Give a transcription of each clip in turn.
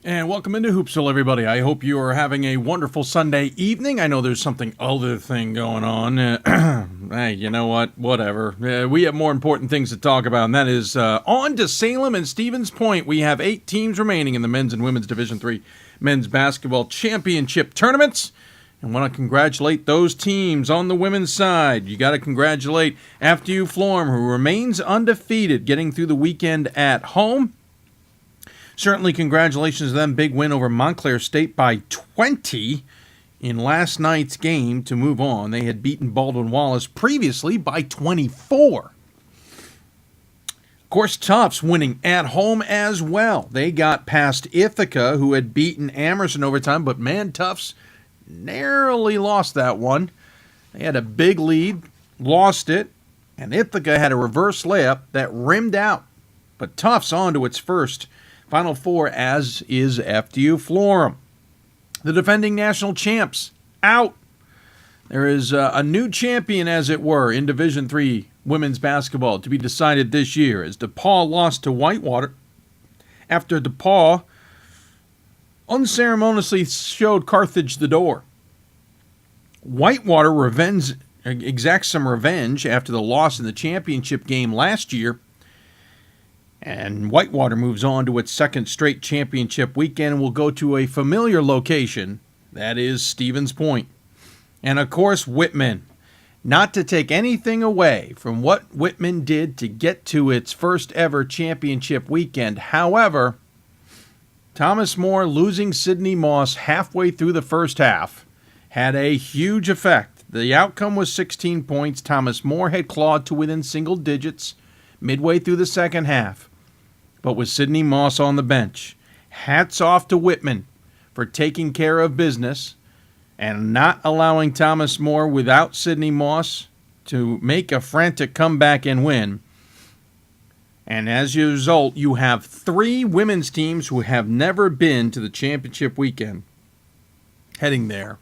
And welcome into Hoopsville, everybody. I hope you are having a wonderful Sunday evening. I know there's something other thing going on. Hey, you know what? Whatever. We have more important things to talk about, and that is on to Salem and Stevens Point. We have 8 teams remaining in the men's and women's Division III men's basketball championship tournaments. And want to congratulate those teams on the women's side. You got to congratulate FDU Florham, who remains undefeated, getting through the weekend at home. Certainly congratulations to them. Big win over Montclair State by 20 in last night's game to move on. They had beaten Baldwin Wallace previously by 24. Of course, Tufts winning at home as well. They got past Ithaca, who had beaten Amherst in overtime, but man, Tufts narrowly lost that one. They had a big lead, lost it, and Ithaca had a reverse layup that rimmed out. But Tufts on to its first Final Four, as is FDU Florham. The defending national champs out. There is a new champion, as it were, in Division III women's basketball to be decided this year, as DePaul lost to Whitewater after DePaul unceremoniously showed Carthage the door. Whitewater exacts some revenge after the loss in the championship game last year, and Whitewater moves on to its second straight championship weekend and will go to a familiar location, that is Stevens Point. And of course, Whitman. Not to take anything away from what Whitman did to get to its first ever championship weekend. However, Thomas More losing Sidney Moss halfway through the first half had a huge effect. The outcome was 16 points. Thomas More had clawed to within single digits midway through the second half. But with Sidney Moss on the bench, hats off to Whitman for taking care of business and not allowing Thomas More without Sidney Moss to make a frantic comeback and win. And as a result, you have 3 women's teams who have never been to the championship weekend heading there.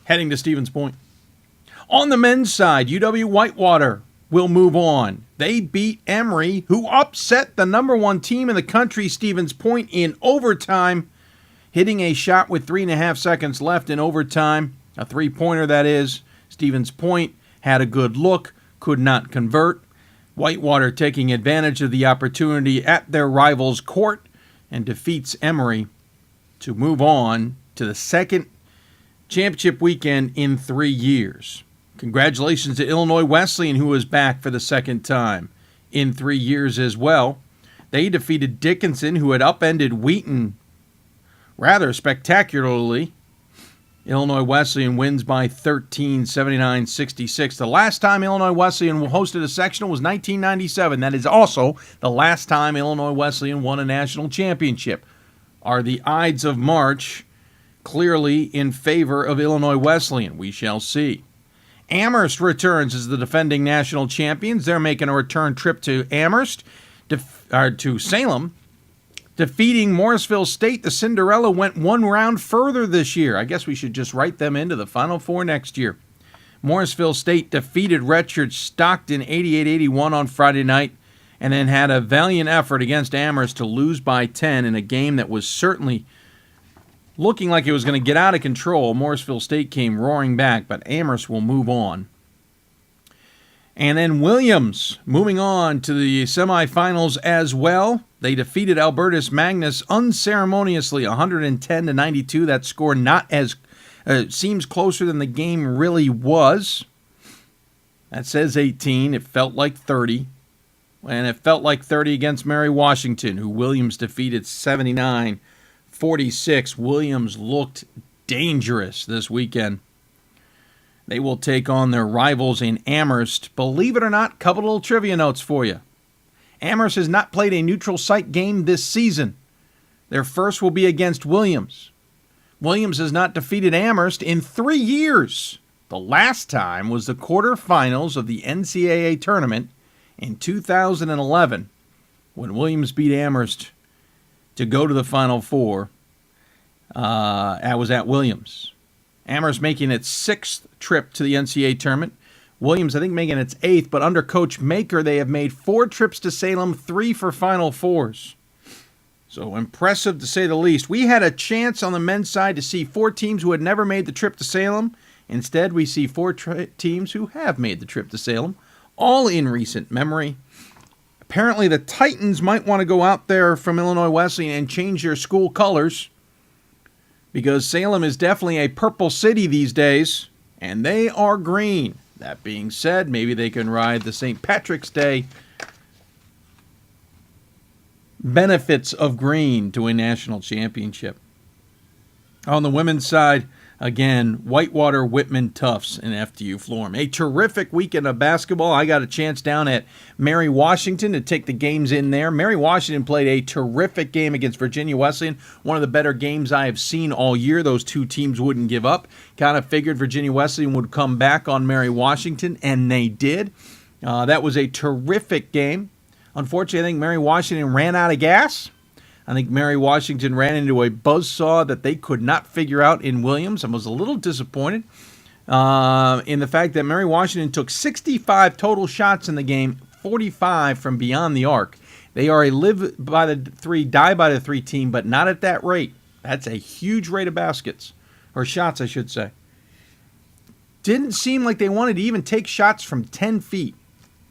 Heading to Stevens Point. On the men's side, UW Whitewater will move on. They beat Emory, who upset the number 1 team in the country, Stevens Point, in overtime, hitting a shot with 3.5 seconds left in overtime. A three-pointer, that is. Stevens Point had a good look, could not convert. Whitewater taking advantage of the opportunity at their rival's court and defeats Emory to move on to the second championship weekend in 3 years. Congratulations to Illinois Wesleyan, who is back for the second time in 3 years as well. They defeated Dickinson, who had upended Wheaton rather spectacularly. Illinois Wesleyan wins by 13, 79-66. The last time Illinois Wesleyan hosted a sectional was 1997. That is also the last time Illinois Wesleyan won a national championship. Are the Ides of March clearly in favor of Illinois Wesleyan? We shall see. Amherst returns as the defending national champions. They're making a return trip to Amherst, to Salem, defeating Morrisville State. The Cinderella went one round further this year. I guess we should just write them into the Final Four next year. Morrisville State defeated redshirt Stockton 88-81 on Friday night, and then had a valiant effort against Amherst to lose by 10 in a game that was certainly looking like it was going to get out of control. Morrisville State came roaring back, but Amherst will move on. And then Williams moving on to the semifinals as well. They defeated Albertus Magnus unceremoniously 110-92. That score not as seems closer than the game really was. That says 18. It felt like 30. And it felt like 30 against Mary Washington, who Williams defeated 79-46. Williams looked dangerous this weekend. They will take on their rivals in Amherst. Believe it or not, couple little trivia notes for you. Amherst has not played a neutral site game this season. Their first will be against Williams. Williams has not defeated Amherst in 3 years. The last time was the quarterfinals of the NCAA tournament in 2011, when Williams beat Amherst to go to the Final Four. That was at Williams. Amherst making its 6th trip to the NCAA tournament. Williams, I think, making its 8th, but under Coach Maker, they have made 4 trips to Salem, 3 for Final Fours. So impressive to say the least. We had a chance on the men's side to see 4 teams who had never made the trip to Salem. Instead, we see 4 teams who have made the trip to Salem, all in recent memory. Apparently, the Titans might want to go out there from Illinois Wesleyan and change their school colors, because Salem is definitely a purple city these days, and they are green. That being said, maybe they can ride the St. Patrick's Day benefits of green to a national championship. On the women's side, again, Whitewater, Whitman, Tufts, and FDU Florham. A terrific weekend of basketball. I got a chance down at Mary Washington to take the games in there. Mary Washington played a terrific game against Virginia Wesleyan. One of the better games I have seen all year. Those 2 teams wouldn't give up. Kind of figured Virginia Wesleyan would come back on Mary Washington, and they did. That was a terrific game. Unfortunately, I think Mary Washington ran out of gas. I think Mary Washington ran into a buzzsaw that they could not figure out in Williams. I was a little disappointed in the fact that Mary Washington took 65 total shots in the game, 45 from beyond the arc. They are a live by the 3, die by the 3 team, but not at that rate. That's a huge rate of baskets, or shots, I should say. Didn't seem like they wanted to even take shots from 10 feet.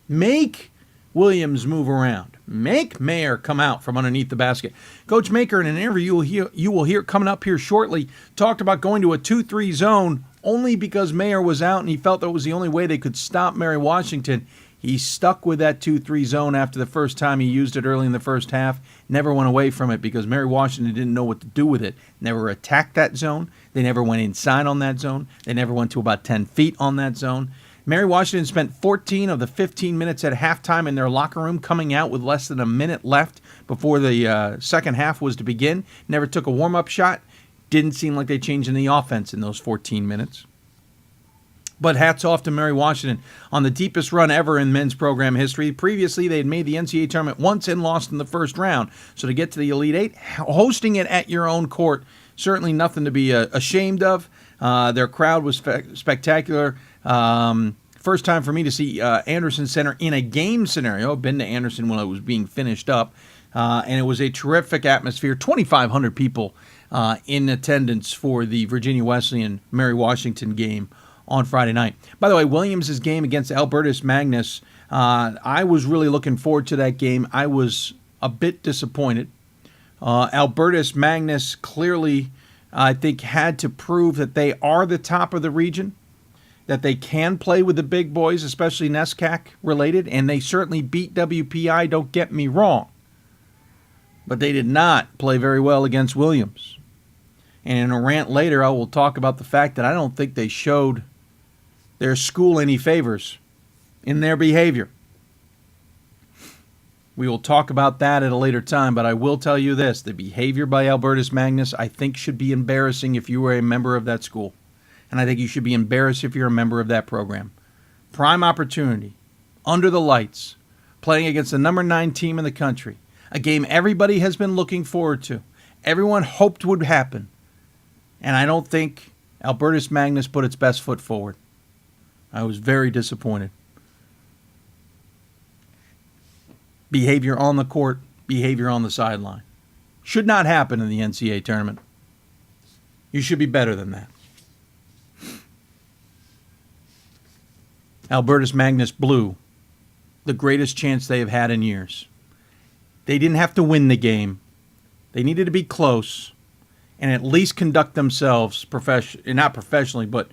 Make Williams move around. Make Mayer come out from underneath the basket. Coach Maker, in an interview you will hear coming up here shortly, talked about going to a 2-3 zone only because Mayer was out and he felt that was the only way they could stop Mary Washington. He stuck with that 2-3 zone after the first time he used it early in the first half. Never went away from it because Mary Washington didn't know what to do with it. Never attacked that zone. They never went inside on that zone. They never went to about 10 feet on that zone. Mary Washington spent 14 of the 15 minutes at halftime in their locker room, coming out with less than a minute left before the second half was to begin. Never took a warm-up shot. Didn't seem like they changed any offense in those 14 minutes. But hats off to Mary Washington on the deepest run ever in men's program history. Previously, they had made the NCAA tournament once and lost in the first round. So to get to the Elite Eight, hosting it at your own court, certainly nothing to be ashamed of. Their crowd was spectacular. First time for me to see Anderson Center in a game scenario. I've been to Anderson when it was being finished up, and it was a terrific atmosphere. 2,500 people in attendance for the Virginia Wesleyan-Mary Washington game on Friday night. By the way, Williams' game against Albertus Magnus, I was really looking forward to that game. I was a bit disappointed. Albertus Magnus clearly, I think, had to prove that they are the top of the region, that they can play with the big boys, especially NESCAC related, and they certainly beat WPI, don't get me wrong. But they did not play very well against Williams. And in a rant later, I will talk about the fact that I don't think they showed their school any favors in their behavior. We will talk about that at a later time, but I will tell you this. The behavior by Albertus Magnus, I think, should be embarrassing if you were a member of that school. And I think you should be embarrassed if you're a member of that program. Prime opportunity, under the lights, playing against the number 9 team in the country. A game everybody has been looking forward to. Everyone hoped would happen. And I don't think Albertus Magnus put its best foot forward. I was very disappointed. Behavior on the court, behavior on the sideline. Should not happen in the NCAA tournament. You should be better than that. Albertus Magnus blew the greatest chance they have had in years. They didn't have to win the game. They needed to be close and at least conduct themselves not professionally, but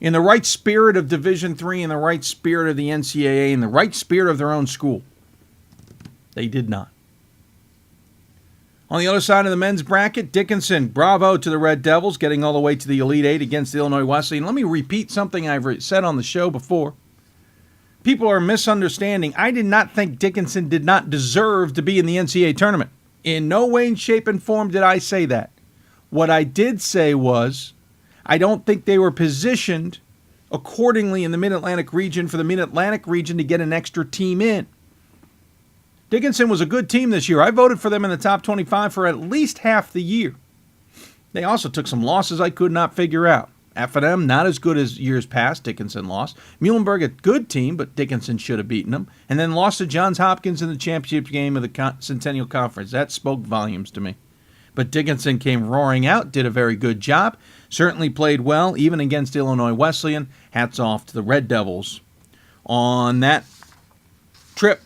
in the right spirit of Division III, in the right spirit of the NCAA, in the right spirit of their own school. They did not. On the other side of the men's bracket, Dickinson, bravo to the Red Devils, getting all the way to the Elite Eight against the Illinois Wesleyan. Let me repeat something I've said on the show before. People are misunderstanding. I did not think Dickinson did not deserve to be in the NCAA tournament. In no way, shape, and form did I say that. What I did say was, I don't think they were positioned accordingly in the Mid-Atlantic region for the Mid-Atlantic region to get an extra team in. Dickinson was a good team this year. I voted for them in the top 25 for at least half the year. They also took some losses I could not figure out. F&M, not as good as years past. Dickinson lost. Muhlenberg, a good team, but Dickinson should have beaten them. And then lost to Johns Hopkins in the championship game of the Centennial Conference. That spoke volumes to me. But Dickinson came roaring out, did a very good job. Certainly played well, even against Illinois Wesleyan. Hats off to the Red Devils on that trip.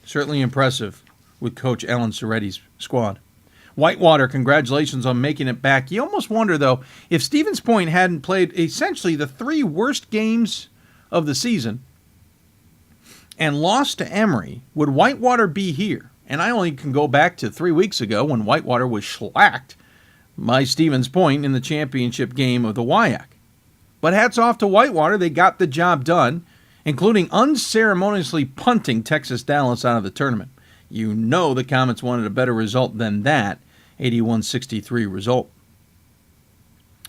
Certainly impressive with Coach Ellen Soretti's squad. Whitewater, congratulations on making it back. You almost wonder, though, if Stevens Point hadn't played essentially the 3 worst games of the season and lost to Emory, would Whitewater be here? And I only can go back to 3 weeks ago when Whitewater was shellacked by Stevens Point in the championship game of the WIAC. But hats off to Whitewater. They got the job done, including unceremoniously punting Texas Dallas out of the tournament. You know the Comets wanted a better result than that 81-63 result.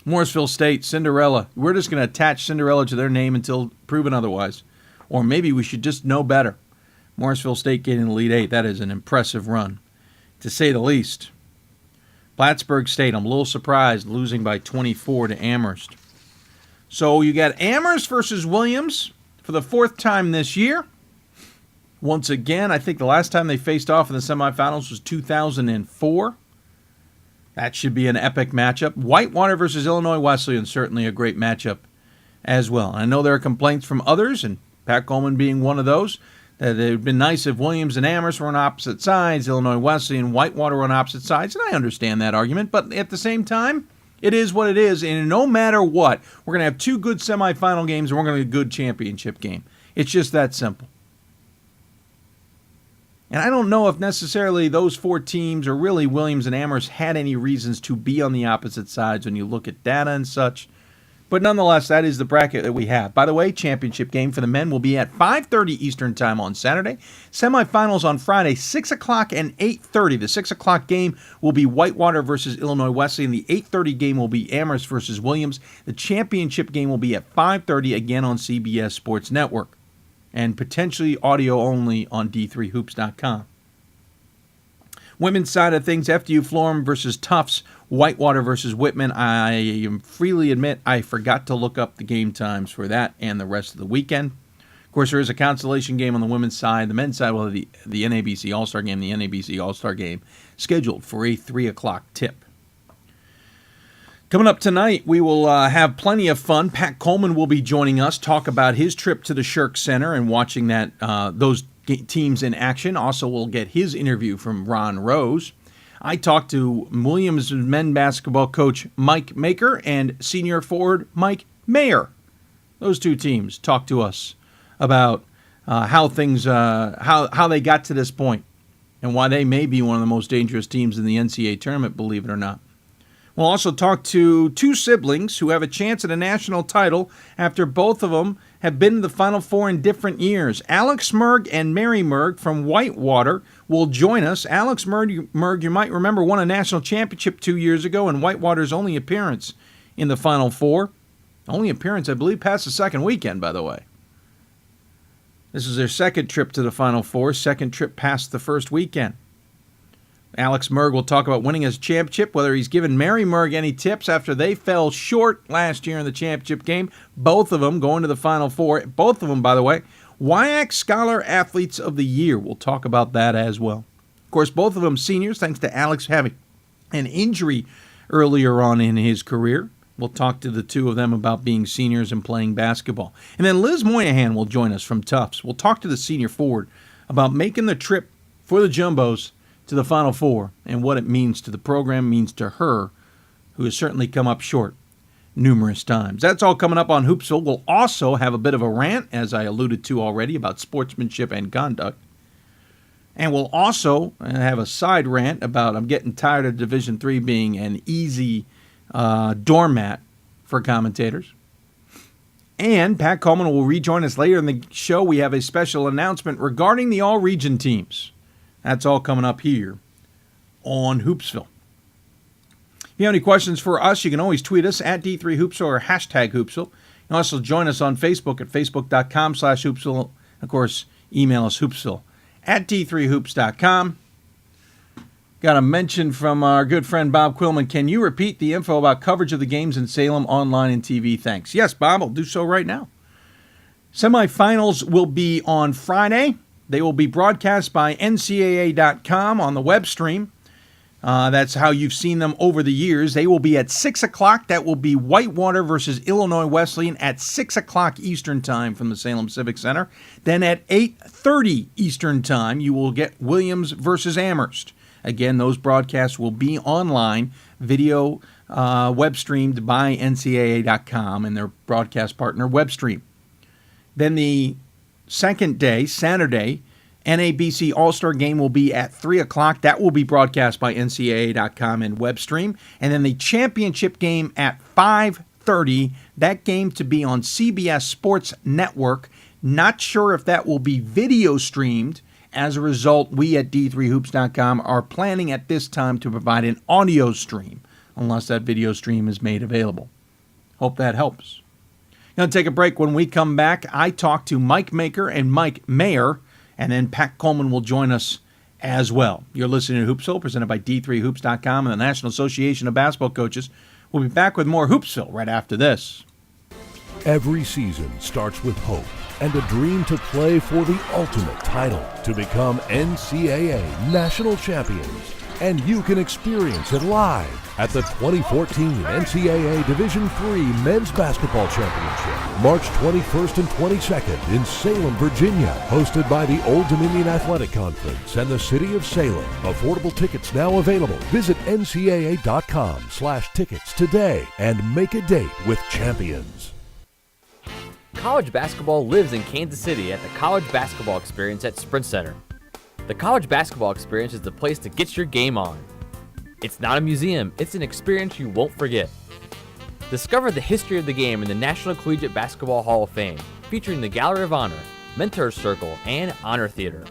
Morrisville State, Cinderella. We're just going to attach Cinderella to their name until proven otherwise. Or maybe we should just know better. Morrisville State getting the Elite 8. That is an impressive run, to say the least. Plattsburgh State, I'm a little surprised, losing by 24 to Amherst. So you got Amherst versus Williams for the 4th time this year. Once again, I think the last time they faced off in the semifinals was 2004. That should be an epic matchup. Whitewater versus Illinois Wesleyan, certainly a great matchup as well. I know there are complaints from others, and Pat Coleman being one of those, that it would have been nice if Williams and Amherst were on opposite sides, Illinois Wesleyan and Whitewater were on opposite sides, and I understand that argument, but at the same time, it is what it is, and no matter what, we're going to have 2 good semifinal games, and we're going to have a good championship game. It's just that simple. And I don't know if necessarily those 4 teams, or really Williams and Amherst, had any reasons to be on the opposite sides when you look at data and such. But nonetheless, that is the bracket that we have. By the way, championship game for the men will be at 5:30 Eastern Time on Saturday. Semifinals on Friday, 6 o'clock and 8:30. The 6 o'clock game will be Whitewater versus Illinois Wesleyan. The 8:30 game will be Amherst versus Williams. The championship game will be at 5:30, again on CBS Sports Network, and potentially audio only on D3Hoops.com. Women's side of things, FDU Florham versus Tufts, Whitewater versus Whitman. I freely admit I forgot to look up the game times for that and the rest of the weekend. Of course, there is a consolation game on the women's side. The men's side will have the NABC All-Star Game, the NABC All-Star Game, scheduled for a 3 o'clock tip. Coming up tonight, we will have plenty of fun. Pat Coleman will be joining us, talk about his trip to the Shirk Center and watching that those teams in action. Also, we'll get his interview from Ron Rose. I talked to Williams men's basketball coach Mike Maker and senior forward Mike Mayer. Those 2 teams talked to us about how things, how they got to this point and why they may be one of the most dangerous teams in the NCAA tournament, believe it or not. We'll also talk to 2 siblings who have a chance at a national title after both of them have been to the Final Four in different years. Alex Merg and Mary Merg from Whitewater will join us. Alex Merg, you might remember, won a national championship 2 years ago, and Whitewater's only appearance in the Final Four. Only appearance, I believe, past the second weekend, by the way. This is their second trip to the Final Four, second trip past the first weekend. Alex Merg will talk about winning his championship, whether he's given Mary Merg any tips after they fell short last year in the championship game. Both of them going to the Final Four. Both of them, by the way, WIAC Scholar Athletes of the Year. We'll talk about that as well. Of course, both of them seniors, thanks to Alex having an injury earlier on in his career. We'll talk to the 2 of them about being seniors and playing basketball. And then Liz Moynihan will join us from Tufts. We'll talk to the senior forward about making the trip for the Jumbos to the Final Four and what it means to the program, means to her, who has certainly come up short numerous times. That's all coming up on Hoopsville. We'll also have a bit of a rant, as I alluded to already, about sportsmanship and conduct. And we'll also have a side rant about I'm getting tired of Division III being an easy doormat for commentators. And Pat Coleman will rejoin us later in the show. We have a special announcement regarding the all-region teams. That's all coming up here on Hoopsville. If you have any questions for us, you can always tweet us at D3Hoopsville or hashtag Hoopsville. You can also join us on Facebook at facebook.com/Hoopsville. Of course, email us Hoopsville at D3Hoops.com. Got a mention from our good friend Bob Quillman. Can you repeat the info about coverage of the games in Salem online and TV? Thanks. Yes, Bob, I'll do so right now. Semifinals will be on Friday. They will be broadcast by NCAA.com on the web stream. That's how you've seen them over the years. They will be at 6 o'clock. That will be Whitewater versus Illinois Wesleyan at 6 o'clock Eastern Time from the Salem Civic Center. Then at 8:30 Eastern Time, you will get Williams versus Amherst. Again, those broadcasts will be online, video web streamed by NCAA.com and their broadcast partner, Webstream. Then the second day, Saturday, NABC All-Star Game will be at 3 o'clock. That will be broadcast by NCAA.com and Webstream. And then the championship game at 5:30. That game to be on CBS Sports Network. Not sure if that will be video streamed. As a result, we at D3Hoops.com are planning at this time to provide an audio stream, unless that video stream is made available. Hope that helps. Going to take a break. When we come back, I talk to Mike Maker and Mike Mayer, and then Pat Coleman will join us as well. You're listening to Hoopsville, presented by D3Hoops.com and the National Association of Basketball Coaches. We'll be back with more Hoopsville right after this. Every season starts with hope and a dream to play for the ultimate title, to become NCAA national champions. And you can experience it live at the 2014 NCAA Division III Men's Basketball Championship, March 21st and 22nd in Salem, Virginia, hosted by the Old Dominion Athletic Conference and the City of Salem. Affordable tickets now available. Visit ncaa.com/tickets today and make a date with champions. College basketball lives in Kansas City at the College Basketball Experience at Sprint Center. The College Basketball Experience is the place to get your game on. It's not a museum, it's an experience you won't forget. Discover the history of the game in the National Collegiate Basketball Hall of Fame, featuring the Gallery of Honor, Mentor Circle, and Honor Theater.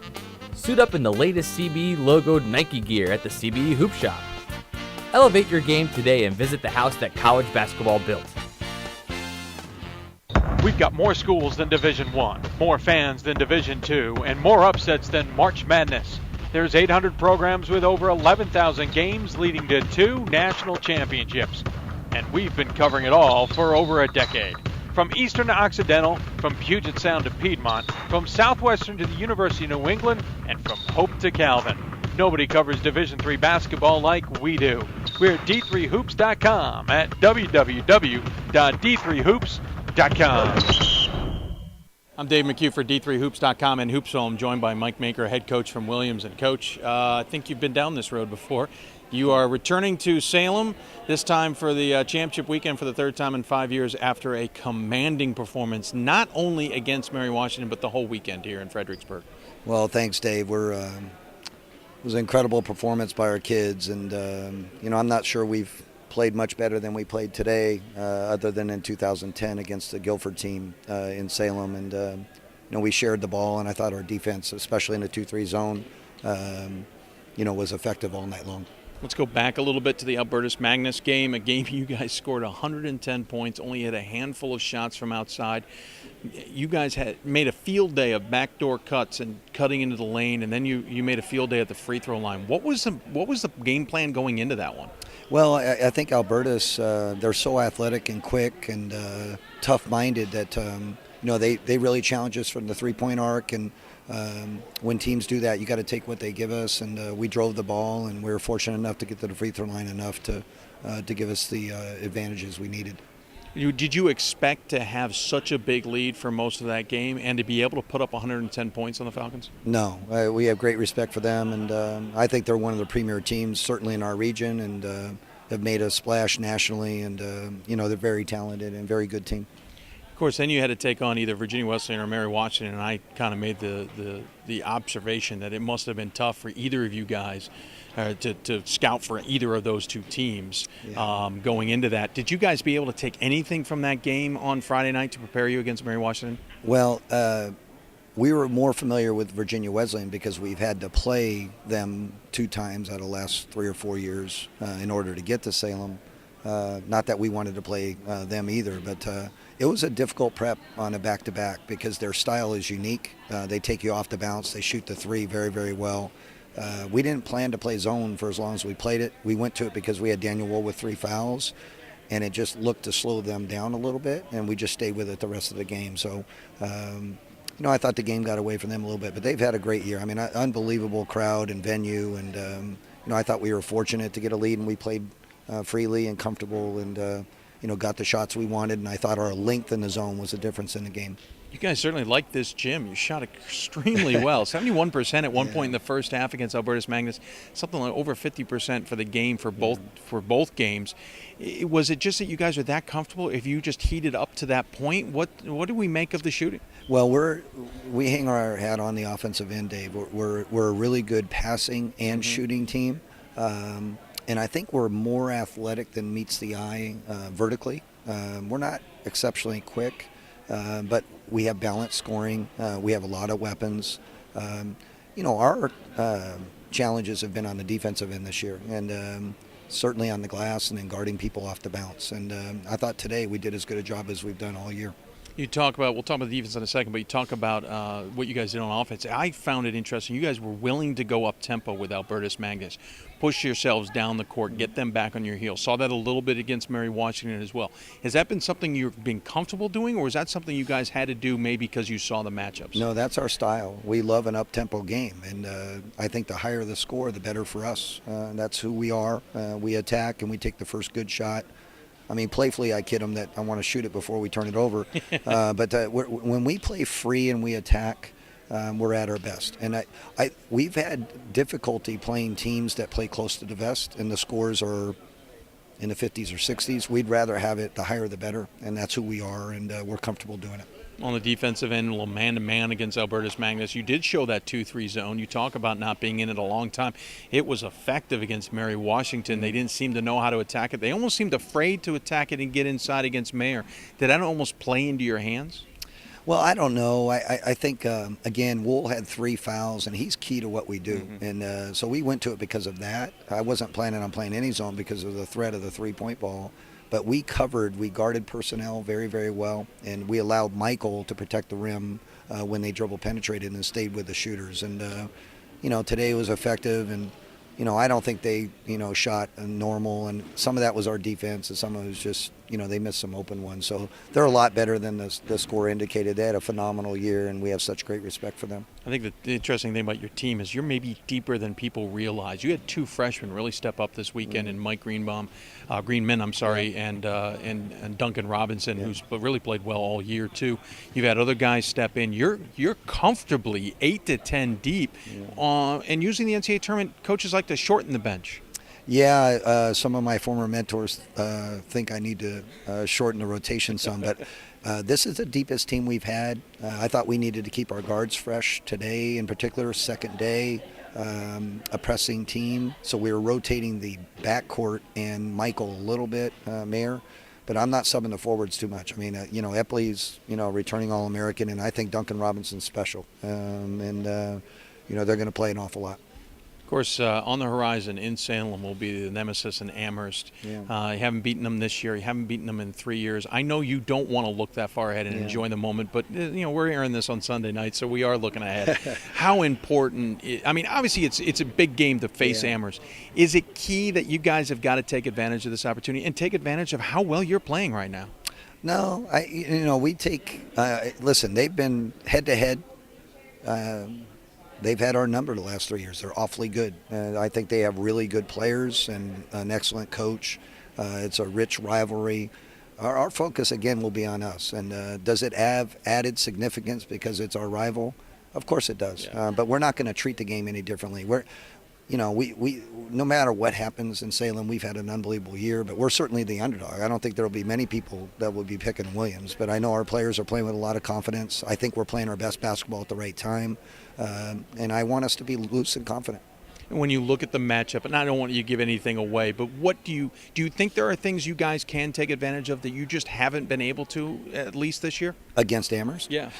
Suit up in the latest CBE logoed Nike gear at the CBE Hoop Shop. Elevate your game today and visit the house that college basketball built. We've got more schools than Division I, more fans than Division II, and more upsets than March Madness. There's 800 programs with over 11,000 games leading to 2 national championships. And we've been covering it all for over a decade. From Eastern to Occidental, from Puget Sound to Piedmont, from Southwestern to the University of New England, and from Hope to Calvin. Nobody covers Division III basketball like we do. We're at D3Hoops.com at www.d3hoops.com. I'm Dave McHugh for D3Hoops.com and Hoopsville. I'm joined by Mike Maker, head coach from Williams. And Coach, I think you've been down this road before. You are returning to Salem, this time for the championship weekend for the third time in 5 years after a commanding performance, not only against Mary Washington, but the whole weekend here in Fredericksburg. Well, thanks, Dave. It was an incredible performance by our kids, and I'm not sure we've played much better than we played today, other than in 2010 against the Guilford team in Salem. And we shared the ball, and I thought our defense, especially in the 2-3 zone, was effective all night long. Let's go back a little bit to the Albertus Magnus game, a game you guys scored 110 points, only had a handful of shots from outside. You guys had made a field day of backdoor cuts and cutting into the lane, and then you made a field day at the free throw line. What was the game plan going into that one? Well, I think Albertus, they're so athletic and quick and tough-minded that they really challenge us from the three-point arc. And when teams do that, you got to take what they give us. And we drove the ball, and we were fortunate enough to get to the free throw line enough to give us the advantages we needed. Did you expect to have such a big lead for most of that game and to be able to put up 110 points on the Falcons? No, we have great respect for them, and I think they're one of the premier teams, certainly in our region, and have made a splash nationally, and they're very talented and very good team. Of course, then you had to take on either Virginia Wesleyan or Mary Washington, and I kind of made the observation that it must have been tough for either of you guys to scout for either of those two teams going into that. Did you guys be able to take anything from that game on Friday night to prepare you against Mary Washington? Well, we were more familiar with Virginia Wesleyan because we've had to play them 2 times out of the last 3 or 4 years in order to get to Salem. Not that we wanted to play them either, but it was a difficult prep on a back-to-back because their style is unique. They take you off the bounce. They shoot the three very, very well. We didn't plan to play zone for as long as we played it. We went to it because we had Daniel Wool with 3 fouls, and it just looked to slow them down a little bit, and we just stayed with it the rest of the game. So, I thought the game got away from them a little bit, but they've had a great year. I mean, unbelievable crowd and venue, and, I thought we were fortunate to get a lead, and we played freely and comfortable and, got the shots we wanted, and I thought our length in the zone was the difference in the game. You guys certainly liked this gym. You shot extremely well. 71% at one point in the first half against Albertus Magnus, something like over 50% for the game for both games. Was it just that you guys are that comfortable? If you just heated up to that point, what do we make of the shooting? Well, we hang our hat on the offensive end, Dave. We're a really good passing and shooting team, and I think we're more athletic than meets the eye vertically. We're not exceptionally quick. But we have balanced scoring. We have a lot of weapons. Our challenges have been on the defensive end this year, and certainly on the glass and then guarding people off the bounce. And I thought today we did as good a job as we've done all year. We'll talk about the defense in a second, but you talk about what you guys did on offense. I found it interesting. You guys were willing to go up tempo with Albertus Magnus, push yourselves down the court, get them back on your heels. Saw that a little bit against Mary Washington as well. Has that been something you've been comfortable doing, or is that something you guys had to do maybe because you saw the matchups? No, that's our style. We love an up-tempo game, and I think the higher the score, the better for us. That's who we are. We attack, and we take the first good shot. I mean, playfully, I kid them that I want to shoot it before we turn it over. But when we play free and we attack, we're at our best. And we've had difficulty playing teams that play close to the vest, and the scores are in the 50s or 60s. We'd rather have it the higher the better, and that's who we are, and we're comfortable doing it. On the defensive end, a little man-to-man against Albertus Magnus. You did show that 2-3 zone. You talk about not being in it a long time. It was effective against Mary Washington. They didn't seem to know how to attack it. They almost seemed afraid to attack it and get inside against Mayer. Did that almost play into your hands? Well, I don't know. I think, again, Wool had 3 fouls, and he's key to what we do. And so we went to it because of that. I wasn't planning on playing any zone because of the threat of the three-point ball. But we guarded personnel very, very well, and we allowed Michael to protect the rim when they dribble penetrated and stayed with the shooters. And, today was effective, and, I don't think they, shot normal, and some of that was our defense, and some of it was just, they missed some open ones. So they're a lot better than the score indicated. They had a phenomenal year, and we have such great respect for them. I think the interesting thing about your team is you're maybe deeper than people realize. You had 2 freshmen really step up this weekend, and Mike Greenman, and Duncan Robinson, who's really played well all year too. You've had other guys step in. You're comfortably 8 to 10 deep, and using the NCAA tournament, coaches like to shorten the bench. Yeah, some of my former mentors think I need to shorten the rotation some, but this is the deepest team we've had. I thought we needed to keep our guards fresh today, in particular, second day, a pressing team. So we were rotating the backcourt and Michael a little bit, Mayer, but I'm not subbing the forwards too much. I mean, Epley's, returning All-American, and I think Duncan Robinson's special, and they're going to play an awful lot. Of course, on the horizon in Salem will be the nemesis in Amherst. Yeah. You haven't beaten them this year. You haven't beaten them in 3 years. I know you don't want to look that far ahead and enjoy the moment, but we're airing this on Sunday night, so we are looking ahead. How important? Obviously, it's a big game to face Amherst. Is it key that you guys have got to take advantage of this opportunity and take advantage of how well you're playing right now? No, we take. Listen, they've been head to head. They've had our number the last 3 years. They're awfully good. I think they have really good players and an excellent coach. It's a rich rivalry. Our focus, again, will be on us. And does it have added significance because it's our rival? Of course it does. Yeah. But we're not going to treat the game any differently. We no matter what happens in Salem, we've had an unbelievable year, but we're certainly the underdog. I don't think there will be many people that will be picking Williams, but I know our players are playing with a lot of confidence. I think we're playing our best basketball at the right time, and I want us to be loose and confident. And when you look at the matchup, and I don't want you to give anything away, but what do you think there are things you guys can take advantage of that you just haven't been able to, at least this year? Against Amherst? Yeah.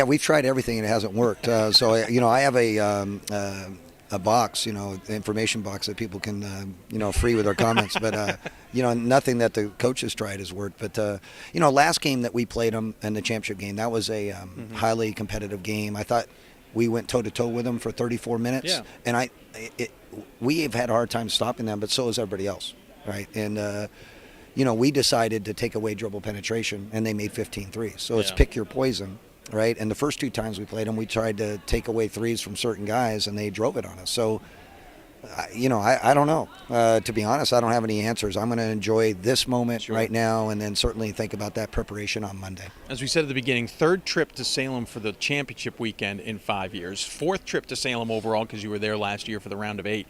We've tried everything and it hasn't worked. So I have a box, the information box that people can, free with their comments. But, nothing that the coaches tried has worked. But, last game that we played them in the championship game, that was a highly competitive game. I thought, we went toe-to-toe with them for 34 minutes. Yeah. And we have had a hard time stopping them, but so has everybody else, right? And, we decided to take away dribble penetration, and they made 15 threes. So it's pick your poison, right? And the first 2 times we played them, we tried to take away threes from certain guys, and they drove it on us. So, I don't know. To be honest, I don't have any answers. I'm going to enjoy this moment right now, and then certainly think about that preparation on Monday. As we said at the beginning, 3rd trip to Salem for the championship weekend in 5 years. 4th trip to Salem overall because you were there last year for the round of 8.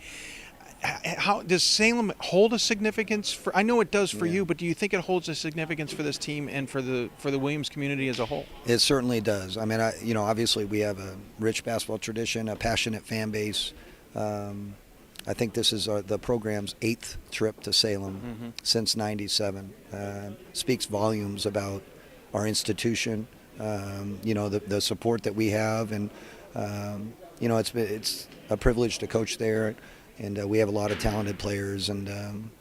How does Salem hold a significance for? I know it does for you, but do you think it holds a significance for this team and for the Williams community as a whole? It certainly does. I mean, obviously we have a rich basketball tradition, a passionate fan base. I think this is the program's 8th trip to Salem since '97. Speaks volumes about our institution. The support that we have, and it's a privilege to coach there. And we have a lot of talented players, and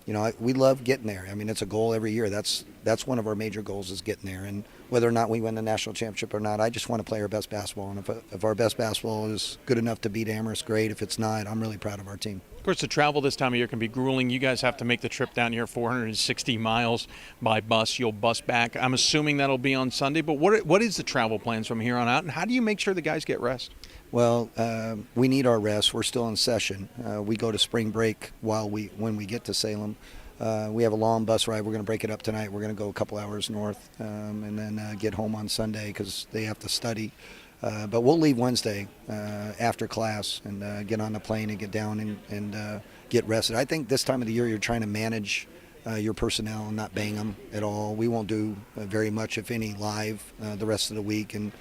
we love getting there. I mean, it's a goal every year. That's one of our major goals, is getting there. And whether or not we win the national championship or not, I just want to play our best basketball. And if our best basketball is good enough to beat Amherst, great. If it's not, I'm really proud of our team. Of course, the travel this time of year can be grueling. You guys have to make the trip down here 460 miles by bus. You'll bus back. I'm assuming that'll be on Sunday. But what is the travel plans from here on out, and how do you make sure the guys get rest? Well, we need our rest. We're still in session. We go to spring break when we get to Salem. We have a long bus ride. We're going to break it up tonight. We're going to go a couple hours north and then get home on Sunday because they have to study. But we'll leave Wednesday after class and get on the plane and get down and get rested. I think this time of the year you're trying to manage your personnel and not bang them at all. We won't do very much, if any, live the rest of the week, and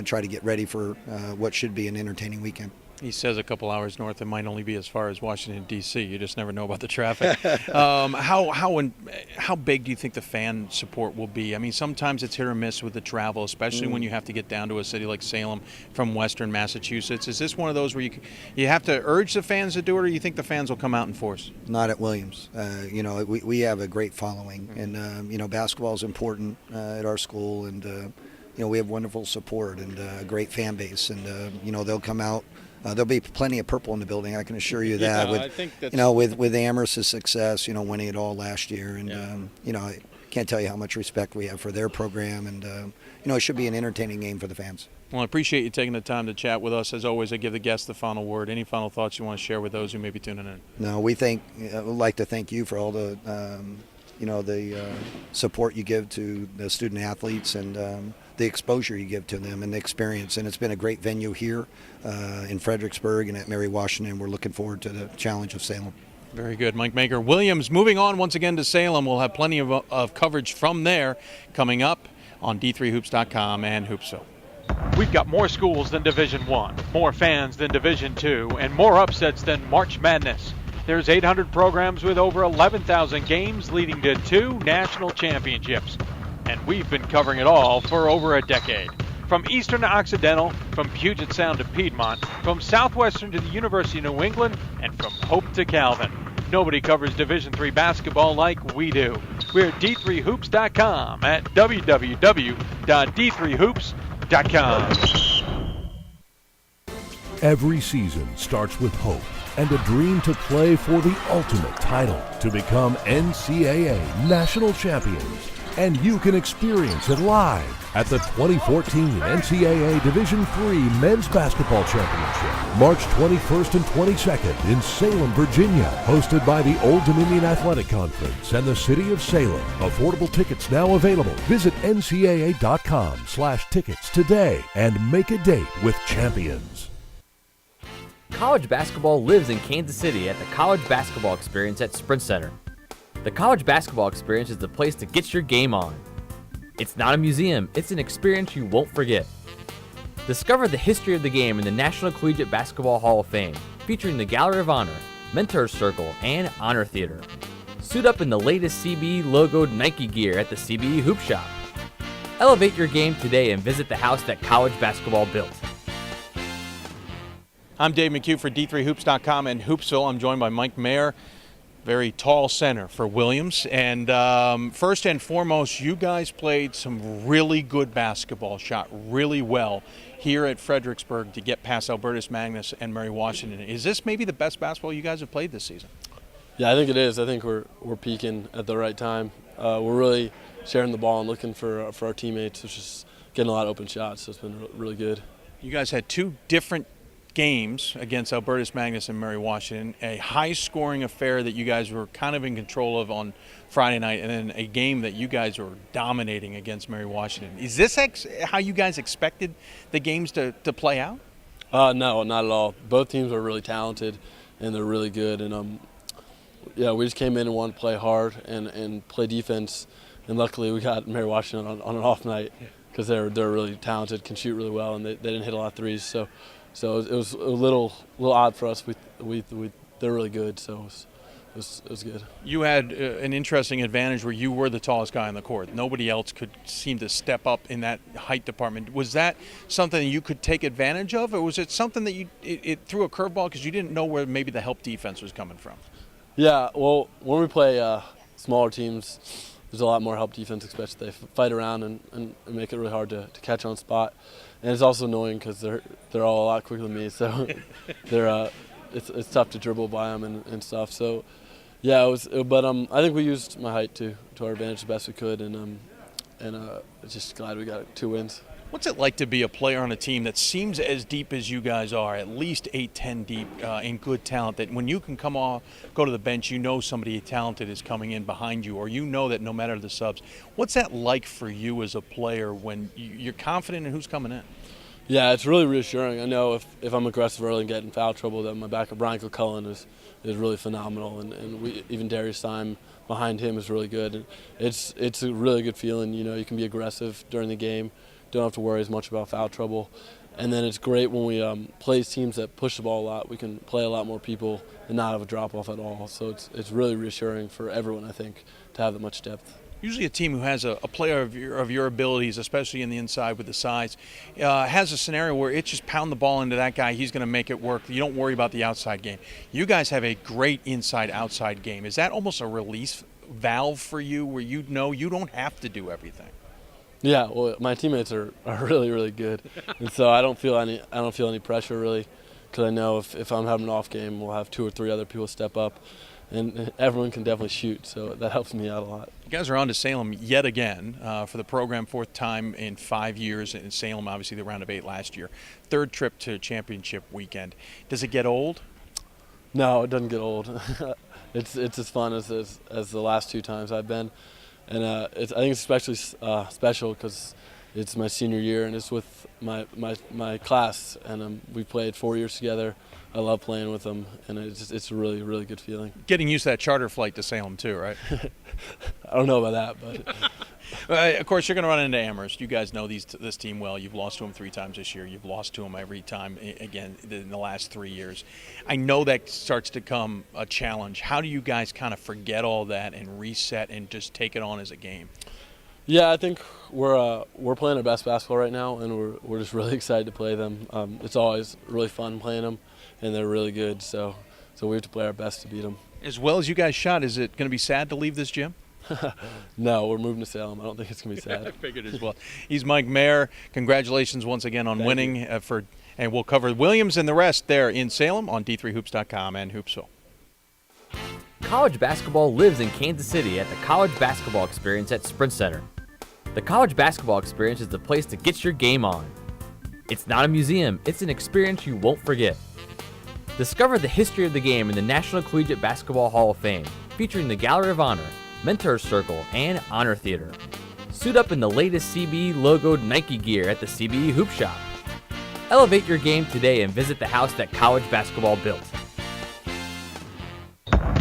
try to get ready for what should be an entertaining weekend. He says a couple hours north. It might only be as far as Washington, D.C. You just never know about the traffic. How big do you think the fan support will be? I mean, sometimes it's hit or miss with the travel, especially when you have to get down to a city like Salem from western Massachusetts. Is this one of those where you have to urge the fans to do it, or you think the fans will come out in force? Not at Williams. We have a great following, and basketball is important at our school, and we have wonderful support and a great fan base, and they'll come out. There'll be plenty of purple in the building, I can assure you that. I think that's... with Amherst's success, winning it all last year, and I can't tell you how much respect we have for their program, and it should be an entertaining game for the fans. Well, I appreciate you taking the time to chat with us. As always, I give the guests the final word. Any final thoughts you want to share with those who may be tuning in? No, we'd like to thank you for all the support you give to the student athletes, and the exposure you give to them and the experience. And it's been a great venue here in Fredericksburg and at Mary Washington. We're looking forward to the challenge of Salem. Very good, Mike Maker. Williams moving on once again to Salem. We'll have plenty of coverage from there coming up on D3Hoops.com and Hoopsville. We've got more schools than Division I, more fans than Division II, and more upsets than March Madness. There's 800 programs with over 11,000 games leading to 2 national championships. And we've been covering it all for over a decade. From Eastern to Occidental, from Puget Sound to Piedmont, from Southwestern to the University of New England, and from Hope to Calvin. Nobody covers Division III basketball like we do. We're at D3Hoops.com at www.D3Hoops.com. Every season starts with hope and a dream to play for the ultimate title, to become NCAA national champions. And you can experience it live at the 2014 NCAA Division III Men's Basketball Championship, March 21st and 22nd in Salem, Virginia, hosted by the Old Dominion Athletic Conference and the City of Salem. Affordable tickets now available. Visit ncaa.com/tickets today and make a date with champions. College basketball lives in Kansas City at the College Basketball Experience at Sprint Center. The College Basketball Experience is the place to get your game on. It's not a museum, it's an experience you won't forget. Discover the history of the game in the National Collegiate Basketball Hall of Fame, featuring the Gallery of Honor, Mentor Circle, and Honor Theater. Suit up in the latest CBE logoed Nike gear at the CBE Hoop Shop. Elevate your game today and visit the house that college basketball built. I'm Dave McHugh for D3Hoops.com and Hoopsville. I'm joined by Mike Mayer. very tall center for Williams. And first and foremost, you guys played some really good basketball, shot really well here at Fredericksburg to get past Albertus Magnus and Mary Washington. Is this maybe the best basketball you guys have played this season? Yeah, I think it is. I think we're peaking at the right time. We're really sharing the ball and looking for our teammates, which is getting a lot of open shots, so it's been really good. You guys had two different games against Albertus Magnus and Mary Washington, a high-scoring affair that you guys were kind of in control of on Friday night, and then a game that you guys were dominating against Mary Washington. Is this how you guys expected the games to play out? No, not at all. Both teams are really talented, and they're really good. And we just came in and wanted to play hard and play defense. And luckily, we got Mary Washington on an off night because they're really talented, can shoot really well, and they didn't hit a lot of threes. So it was a little odd for us. They're really good, so it was good. You had an interesting advantage where you were the tallest guy on the court. Nobody else could seem to step up in that height department. Was that something you could take advantage of, or was it something that it threw a curveball because you didn't know where maybe the help defense was coming from? Yeah, well, when we play smaller teams, there's a lot more help defense, especially they fight around and make it really hard to catch on spot. And it's also annoying because they're all a lot quicker than me, so it's tough to dribble by them and stuff. So yeah, but I think we used my height to our advantage the best we could, and just glad we got 2 wins. What's it like to be a player on a team that seems as deep as you guys are, at least 8-10 deep in good talent, that when you can go to the bench, you know somebody talented is coming in behind you, or you know that no matter the subs. What's that like for you as a player when you're confident in who's coming in? Yeah, it's really reassuring. I know if I'm aggressive early and get in foul trouble, that my backup, Brian Cullen, is really phenomenal, and even Darius Syme behind him is really good. And it's a really good feeling. You know, you can be aggressive during the game. Don't have to worry as much about foul trouble. And then it's great when we play teams that push the ball a lot. We can play a lot more people and not have a drop-off at all. So it's really reassuring for everyone, I think, to have that much depth. Usually a team who has a player of your abilities, especially in the inside with the size, has a scenario where it's just pound the ball into that guy. He's going to make it work. You don't worry about the outside game. You guys have a great inside-outside game. Is that almost a release valve for you where you know you don't have to do everything? Yeah, well, my teammates are really, really good, and so I don't feel any pressure really, because I know if I'm having an off game, we'll have 2 or 3 other people step up, and everyone can definitely shoot, so that helps me out a lot. You guys are on to Salem yet again for the program, 4th time in 5 years in Salem. Obviously, the round of 8 last year. 3rd trip to championship weekend. Does it get old? No, it doesn't get old. It's as fun as the last 2 times I've been. And I think it's especially special because it's my senior year and it's with my class, and we played 4 years together. I love playing with them, and it's a really, really good feeling. Getting used to that charter flight to Salem too, right? I don't know about that, but of course you're going to run into Amherst. You guys know this team well. You've lost to them 3 times this year. You've lost to them every time again in the last 3 years. I know that starts to become a challenge. How do you guys kind of forget all that and reset and just take it on as a game? Yeah, I think we're playing our best basketball right now, and we're just really excited to play them. It's always really fun playing them, and they're really good. So we have to play our best to beat them. As well as you guys shot, is it going to be sad to leave this gym? No, we're moving to Salem. I don't think it's going to be sad. I figured as well. He's Mike Mayer. Congratulations once again on winning. And we'll cover Williams and the rest there in Salem on D3Hoops.com and Hoopsville. College basketball lives in Kansas City at the College Basketball Experience at Sprint Center. The College Basketball Experience is the place to get your game on. It's not a museum, it's an experience you won't forget. Discover the history of the game in the National Collegiate Basketball Hall of Fame, featuring the Gallery of Honor, Mentor Circle, and Honor Theater. Suit up in the latest CBE logoed Nike gear at the CBE Hoop Shop. Elevate your game today and visit the house that college basketball built.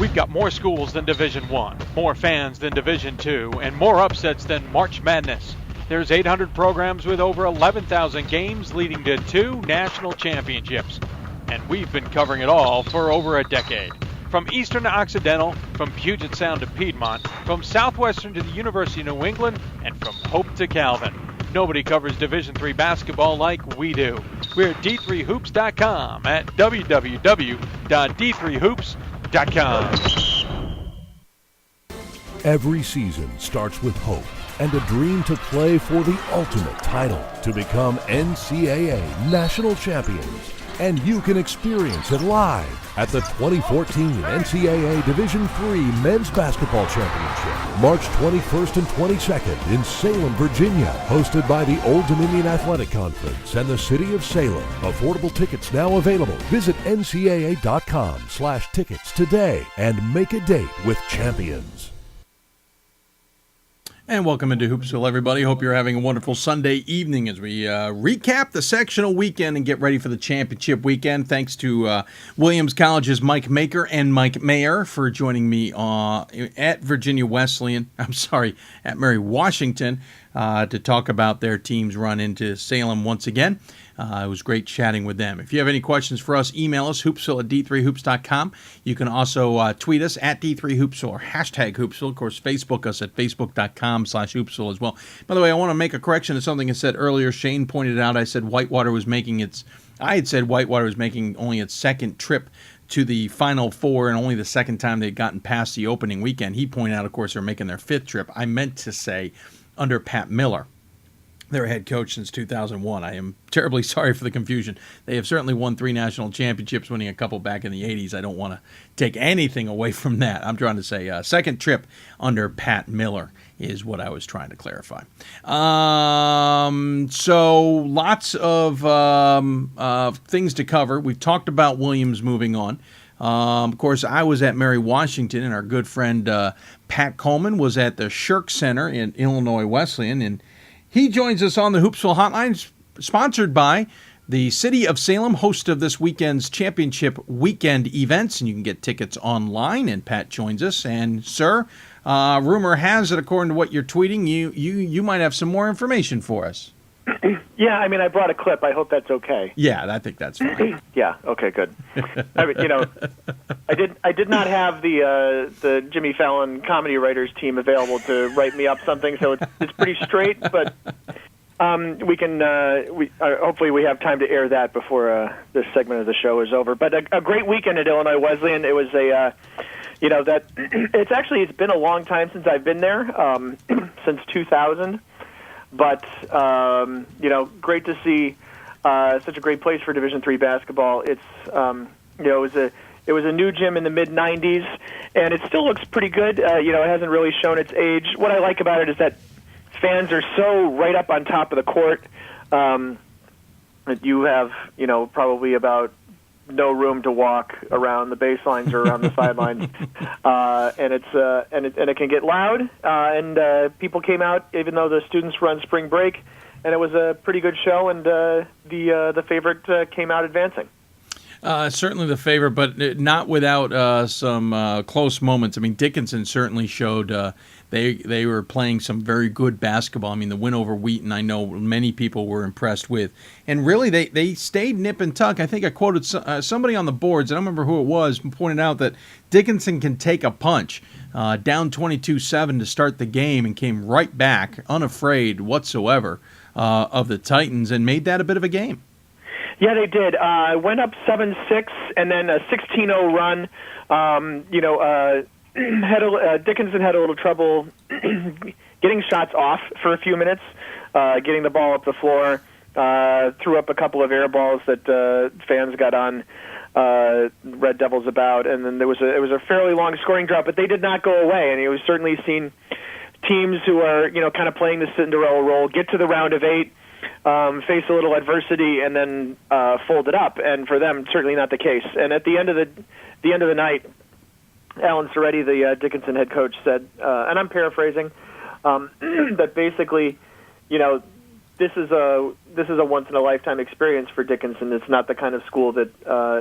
We've got more schools than Division I, more fans than Division II, and more upsets than March Madness. There's 800 programs with over 11,000 games leading to 2 national championships. And we've been covering it all for over a decade. From Eastern to Occidental, from Puget Sound to Piedmont, from Southwestern to the University of New England, and from Hope to Calvin. Nobody covers Division III basketball like we do. We're at D3Hoops.com at www.d3hoops.com. Every season starts with hope and a dream to play for the ultimate title, to become NCAA national champions. And you can experience it live at the 2014 NCAA Division III Men's Basketball Championship, March 21st and 22nd in Salem, Virginia, hosted by the Old Dominion Athletic Conference and the City of Salem. Affordable tickets now available. Visit ncaa.com/tickets today and make a date with champions. And welcome into Hoopsville, everybody. Hope you're having a wonderful Sunday evening as we recap the sectional weekend and get ready for the championship weekend. Thanks to Williams College's Mike Maker and Mike Mayer for joining me at Mary Washington to talk about their team's run into Salem once again. It was great chatting with them. If you have any questions for us, email us, hoopsville@d3hoops.com. You can also tweet us at D3Hoopsville or hashtag Hoopsville. Of course, Facebook us at facebook.com/Hoopsville as well. By the way, I want to make a correction to something I said earlier. Shane pointed out I said Whitewater was making only its second trip to the Final Four and only the second time they'd gotten past the opening weekend. He pointed out, of course, they're making their fifth trip. I meant to say under Pat Miller, their head coach since 2001. I am terribly sorry for the confusion. They have certainly won 3 national championships, winning a couple back in the 80s. I don't want to take anything away from that. I'm trying to say second trip under Pat Miller is what I was trying to clarify. So lots of things to cover. We've talked about Williams moving on. Of course, I was at Mary Washington, and our good friend Pat Coleman was at the Shirk Center in Illinois Wesleyan, and he joins us on the Hoopsville Hotline, sponsored by the City of Salem, host of this weekend's championship weekend events, and you can get tickets online, and Pat joins us. And, sir, rumor has it, according to what you're tweeting, you might have some more information for us. Yeah, I mean, I brought a clip. I hope that's okay. Yeah, I think that's fine. Yeah, okay, good. I mean, I did not have the Jimmy Fallon comedy writers team available to write me up something, so it's pretty straight. But we can hopefully we have time to air that before this segment of the show is over. But a great weekend at Illinois Wesleyan. It was it's been a long time since I've been there, since 2000. But great to see such a great place for Division III basketball. It's it was a new gym in the mid '90s, and it still looks pretty good. It hasn't really shown its age. What I like about it is that fans are so right up on top of the court that you have probably about no room to walk around the baselines or around the sidelines, and it can get loud. And people came out, even though the students were on spring break, and it was a pretty good show. And the favorite came out advancing. Certainly the favorite, but not without some close moments. I mean, Dickinson certainly showed they were playing some very good basketball. I mean, the win over Wheaton, I know many people were impressed with. And really, they stayed nip and tuck. I think I quoted somebody on the boards, I don't remember who it was, pointed out that Dickinson can take a punch down 22-7 to start the game and came right back, unafraid whatsoever, of the Titans and made that a bit of a game. Yeah, they did. Went up 7-6 and then a 16-0 run. Dickinson had a little trouble getting shots off for a few minutes, getting the ball up the floor, threw up a couple of air balls that fans got on Red Devils about, and then it was a fairly long scoring drought, but they did not go away, and we've certainly seen teams who are kind of playing the Cinderella role get to the round of 8, face a little adversity, and then fold it up, and for them, certainly not the case. And at the end of the night, Alan Soretti, the Dickinson head coach, said, and I'm paraphrasing, that basically, this is a once in a lifetime experience for Dickinson. It's not the kind of school that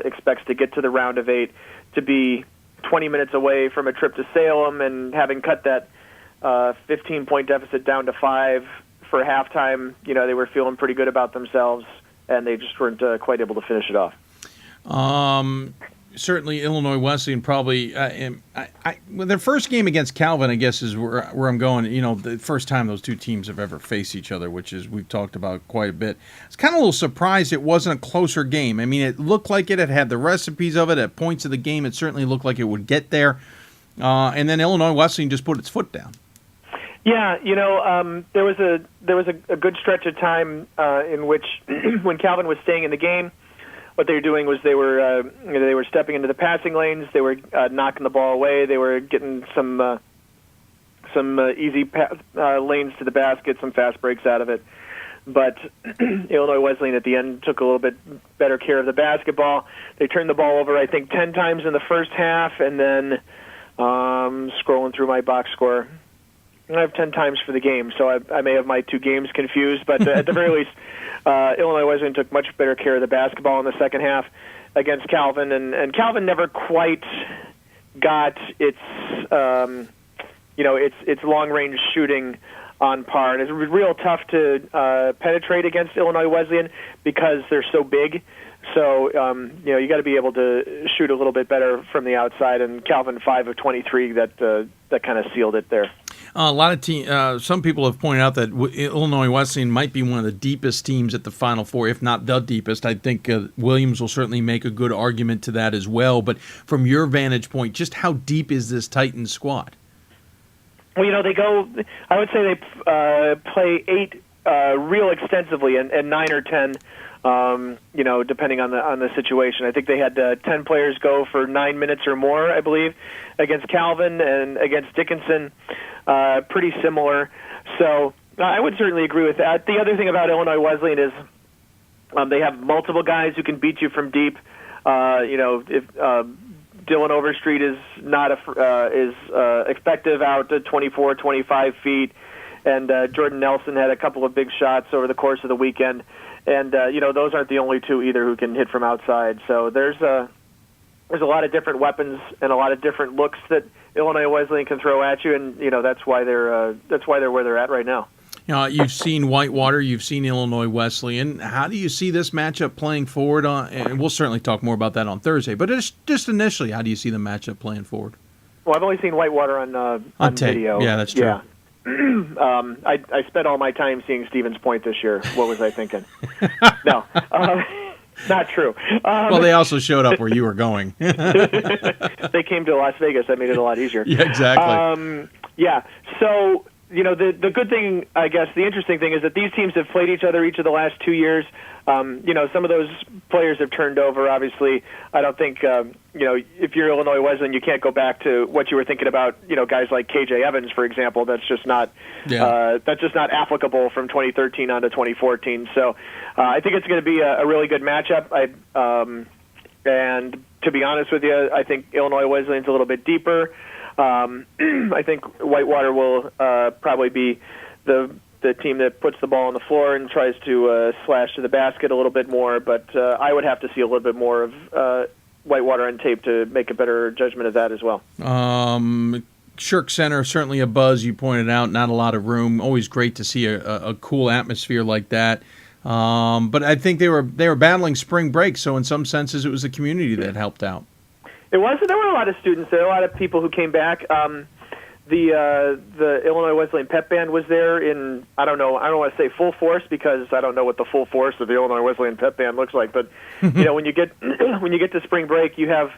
expects to get to the round of 8, to be 20 minutes away from a trip to Salem, and having cut that 15-point deficit down to 5 for halftime. They were feeling pretty good about themselves, and they just weren't quite able to finish it off. Certainly, Illinois Wesleyan probably their first game against Calvin, I guess, is where I'm going. The first time those two teams have ever faced each other, which is we've talked about quite a bit. I was kind of a little surprised it wasn't a closer game. I mean, it looked like it had the recipes of it at points of the game. It certainly looked like it would get there. And then Illinois Wesleyan just put its foot down. Yeah, there was a good stretch of time in which when Calvin was staying in the game, what they were doing was they were stepping into the passing lanes, they were knocking the ball away, they were getting some easy lanes to the basket, some fast breaks out of it. But Illinois Wesleyan at the end took a little bit better care of the basketball. They turned the ball over, I think, 10 times in the first half, and then scrolling through my box score, I have 10 times for the game, so I may have my two games confused. But at the very least, Illinois Wesleyan took much better care of the basketball in the second half against Calvin, and Calvin never quite got its long-range shooting on par. And it's real tough to penetrate against Illinois Wesleyan because they're so big. So, you got to be able to shoot a little bit better from the outside, and Calvin 5 of 23, that kind of sealed it there. A lot of some people have pointed out that Illinois Wesleyan might be one of the deepest teams at the Final Four, if not the deepest. I think Williams will certainly make a good argument to that as well. But from your vantage point, just how deep is this Titans squad? Well, they go. I would say they play 8 real extensively, and 9 or 10. Depending on the situation. I think they had 10 players go for 9 minutes or more, I believe, against Calvin and against Dickinson. Pretty similar. So I would certainly agree with that. The other thing about Illinois Wesleyan is they have multiple guys who can beat you from deep. If Dylan Overstreet is not is effective out to 24, 25 feet, and Jordan Nelson had a couple of big shots over the course of the weekend. And those aren't the only two either who can hit from outside. So there's a lot of different weapons and a lot of different looks that Illinois Wesleyan can throw at you, and that's why they're where they're at right now. You've seen Whitewater, you've seen Illinois Wesleyan. How do you see this matchup playing forward? And we'll certainly talk more about that on Thursday. But just initially, how do you see the matchup playing forward? Well, I've only seen Whitewater on tape. video. Yeah, that's true. Yeah. I spent all my time seeing Stevens Point this year. What was I thinking? No, not true. Well, they also showed up where you were going. They came to Las Vegas. That made it a lot easier. Yeah, exactly. Yeah. So, the good thing, I guess, the interesting thing is that these teams have played each other each of the last 2 years. Some of those players have turned over, obviously. I don't think, if you're Illinois Wesleyan, you can't go back to what you were thinking about, guys like KJ Evans, for example. That's just not applicable from 2013 on to 2014. So I think it's going to be a really good matchup. And to be honest with you, I think Illinois Wesleyan's a little bit deeper. I think Whitewater will probably be the team that puts the ball on the floor and tries to slash to the basket a little bit more, but I would have to see a little bit more of Whitewater on tape to make a better judgment of that as well. Shirk Center, certainly a buzz, you pointed out, not a lot of room. Always great to see a cool atmosphere like that. But I think they were battling spring break, so in some senses it was the community that helped out. It was. There were a lot of students there, a lot of people who came back. The Illinois Wesleyan Pep Band was there in, I don't want to say full force because I don't know what the full force of the Illinois Wesleyan Pep Band looks like. But when you get to spring break, you have,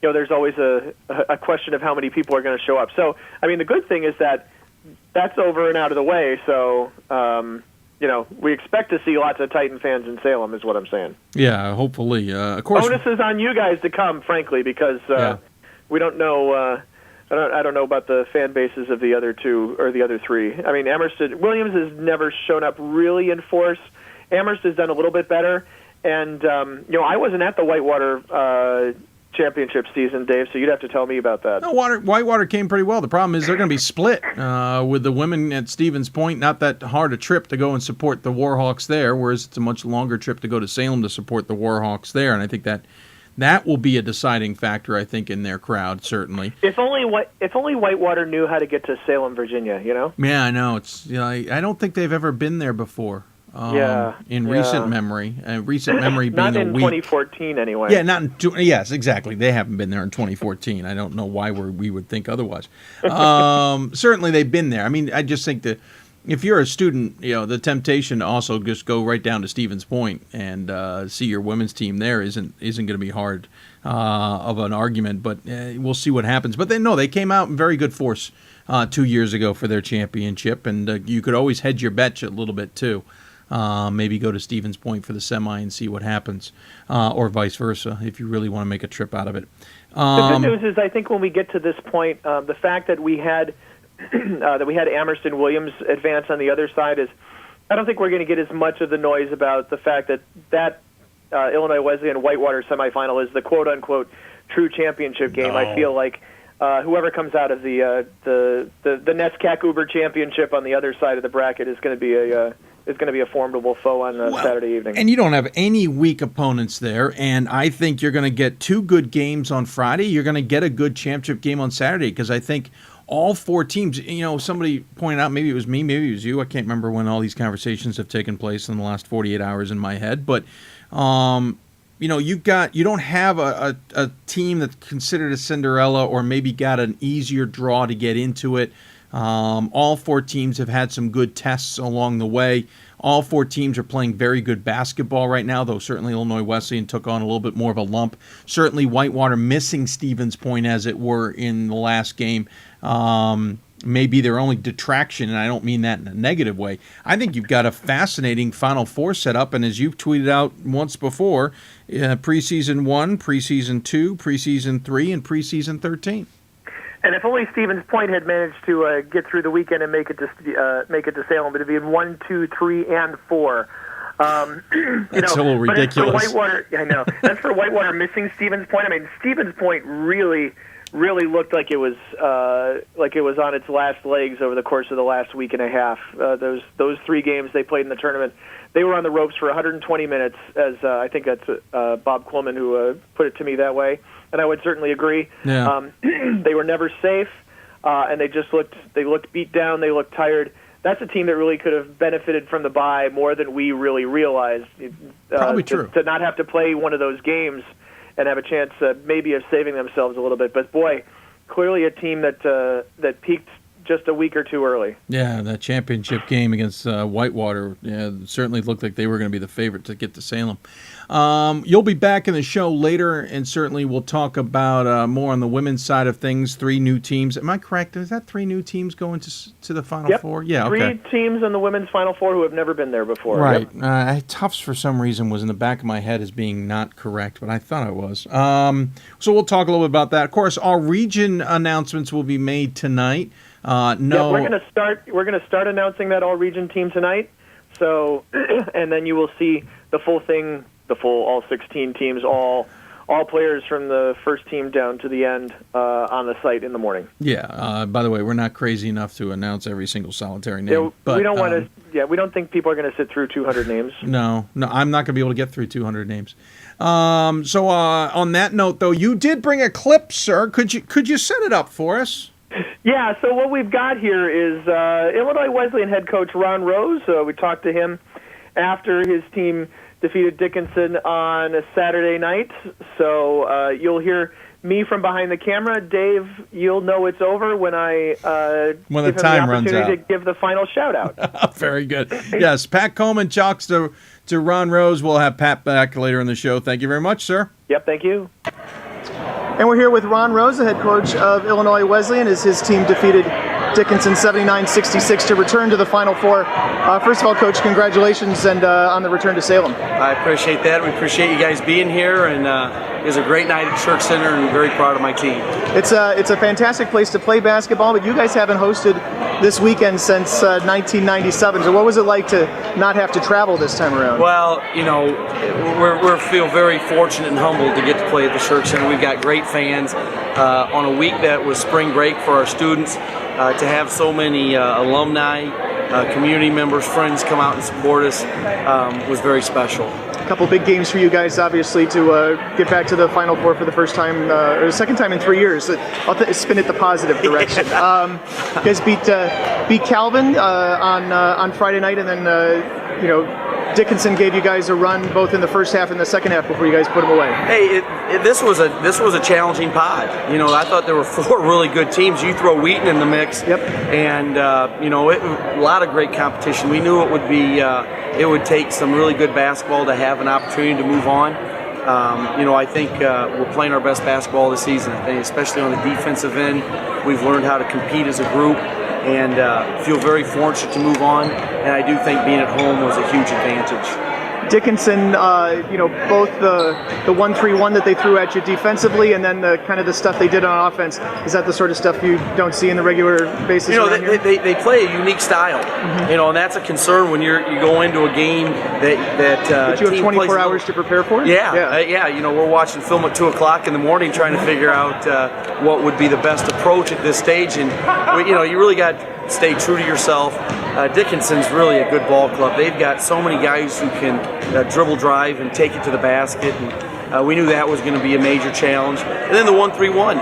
there's always a question of how many people are going to show up. So the good thing is that that's over and out of the way. So we expect to see lots of Titan fans in Salem, is what I'm saying. Yeah, hopefully. Of course, onus is on you guys to come, frankly, because we don't know. I don't know about the fan bases of the other two or the other three. Williams has never shown up really in force. Amherst has done a little bit better, and I wasn't at the Whitewater championship season, Dave, so you'd have to tell me about that. No, Whitewater came pretty well. The problem is they're going to be split with the women at Stevens Point. Not that hard a trip to go and support the Warhawks there, whereas it's a much longer trip to go to Salem to support the Warhawks there, and I think that will be a deciding factor, I think, in their crowd, certainly. If only Whitewater knew how to get to Salem, Virginia, Yeah, I know. It's I don't think they've ever been there before. Recent memory. Recent memory being not in a week. 2014 anyway. Yeah, yes, exactly. They haven't been there in 2014. I don't know why we would think otherwise. Certainly they've been there. I just think that if you're a student, the temptation to also just go right down to Stevens Point and see your women's team there isn't going to be hard of an argument, but we'll see what happens. But they came out in very good force 2 years ago for their championship, and you could always hedge your bet a little bit too. Maybe go to Stevens Point for the semi and see what happens, or vice versa if you really want to make a trip out of it. The good news is, I think when we get to this point, the fact that we had Amherst and Williams advance on the other side is, I don't think we're going to get as much of the noise about the fact that Illinois Wesleyan Whitewater semifinal is the quote unquote true championship game. No. I feel like whoever comes out of the NESCAC Uber championship on the other side of the bracket is going to be a formidable foe on Saturday evening. And you don't have any weak opponents there, and I think you're going to get 2 good games on Friday. You're going to get a good championship game on Saturday, because I think all 4 teams, somebody pointed out, maybe it was me, maybe it was you, I can't remember when all these conversations have taken place in the last 48 hours in my head, but you don't have a team that's considered a Cinderella or maybe got an easier draw to get into it. All 4 teams have had some good tests along the way. All 4 teams are playing very good basketball right now, though certainly Illinois Wesleyan took on a little bit more of a lump. Certainly Whitewater missing Stevens Point, as it were, in the last game. May be their only detraction, and I don't mean that in a negative way. I think you've got a fascinating Final Four set up, and as you've tweeted out once before, preseason 1, preseason 2, preseason 3, and preseason 13. And if only Stevens Point had managed to get through the weekend and make it to Salem, it'd be in 1, 2, 3, and 4. That's a little ridiculous. But for Whitewater, I know. That's for Whitewater missing Stevens Point. I mean, Stevens Point really looked like it was on its last legs over the course of the last week and a half. Those 3 games they played in the tournament, they were on the ropes for 120 minutes. As I think that's Bob Quillman who put it to me that way, and I would certainly agree. Yeah. They were never safe, and they looked beat down. They looked tired. That's a team that really could have benefited from the bye more than we really realized. Probably true. To not have to play one of those games and have a chance maybe of saving themselves a little bit. But boy, clearly a team that peaked just a week or 2 early. Yeah, that championship game against Whitewater certainly looked like they were going to be the favorite to get to Salem. You'll be back in the show later, and certainly we'll talk about more on the women's side of things. 3 new teams. Am I correct? Is that 3 new teams going to the Final Four? Yeah, okay. 3 teams in the women's Final Four who have never been there before. Right. Yep. Tufts, for some reason, was in the back of my head as being not correct, but I thought it was. So we'll talk a little bit about that. Of course, our region announcements will be made tonight. We're going to start announcing that all region team tonight. So, and then you will see the full thing, all 16 teams, all players from the first team down to the end on the site in the morning. Yeah. By the way, we're not crazy enough to announce every single solitary name. But we don't want to. Yeah, we don't think people are going to sit through 200 names. No, I'm not going to be able to get through 200 names. So on that note, though, you did bring a clip, sir. Could you set it up for us? Yeah, so what we've got here is Illinois Wesleyan head coach Ron Rose. We talked to him after his team defeated Dickinson on a Saturday night. So you'll hear me from behind the camera. Dave, you'll know it's over when I when the time runs out. To give the final shout-out. Very good. Yes, Pat Coleman talks to Ron Rose. We'll have Pat back later in the show. Thank you very much, sir. Yep, thank you. And we're here with Ron Rose, the head coach of Illinois Wesleyan, as his team defeated Dickinson 79-66 to return to the Final Four. First of all, Coach, congratulations and on the return to Salem. I appreciate that. We appreciate you guys being here, and it was a great night at Shirk Center, and I'm very proud of my team. It's a fantastic place to play basketball, but you guys haven't hosted this weekend since 1997. So what was it like to not have to travel this time around? Well, we feel very fortunate and humbled to get to play at the Shirk Center. We've got great fans. On a week that was spring break for our students, to have so many alumni, community members, friends come out and support us was very special. A couple big games for you guys, obviously, to get back to the Final Four for the first time, or the second time in 3 years. I'll spin it the positive direction. You guys beat Calvin on Friday night, and then Dickinson gave you guys a run both in the first half and the second half before you guys put them away. Hey, this was a challenging pod. I thought there were 4 really good teams. You throw Wheaton in the mix, yep. And a lot of great competition. We knew it would take some really good basketball to have an opportunity to move on. I think we're playing our best basketball this season, especially on the defensive end. We've learned how to compete as a group and feel very fortunate to move on. And I do think being at home was a huge advantage. Dickinson, both the 1-3-1 that they threw at you defensively, and then the kind of the stuff they did on offense. Is that the sort of stuff you don't see in the regular basis? They play a unique style, and that's a concern when you go into a game that you have 24 hours to prepare for. We're watching film at 2:00 in the morning, trying to figure out what would be the best approach at this stage, and you really got to stay true to yourself. Dickinson's really a good ball club. They've got so many guys who can dribble, drive, and take it to the basket. And we knew that was going to be a major challenge. And then the 1-3-1,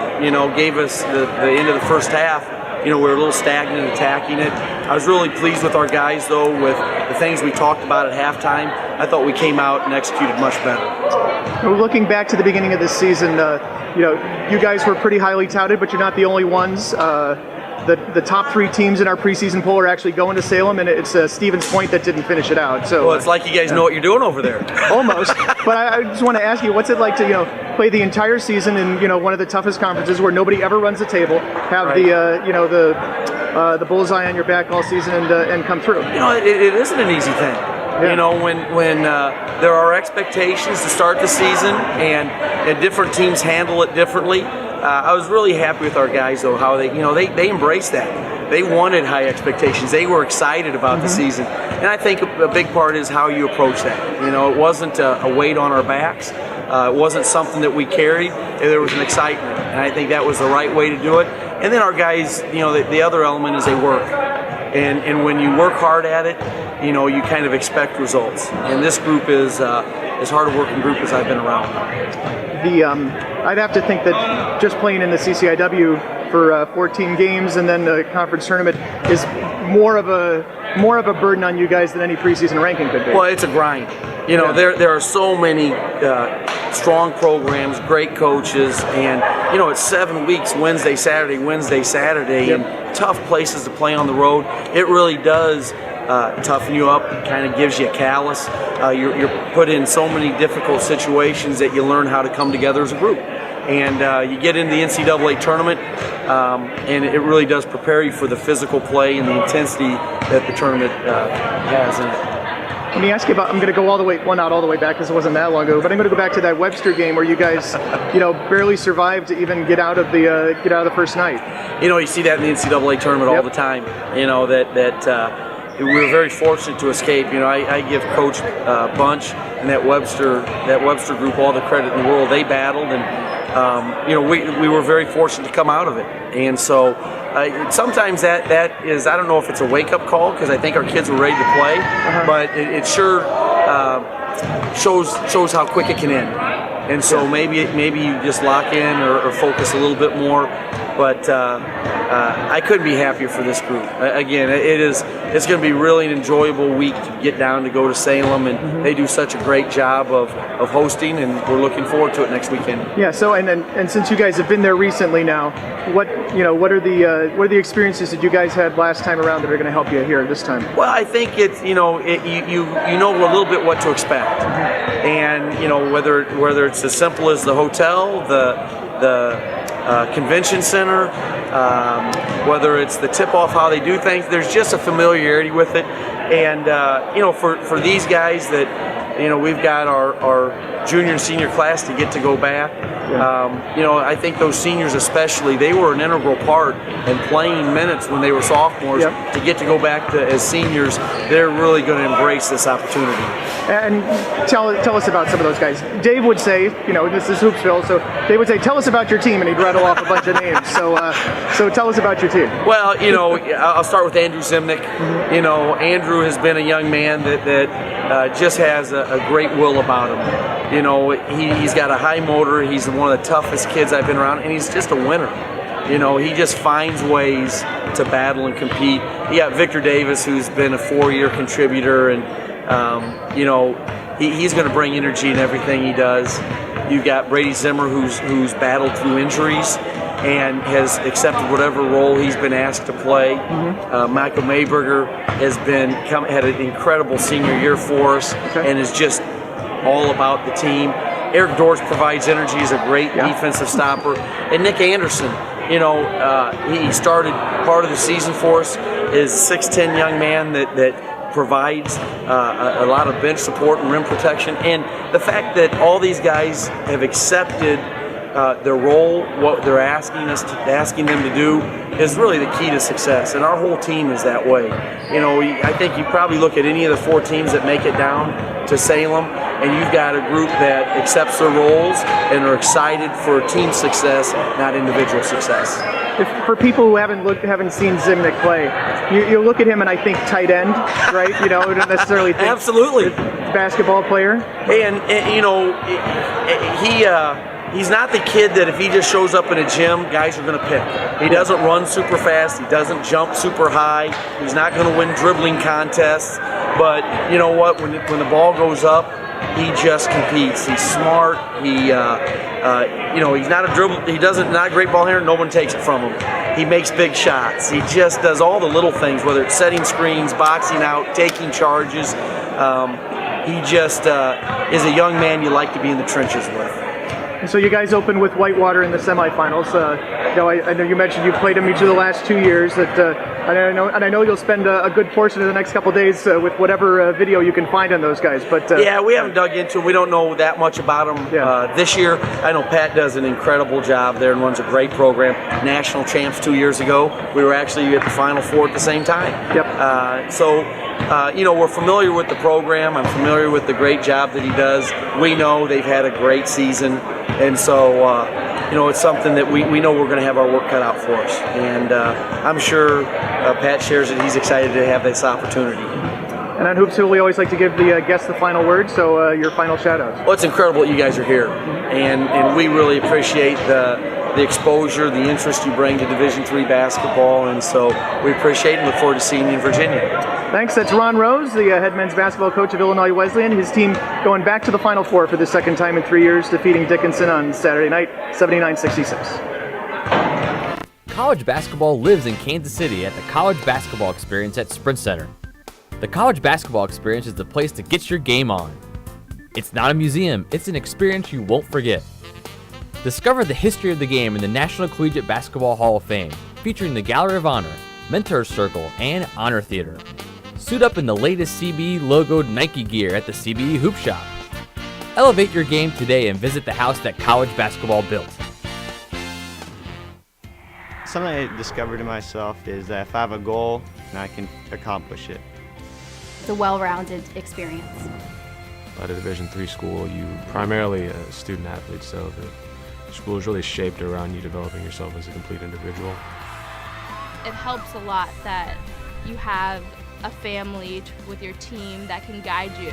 gave us the end of the first half. We were a little stagnant attacking it. I was really pleased with our guys, though, with the things we talked about at halftime. I thought we came out and executed much better. Looking back to the beginning of this season, you guys were pretty highly touted, but you're not the only ones. The top 3 teams in our preseason poll are actually going to Salem, and it's Stevens Point that didn't finish it out. So, well, it's like you guys know what you're doing over there. Almost. But I just want to ask you, what's it like to play the entire season in one of the toughest conferences where nobody ever runs the table, have the bullseye on your back all season and come through? It isn't an easy thing. Yeah. When there are expectations to start the season and different teams handle it differently. I was really happy with our guys, though, how they embraced that. They wanted high expectations. They were excited about the season. And I think a big part is how you approach that. It wasn't a weight on our backs. It wasn't something that we carried. There was an excitement. And I think that was the right way to do it. And then our guys, the other element is they work. And when you work hard at it, you kind of expect results. And this group is as hard a working group as I've been around. I'd have to think that just playing in the CCIW for 14 games and then the conference tournament is more of a burden on you guys than any preseason ranking could be. Well, it's a grind. There are so many strong programs, great coaches, and it's 7 weeks, Wednesday, Saturday, and tough places to play on the road. It really does toughen you up, kind of gives you a callus. You're put in so many difficult situations that you learn how to come together as a group. And you get into the NCAA tournament, and it really does prepare you for the physical play and the intensity that the tournament has in it. Let me ask you about, I'm going to go all the way, well, not all the way back because it wasn't that long ago, but I'm going to go back to that Webster game where you guys, barely survived to even get out of the first night. You see that in the NCAA tournament all the time, we were very fortunate to escape. I give Coach Bunch and that Webster group all the credit in the world. They battled, and we were very fortunate to come out of it. And so sometimes that is, I don't know if it's a wake-up call because I think our kids were ready to play, but it sure shows how quick it can end. And so maybe you just lock in or focus a little bit more. But I couldn't be happier for this group. Again, it's going to be really an enjoyable week to get down to go to Salem, and they do such a great job of hosting, and we're looking forward to it next weekend. Yeah. So and since you guys have been there recently now, what are the experiences that you guys had last time around that are going to help you here this time? Well, I think it's you know a little bit what to expect, and whether it's as simple as the hotel, the convention center, whether it's the tip-off, how they do things. There's just a familiarity with it, and for these guys that we've got our junior and senior class to get to go back. I think those seniors especially, they were an integral part in playing minutes when they were sophomores. To get to go back as seniors, they're really going to embrace this opportunity. And tell us about some of those guys. Dave would say, this is Hoopsville, so Dave would say, tell us about your team, and he'd rattle off a bunch of names. So tell us about your team. Well, I'll start with Andrew Zimnick. Andrew has been a young man that just has a great will about him. He's got a high motor. He's one of the toughest kids I've been around, and he's just a winner. He just finds ways to battle and compete. You got Victor Davis, who's been a 4-year contributor, and he's going to bring energy in everything he does. You've got Brady Zimmer, who's battled through injuries and has accepted whatever role he's been asked to play. Michael Mayberger had an incredible senior year for us, and is just all about the team. Eric Dorsch provides energy, is a great defensive stopper. And Nick Anderson, he started part of the season for us, is a 6'10" young man that provides a lot of bench support and rim protection. And the fact that all these guys have accepted their role, what they're asking them to do, is really the key to success. And our whole team is that way. I think you probably look at any of the 4 teams that make it down to Salem, and you've got a group that accepts their roles and are excited for team success, not individual success. For people who haven't seen Zimnick play, you look at him and I think tight end, right? Don't necessarily think absolutely basketball player. And he's not the kid that if he just shows up in a gym, guys are going to pick. He doesn't run super fast. He doesn't jump super high. He's not going to win dribbling contests. But you know what? When the ball goes up, he just competes. He's smart. He's not a dribble. Not a great ball handler. No one takes it from him. He makes big shots. He just does all the little things, whether it's setting screens, boxing out, taking charges. He just is a young man you like to be in the trenches with. And so you guys opened with Whitewater in the semifinals. I know you mentioned you've played them each of the last 2 years. I know you'll spend a good portion of the next couple of days with whatever video you can find on those guys. But we haven't dug into them. We don't know that much about them this year. I know Pat does an incredible job there and runs a great program. National champs 2 years ago. We were actually at the Final Four at the same time. Yep. We're familiar with the program. I'm familiar with the great job that he does. We know they've had a great season. And so, it's something that we know we're going to have our work cut out for us. And I'm sure Pat shares that he's excited to have this opportunity. And on Hoopsville, we always like to give the guests the final word, so your final shout-outs. Well, it's incredible that you guys are here. And we really appreciate the exposure, the interest you bring to Division III basketball. And so we appreciate it and look forward to seeing you in Virginia. Thanks. That's Ron Rose, the head men's basketball coach of Illinois Wesleyan. His team going back to the Final Four for the second time in 3 years, defeating Dickinson on Saturday night, 79-66. College basketball lives in Kansas City at the College Basketball Experience at Sprint Center. The College Basketball Experience is the place to get your game on. It's not a museum, it's an experience you won't forget. Discover the history of the game in the National Collegiate Basketball Hall of Fame, featuring the Gallery of Honor, Mentor Circle, and Honor Theater. Suit up in the latest CBE logoed Nike gear at the CBE Hoop Shop. Elevate your game today and visit the house that college basketball built. Something I discovered in myself is that if I have a goal, then I can accomplish it. It's a well-rounded experience. At a Division III school, you primarily a student athlete, so the school is really shaped around you developing yourself as a complete individual. It helps a lot that you have a family with your team that can guide you.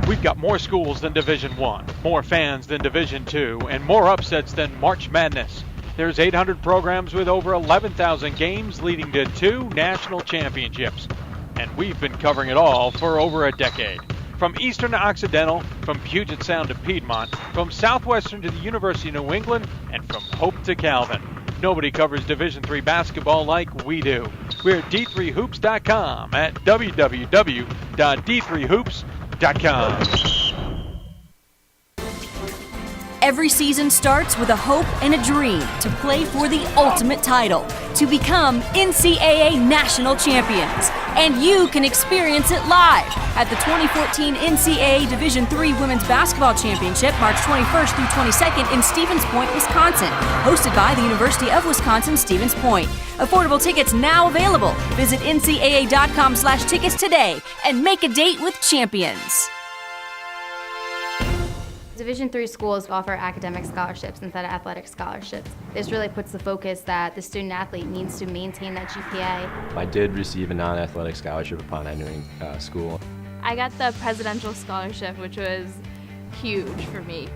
We've got more schools than Division I, more fans than Division II, and more upsets than March Madness. There's 800 programs with over 11,000 games leading to 2 national championships. And we've been covering it all for over a decade. From Eastern to Occidental, from Puget Sound to Piedmont, from Southwestern to the University of New England, and from Hope to Calvin. Nobody covers Division III basketball like we do. We're at D3Hoops.com at www.d3hoops.com. Every season starts with a hope and a dream to play for the ultimate title, to become NCAA national champions. And you can experience it live at the 2014 NCAA Division III Women's Basketball Championship, March 21st through 22nd in Stevens Point, Wisconsin, hosted by the University of Wisconsin-Stevens Point. Affordable tickets now available. Visit ncaa.com/tickets today and make a date with champions. Division III schools offer academic scholarships instead of athletic scholarships. This really puts the focus that the student athlete needs to maintain that GPA. I did receive a non-athletic scholarship upon entering school. I got the presidential scholarship, which was huge for me.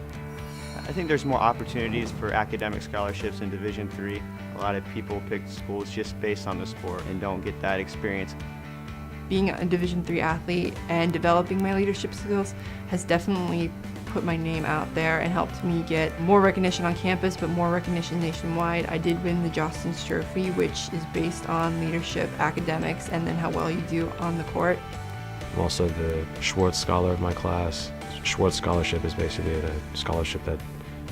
I think there's more opportunities for academic scholarships in Division III. A lot of people pick schools just based on the sport and don't get that experience. Being a Division III athlete and developing my leadership skills has definitely put my name out there and helped me get more recognition on campus, but more recognition nationwide. I did win the Jostens Trophy, which is based on leadership, academics, and then how well you do on the court. I'm also the Schwartz Scholar of my class. Schwartz Scholarship is basically a scholarship that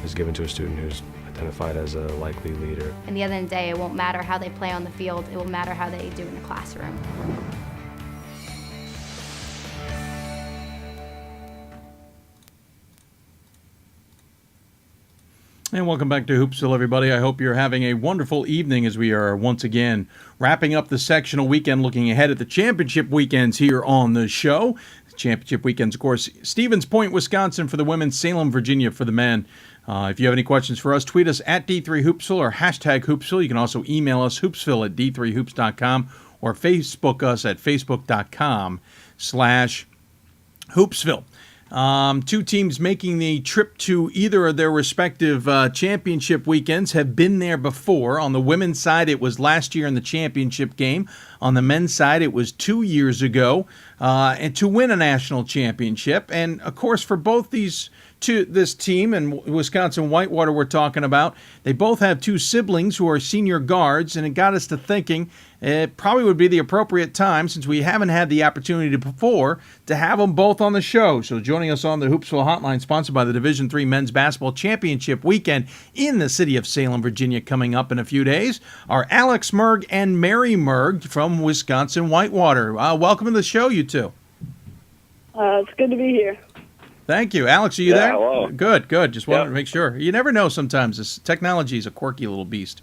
is given to a student who's identified as a likely leader. At the end of the day, it won't matter how they play on the field, it will matter how they do in the classroom. And welcome back to Hoopsville, everybody. I hope you're having a wonderful evening as we are once again wrapping up the sectional weekend, looking ahead at the championship weekends here on the show. Championship weekends, of course, Stevens Point, Wisconsin for the women, Salem, Virginia for the men. If you have any questions for us, tweet us at D3Hoopsville or hashtag Hoopsville. You can also email us, hoopsville at d3hoops.com, or Facebook us at facebook.com/Hoopsville. Two teams making the trip to either of their respective championship weekends have been there before. On the women's side, it was last year in the championship game. On the men's side, it was 2 years ago, and to win a national championship. And, of course, for both this team and Wisconsin Whitewater we're talking about, they both have two siblings who are senior guards, and it got us to thinking it probably would be the appropriate time, since we haven't had the opportunity before, to have them both on the show. So joining us on the Hoopsville Hotline, sponsored by the Division III Men's Basketball Championship Weekend in the city of Salem, Virginia, coming up in a few days, are Alex Merg and Mary Merg from Wisconsin Whitewater. Welcome to the show, you two. It's good to be here. Thank you. Alex, are you there? Hello. Good. Just wanted to make sure. You never know sometimes. This technology is a quirky little beast.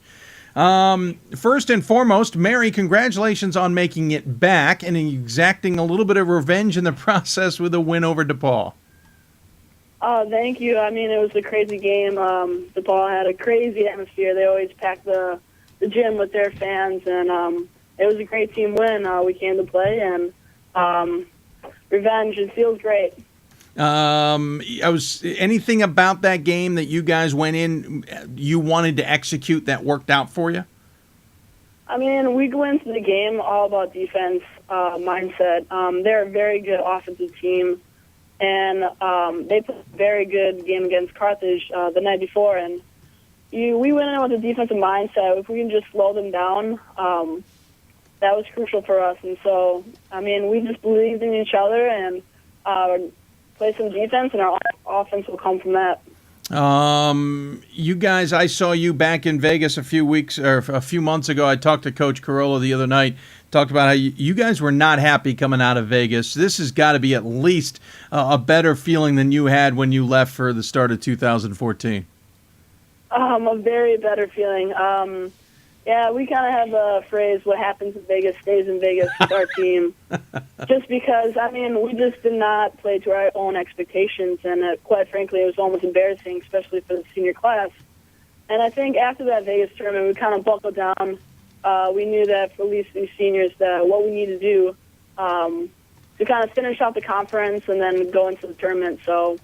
First and foremost, Mary, congratulations on making it back and exacting a little bit of revenge in the process with a win over DePaul. Oh, thank you. I mean, it was a crazy game. DePaul had a crazy atmosphere. They always pack the gym with their fans, and it was a great team win. We came to play, and revenge, it feels great. Anything about that game that you guys went in, you wanted to execute that worked out for you? I mean, we go into the game all about defense mindset. They're a very good offensive team, and they played a very good game against Carthage the night before. And we went in with a defensive mindset. If we can just slow them down, that was crucial for us. And so, I mean, we just believed in each other and play some defense, and our offense will come from that. You guys, I saw you back in Vegas a few months ago. I talked to Coach Carollo the other night, talked about how you guys were not happy coming out of Vegas. This has got to be at least a better feeling than you had when you left for the start of 2014. A very better feeling. Yeah, we kind of have a phrase, what happens in Vegas stays in Vegas with our team. Just because, I mean, we just did not play to our own expectations, and quite frankly, it was almost embarrassing, especially for the senior class. And I think after that Vegas tournament, we kind of buckled down. We knew that for at least these seniors, that what we need to do to kind of finish out the conference and then go into the tournament. So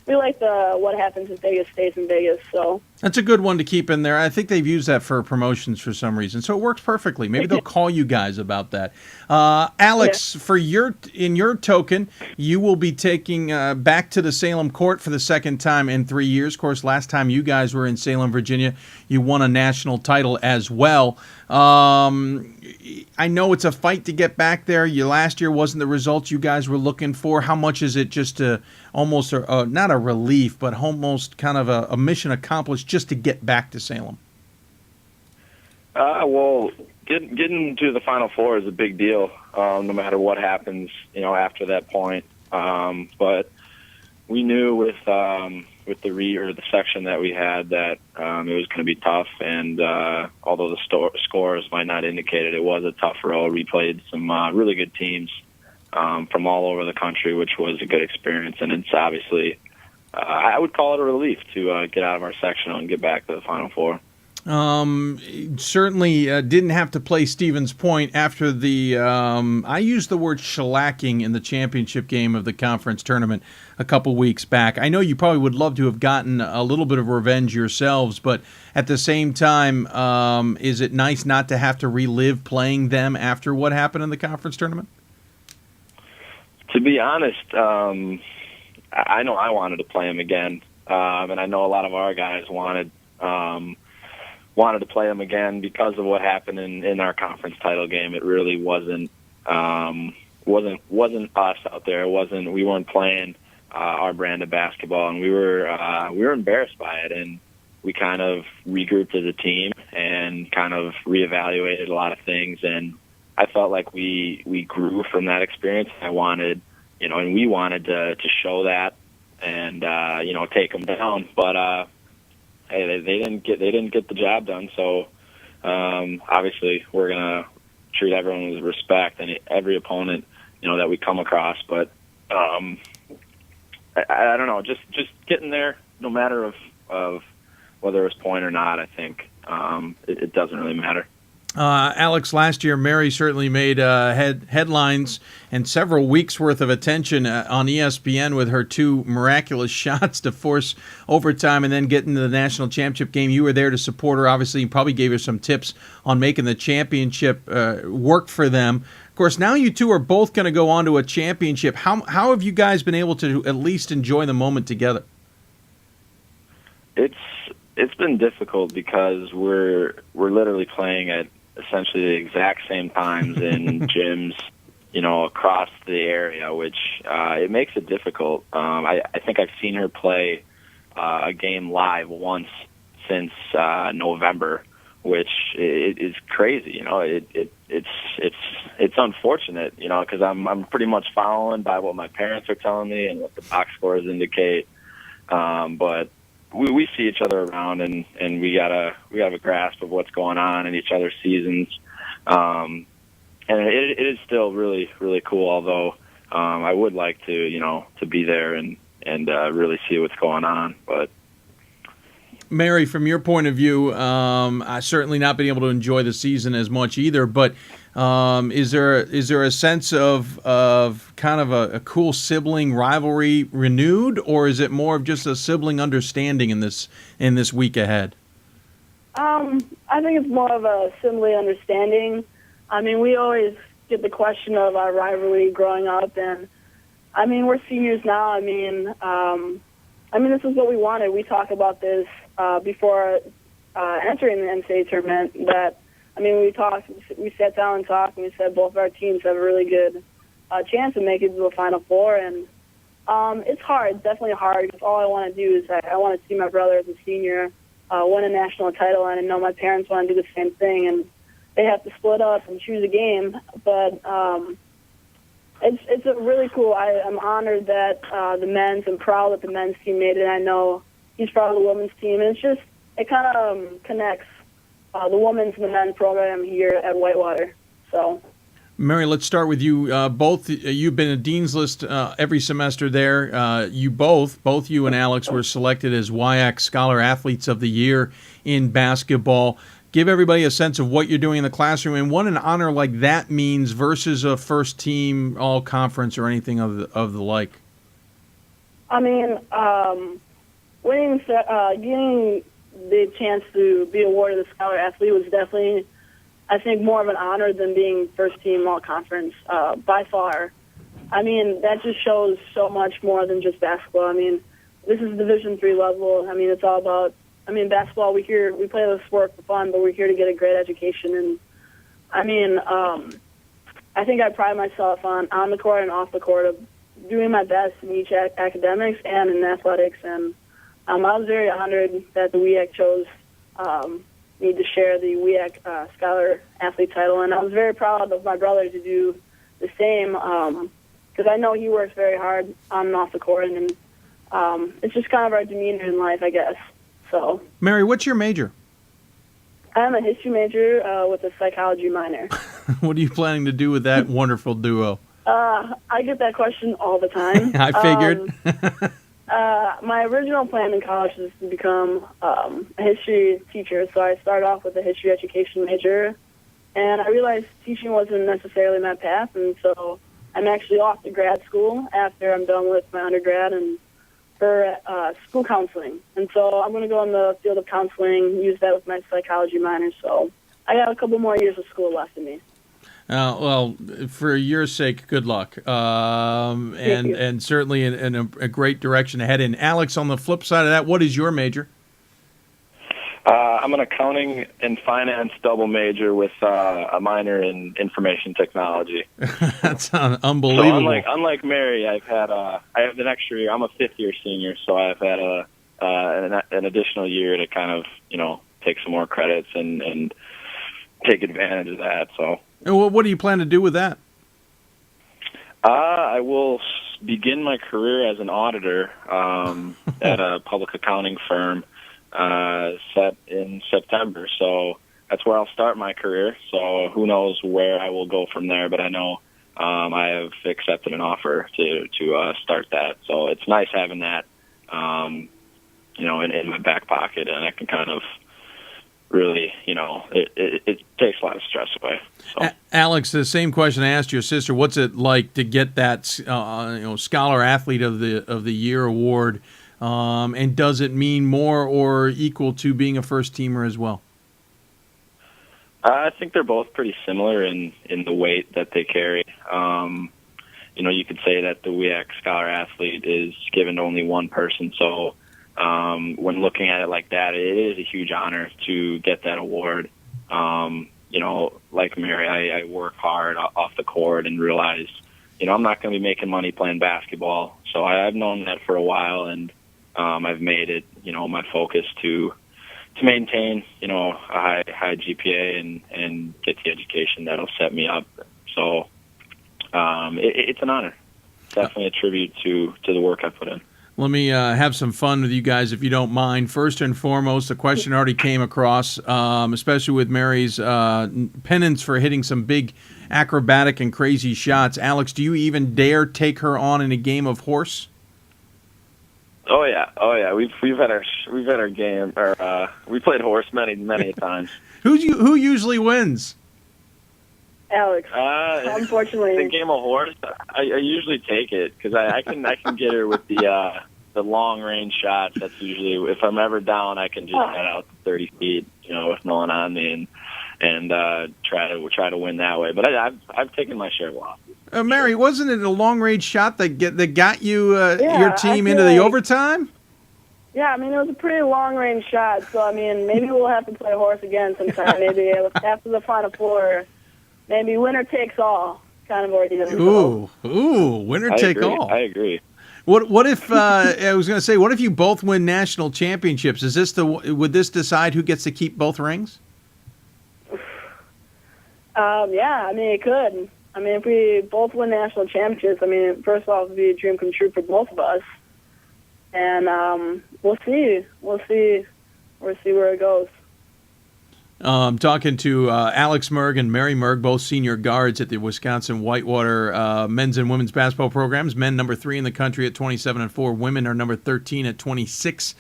we like the what happens in Vegas stays in Vegas. So that's a good one to keep in there. I think they've used that for promotions for some reason, so it works perfectly. Maybe they'll call you guys about that. Alex, for in your token, you will be taking back to the Salem court for the second time in 3 years. Of course, last time you guys were in Salem, Virginia, you won a national title as well. I know it's a fight to get back there. Last year wasn't the results you guys were looking for. How much is it just almost not a relief, but almost kind of a mission accomplished just to get back to Salem? Well, getting to the Final Four is a big deal, no matter what happens, after that point. But we knew with the section that we had that it was going to be tough, and although the scores might not indicate it, it was a tough row. We played some really good teams from all over the country, which was a good experience, and it's obviously I would call it a relief to get out of our sectional and get back to the Final Four. Certainly didn't have to play Stevens Point after the I used the word shellacking in the championship game of the conference tournament a couple weeks back. I know you probably would love to have gotten a little bit of revenge yourselves, but at the same time, is it nice not to have to relive playing them after what happened in the conference tournament? To be honest, I know I wanted to play him again, and I know a lot of our guys wanted to play him again because of what happened in our conference title game. It really wasn't us out there. We weren't playing our brand of basketball, and we were embarrassed by it, and we kind of regrouped as a team and kind of reevaluated a lot of things, and I felt like we grew from that experience. I wanted, and we wanted to show that and take them down, but hey, they didn't get the job done. So obviously we're gonna treat everyone with respect and every opponent that we come across. But I don't know, just getting there, no matter of whether it was point or not. I think it doesn't really matter. Alex, last year, Mary certainly made headlines and several weeks' worth of attention on ESPN with her 2 miraculous shots to force overtime and then get into the national championship game. You were there to support her. Obviously, you probably gave her some tips on making the championship work for them. Of course, now you two are both going to go on to a championship. How have you guys been able to at least enjoy the moment together? It's been difficult because we're literally playing at essentially the exact same times in gyms, across the area, which it makes it difficult. I think I've seen her play a game live once since November, which is crazy. It's unfortunate, because I'm pretty much following by what my parents are telling me and what the box scores indicate. But we see each other around, and we have a grasp of what's going on in each other's seasons. And it is still really, really cool, although I would like to be there and really see what's going on. But Mary, from your point of view, I certainly not been able to enjoy the season as much either, but is there a sense of kind of a cool sibling rivalry renewed, or is it more of just a sibling understanding in this week ahead? I think it's more of a sibling understanding. I mean, we always get the question of our rivalry growing up, and I mean, we're seniors now. I mean, this is what we wanted. We talked about this before entering the NCAA tournament. That we sat down and talked, and we said both of our teams have a really good chance of making it to the Final Four. And it's hard, definitely hard, because all I want to do is I want to see my brother as a senior win a national title, and I know my parents want to do the same thing, and they have to split up and choose a game. But it's a really cool. I'm honored that I'm proud that the men's team made it. I know he's proud of the women's team, and it kind of connects the women's and the men's program here at Whitewater. So, Mary, let's start with you. Both you've been a Dean's List every semester there. You both you and Alex were selected as WIAC Scholar Athletes of the Year in basketball. Give everybody a sense of what you're doing in the classroom and what an honor like that means versus a first team all conference or anything of the like. I mean, getting the chance to be awarded a Scholar Athlete was definitely, I think, more of an honor than being first team all conference by far. I mean, that just shows so much more than just basketball. I mean, this is Division III level. I mean, it's all about. I mean, basketball, we play the sport for fun, but we're here to get a great education. And, I mean, I think I pride myself on the court and off the court of doing my best in each academics and in athletics. And I was very honored that the WIAC chose me to share the WIAC Scholar Athlete title. And I was very proud of my brother to do the same because I know he works very hard on and off the court. And it's just kind of our demeanor in life, I guess. So, Mary, what's your major? I'm a history major with a psychology minor. What are you planning to do with that wonderful duo? I get that question all the time. I figured. My original plan in college was to become a history teacher, so I started off with a history education major, and I realized teaching wasn't necessarily my path, and so I'm actually off to grad school after I'm done with my undergrad and for school counseling. And so I'm going to go in the field of counseling, use that with my psychology minor. So I got a couple more years of school left in me. Well, for your sake, good luck, and certainly in a great direction ahead. And Alex, on the flip side of that, what is your major? I'm an accounting and finance double major with a minor in information technology. That's unbelievable. So unlike Mary, I have an extra year. I'm a fifth-year senior, so I've had an additional year to kind of take some more credits and take advantage of that. So, what do you plan to do with that? I will begin my career as an auditor at a public accounting firm. Set in September, so that's where I'll start my career. So who knows where I will go from there, but I know I have accepted an offer to start that. So it's nice having that, in my back pocket, and I can kind of really, it takes a lot of stress away. So. Alex, the same question I asked your sister. What's it like to get that, Scholar Athlete of the Year award? And does it mean more or equal to being a first-teamer as well? I think they're both pretty similar in the weight that they carry. You could say that the WEAC Scholar Athlete is given to only one person. So when looking at it like that, it is a huge honor to get that award. Like Mary, I work hard off the court and realize, I'm not going to be making money playing basketball. So I've known that for a while, and I've made it, my focus to maintain, a high GPA and get the education that'll set me up. So it's an honor. Definitely a tribute to the work I put in. Let me have some fun with you guys, if you don't mind. First and foremost, the question already came across, especially with Mary's penance for hitting some big acrobatic and crazy shots. Alex, do you even dare take her on in a game of horse? Oh yeah. We've had our game, or we played horse many times. Who usually wins? Alex. Unfortunately, the game of horse, I usually take it because I can get her with the long range shots. That's usually, if I'm ever down, I can just head out 30 feet, with no one on me, and try to win that way. But I've taken my share of losses. Mary, wasn't it a long range shot that got you your team into the overtime? Yeah, it was a pretty long range shot. So maybe we'll have to play horse again sometime. Maybe after the Final Four. Maybe winner takes all kind of ordeal. Ooh, winner take all. I agree. What if I was going to say? What if you both win national championships? Would this decide who gets to keep both rings? Yeah, it could. If we both win national championships, first of all, it would be a dream come true for both of us. And we'll see. We'll see where it goes. Talking to Alex Merg and Mary Merg, both senior guards at the Wisconsin Whitewater men's and women's basketball programs. Men number 3 in the country at 27-4. Women are number 13 at 26-4.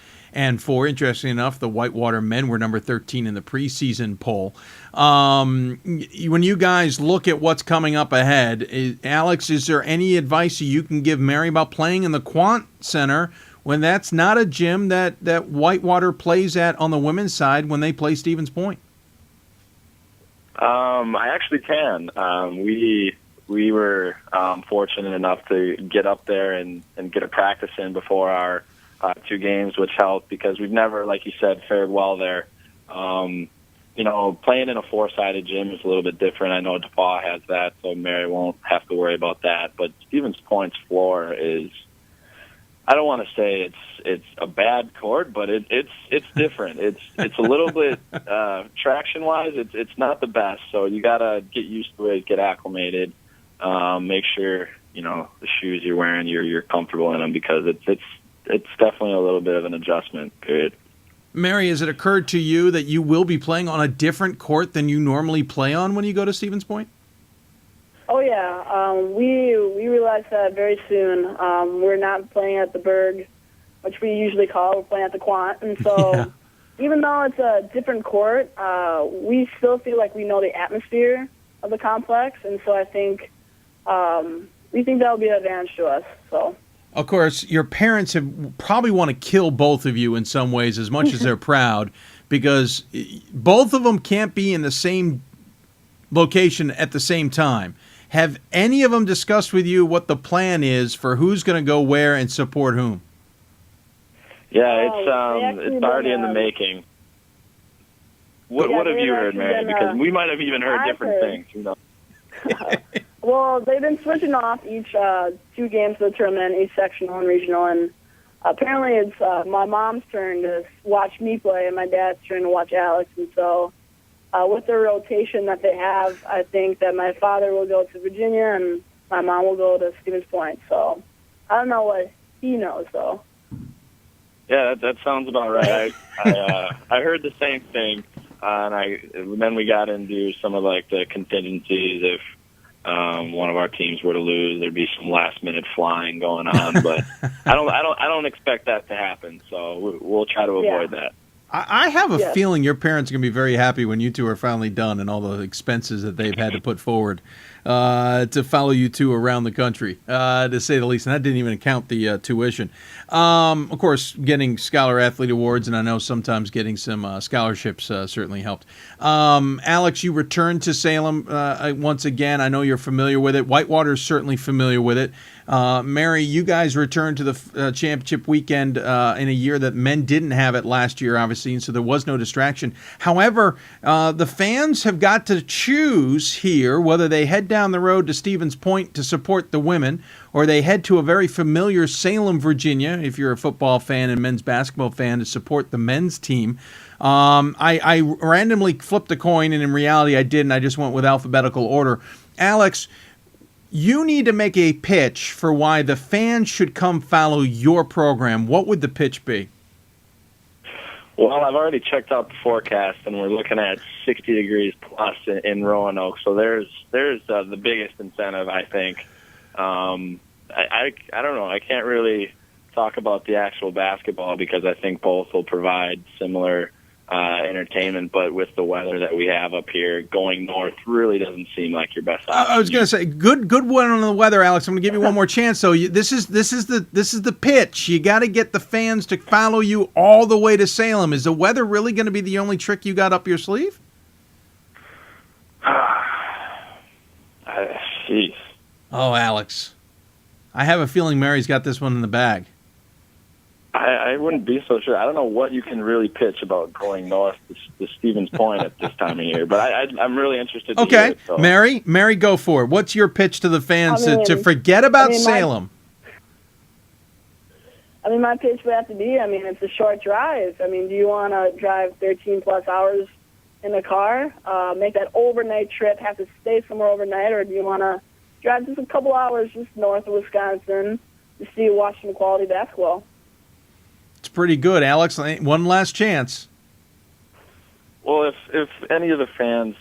Interestingly enough, the Whitewater men were number 13 in the preseason poll. When you guys look at what's coming up ahead, Alex, is there any advice you can give Mary about playing in the Quant Center when that's not a gym that Whitewater plays at on the women's side when they play Stevens Point? I actually can. We were fortunate enough to get up there and get a practice in before our 2 games, which helped because we've never, like you said, fared well there. Playing in a 4-sided gym is a little bit different. I know DePaul has that, so Mary won't have to worry about that. But Stevens Point's floor is, I don't want to say it's a bad court, but it's different. It's a little bit traction wise. It's not the best, so you gotta get used to it, get acclimated, make sure the shoes you're wearing you're comfortable in them because it's definitely a little bit of an adjustment period. Mary, has it occurred to you that you will be playing on a different court than you normally play on when you go to Stevens Point? Oh yeah, we realized that very soon. We're not playing at the Berg, which we usually call. We're playing at the Quant, and so even though it's a different court, we still feel like we know the atmosphere of the complex, and so I think we think that'll be an advantage to us. So. Of course, your parents have probably want to kill both of you in some ways as much as they're proud, because both of them can't be in the same location at the same time. Have any of them discussed with you what the plan is for who's going to go where and support whom? Yeah, it's already in the making. What have you heard, Mary? Because we might have even heard different things. You know. Well, they've been switching off each 2 games of the tournament, each sectional and regional, and apparently it's my mom's turn to watch me play and my dad's turn to watch Alex. And so with the rotation that they have, I think that my father will go to Virginia and my mom will go to Stevens Point. So I don't know what he knows, though. Yeah, that sounds about right. I heard the same thing, and then we got into some of like the contingencies. If one of our teams were to lose, there'd be some last minute flying going on, but I don't expect that to happen. So we'll try to avoid that. I have a feeling your parents are going to be very happy when you two are finally done and all the expenses that they've had to put forward to follow you two around the country, to say the least. And that didn't even count the tuition. Of course, getting Scholar Athlete Awards, and I know sometimes getting some scholarships certainly helped. Alex, you returned to Salem once again. I know you're familiar with it. Whitewater's certainly familiar with it. Mary, you guys returned to the championship weekend in a year that men didn't have it last year, obviously, and so there was no distraction. However, the fans have got to choose here whether they head down the road to Stevens Point to support the women, or they head to a very familiar Salem, Virginia, if you're a football fan and men's basketball fan, to support the men's team. I randomly flipped a coin, and in reality I didn't. I just went with alphabetical order. Alex, you need to make a pitch for why the fans should come follow your program. What would the pitch be? Well, I've already checked out the forecast, and we're looking at 60 degrees plus in Roanoke. So there's the biggest incentive, I think. I don't know. I can't really talk about the actual basketball because I think both will provide similar entertainment, but with the weather that we have up here, going north really doesn't seem like your best option. I was going to say good one on the weather, Alex. I'm going to give you one more chance, though. This is the pitch. You got to get the fans to follow you all the way to Salem. Is the weather really going to be the only trick you got up your sleeve? Jeez. Oh, Alex, I have a feeling Mary's got this one in the bag. I wouldn't be so sure. I don't know what you can really pitch about going north to Stevens Point at this time of year, but I'm really interested to hear it. So. Mary, go for it. What's your pitch to the fans to forget about Salem? My pitch would have to be, it's a short drive. Do you want to drive 13-plus hours in a car, make that overnight trip, have to stay somewhere overnight, or do you want to drive just a couple hours just north of Wisconsin to see watching quality basketball? It's pretty good, Alex. One last chance. Well, if any of the fans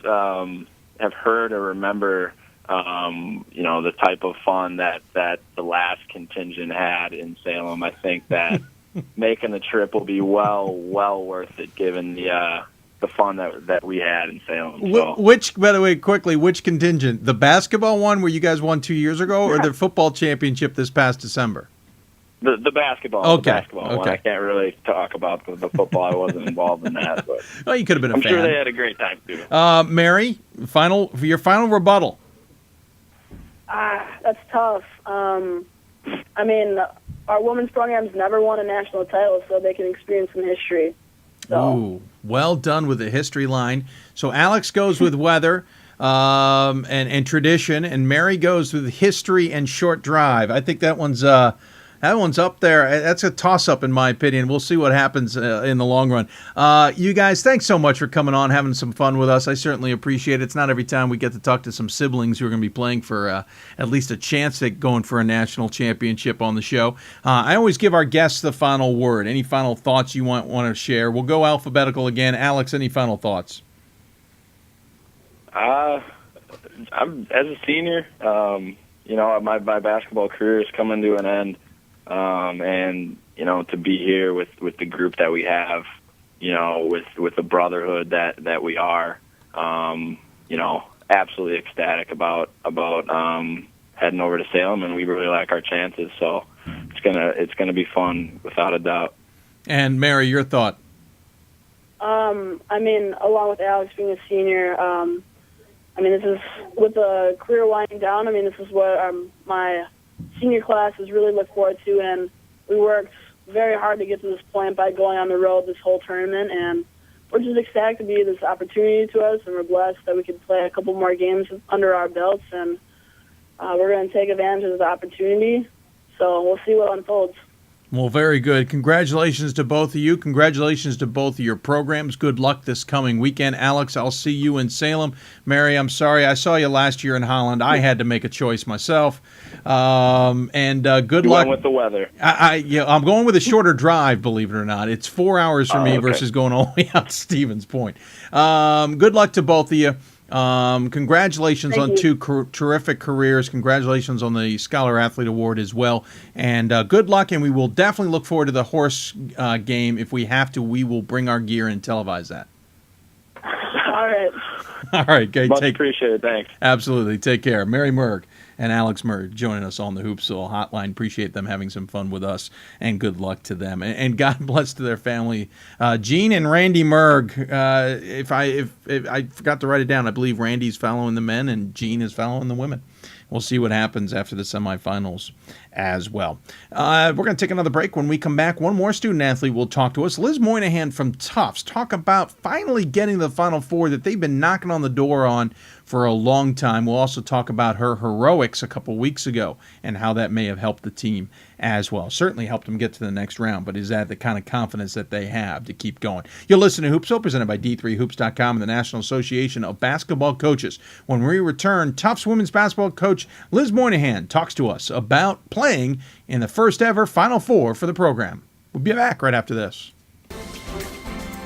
have heard or remember, the type of fun that the last contingent had in Salem, I think that making the trip will be well worth it, given the fun that we had in Salem. So. Which, by the way, quickly, which contingent? The basketball one where you guys won 2 years ago, or the football championship this past December? The basketball. Okay. The basketball one. I can't really talk about the football. I wasn't involved in that. But well, you could have been a fan. I'm sure they had a great time, too. Mary, your final rebuttal. That's tough. Our women's program's never won a national title, so they can experience some history. So. Ooh, well done with the history line. So Alex goes with weather and tradition, and Mary goes with history and short drive. I think that one's up there. That's a toss-up, in my opinion. We'll see what happens in the long run. You guys, thanks so much for coming on, having some fun with us. I certainly appreciate it. It's not every time we get to talk to some siblings who are going to be playing for at least a chance at going for a national championship on the show. I always give our guests the final word. Any final thoughts you want to share? We'll go alphabetical again. Alex, any final thoughts? I'm as a senior, my basketball career is coming to an end. And to be here with the group that we have, with the brotherhood that we are, absolutely ecstatic about heading over to Salem, and we really like our chances. So it's gonna be fun without a doubt. And Mary, your thought? Along with Alex being a senior, I mean, this is, with the career winding down, I mean, this is what my senior class has really looked forward to, and we worked very hard to get to this point by going on the road this whole tournament, and we're just ecstatic to be this opportunity to us, and we're blessed that we could play a couple more games under our belts, and we're going to take advantage of the opportunity, so we'll see what unfolds. Well, very good. Congratulations to both of you. Congratulations to both of your programs. Good luck this coming weekend. Alex, I'll see you in Salem. Mary, I'm sorry. I saw you last year in Holland. I had to make a choice myself. Good luck. Went with the weather. I'm going with a shorter drive, believe it or not. It's 4 hours for me okay. versus going all the way out to Stevens Point. Good luck to both of you. Congratulations on two terrific careers. Congratulations on the Scholar Athlete Award as well. And good luck, and we will definitely look forward to the horse game. If we have to, we will bring our gear and televise that. All right. All right, okay. Much appreciated. Thanks. Absolutely. Take care. Mary Merg and Alex Merg joining us on the Hoopsville Hotline. Appreciate them having some fun with us, and good luck to them. And God bless to their family. Gene and Randy Merg. If I forgot to write it down, I believe Randy's following the men and Gene is following the women. We'll see what happens after the semifinals as well. We're going to take another break. When we come back, one more student-athlete will talk to us. Liz Moynihan from Tufts. Talk about finally getting to the Final Four that they've been knocking on the door on for a long time. We'll also talk about her heroics a couple weeks ago and how that may have helped the team as well. Certainly helped them get to the next round, but is that the kind of confidence that they have to keep going? You'll listen to Hoopsville, presented by D3Hoops.com and the National Association of Basketball Coaches. When we return, Tufts women's basketball coach Liz Moynihan talks to us about playing in the first ever Final Four for the program. We'll be back right after this.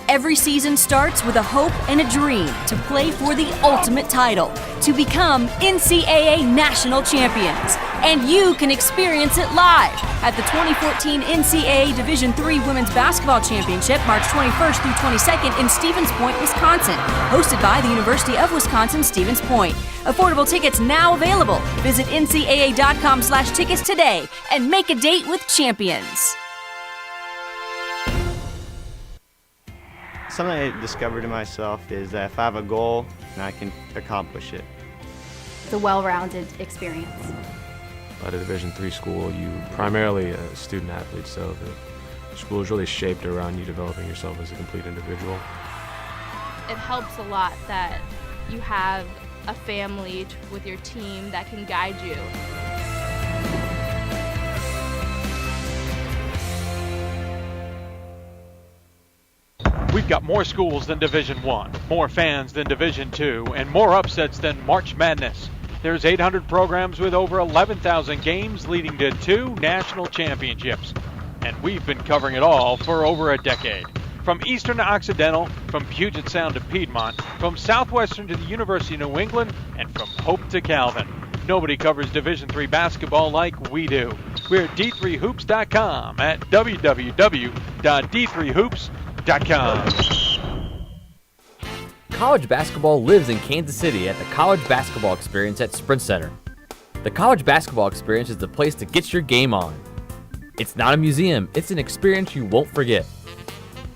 Every season starts with a hope and a dream to play for the ultimate title, to become NCAA national champions. And you can experience it live at the 2014 NCAA Division III Women's Basketball Championship, March 21st through 22nd in Stevens Point, Wisconsin, hosted by the University of Wisconsin-Stevens Point. Affordable tickets now available. Visit ncaa.com/tickets today and make a date with champions. Something I discovered in myself is that if I have a goal, then I can accomplish it. It's a well-rounded experience. At a Division III school, you primarily a student athlete, so the school is really shaped around you developing yourself as a complete individual. It helps a lot that you have a family with your team that can guide you. We've got more schools than Division I, more fans than Division II, and more upsets than March Madness. There's 800 programs with over 11,000 games leading to 2 national championships. And we've been covering it all for over a decade. From Eastern to Occidental, from Puget Sound to Piedmont, from Southwestern to the University of New England, and from Hope to Calvin. Nobody covers Division III basketball like we do. We're at D3Hoops.com at www.d3hoops.com. College basketball lives in Kansas City at the College Basketball Experience at Sprint Center. The College Basketball Experience is the place to get your game on. It's not a museum, it's an experience you won't forget.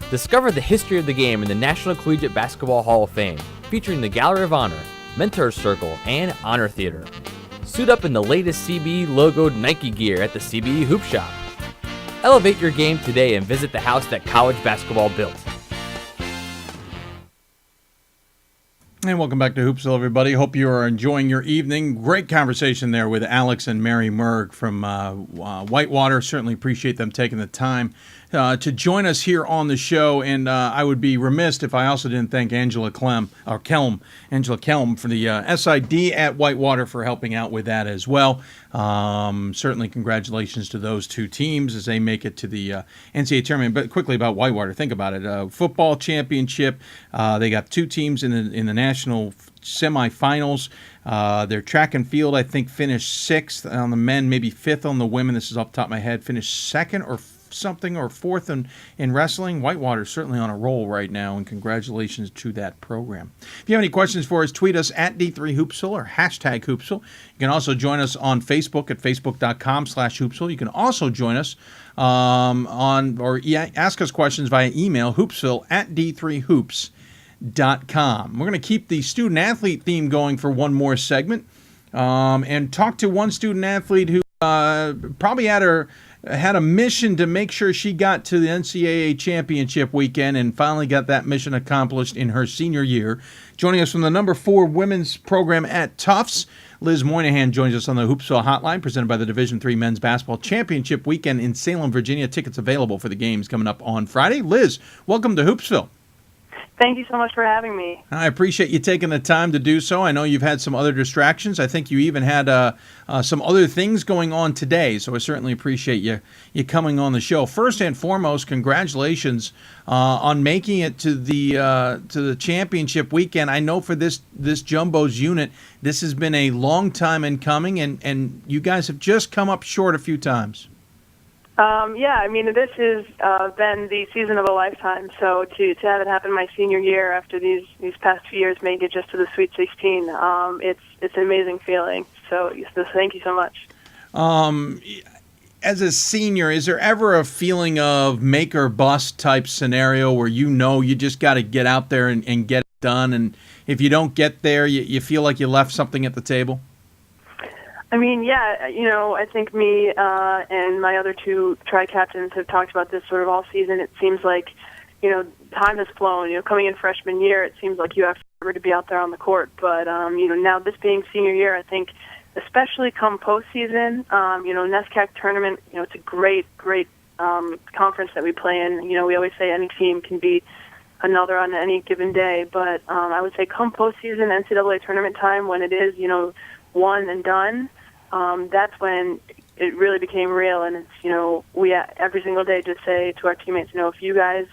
Discover the history of the game in the National Collegiate Basketball Hall of Fame, featuring the Gallery of Honor, Mentor Circle, and Honor Theater. Suit up in the latest CBE logoed Nike gear at the CBE Hoop Shop. Elevate your game today and visit the house that college basketball built. And welcome back to Hoopsville, everybody. Hope you are enjoying your evening. Great conversation there with Alex and Mary Merg from Whitewater. Certainly appreciate them taking the time to join us here on the show. And I would be remiss if I also didn't thank Angela Kelm for the SID at Whitewater for helping out with that as well. Certainly congratulations to those two teams as they make it to the NCAA tournament. But quickly about Whitewater, think about it. Football championship. They got two teams in the national semifinals. Their track and field, I think, finished 6th on the men, maybe 5th on the women. This is off the top of my head. Finished 2nd or something or 4th in wrestling. Whitewater's certainly on a roll right now, and congratulations to that program. If you have any questions for us, tweet us at D3Hoopsville or hashtag Hoopsville. You can also join us on Facebook at facebook.com/Hoopsville. You can also join us ask us questions via email, hoopsville at D3Hoops.com. We're going to keep the student-athlete theme going for one more segment and talk to one student-athlete who probably had a mission to make sure she got to the NCAA championship weekend and finally got that mission accomplished in her senior year. Joining us from the number 4 women's program at Tufts, Liz Moynihan joins us on the Hoopsville Hotline, presented by the Division III Men's Basketball Championship Weekend in Salem, Virginia. Tickets available for the games coming up on Friday. Liz, welcome to Hoopsville. Thank you so much for having me. I appreciate you taking the time to do so. I know you've had some other distractions. I think you even had some other things going on today, so I certainly appreciate you coming on the show. First and foremost, congratulations on making it to the championship weekend. I know for this Jumbos unit, this has been a long time in coming, and you guys have just come up short a few times. Yeah, I mean, this has been the season of a lifetime. So to have it happen my senior year after these past few years, make it just to the Sweet 16, it's an amazing feeling. So thank you so much. As a senior, is there ever a feeling of make or bust type scenario where you just got to get out there and get it done, and if you don't get there, you feel like you left something at the table? I mean, yeah, I think me and my other 2 tri-captains have talked about this sort of all season. It seems like, time has flown. Coming in freshman year, it seems like you have to be out there on the court. But, now this being senior year, I think especially come postseason, NESCAC tournament, it's a great conference that we play in. We always say any team can beat another on any given day. But I would say come postseason, NCAA tournament time, when it is, one and done, that's when it really became real. And it's, we every single day just say to our teammates, if you guys,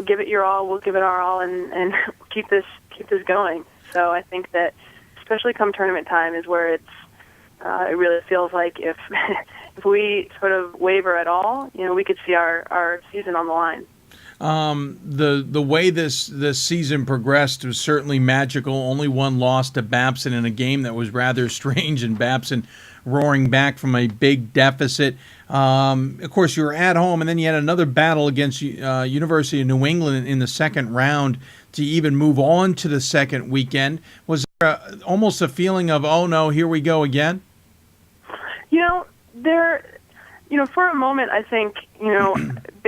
give it your all, we'll give it our all, and keep this going. So I think that especially come tournament time is where it really feels like if we sort of waver at all, we could see our season on the line. The way this season progressed was certainly magical. Only one loss to Babson in a game that was rather strange, and Babson roaring back from a big deficit. Of course, you were at home, and then you had another battle against University of New England in the second round to even move on to the second weekend. Was there almost a feeling of, oh no, here we go again? For a moment, I think,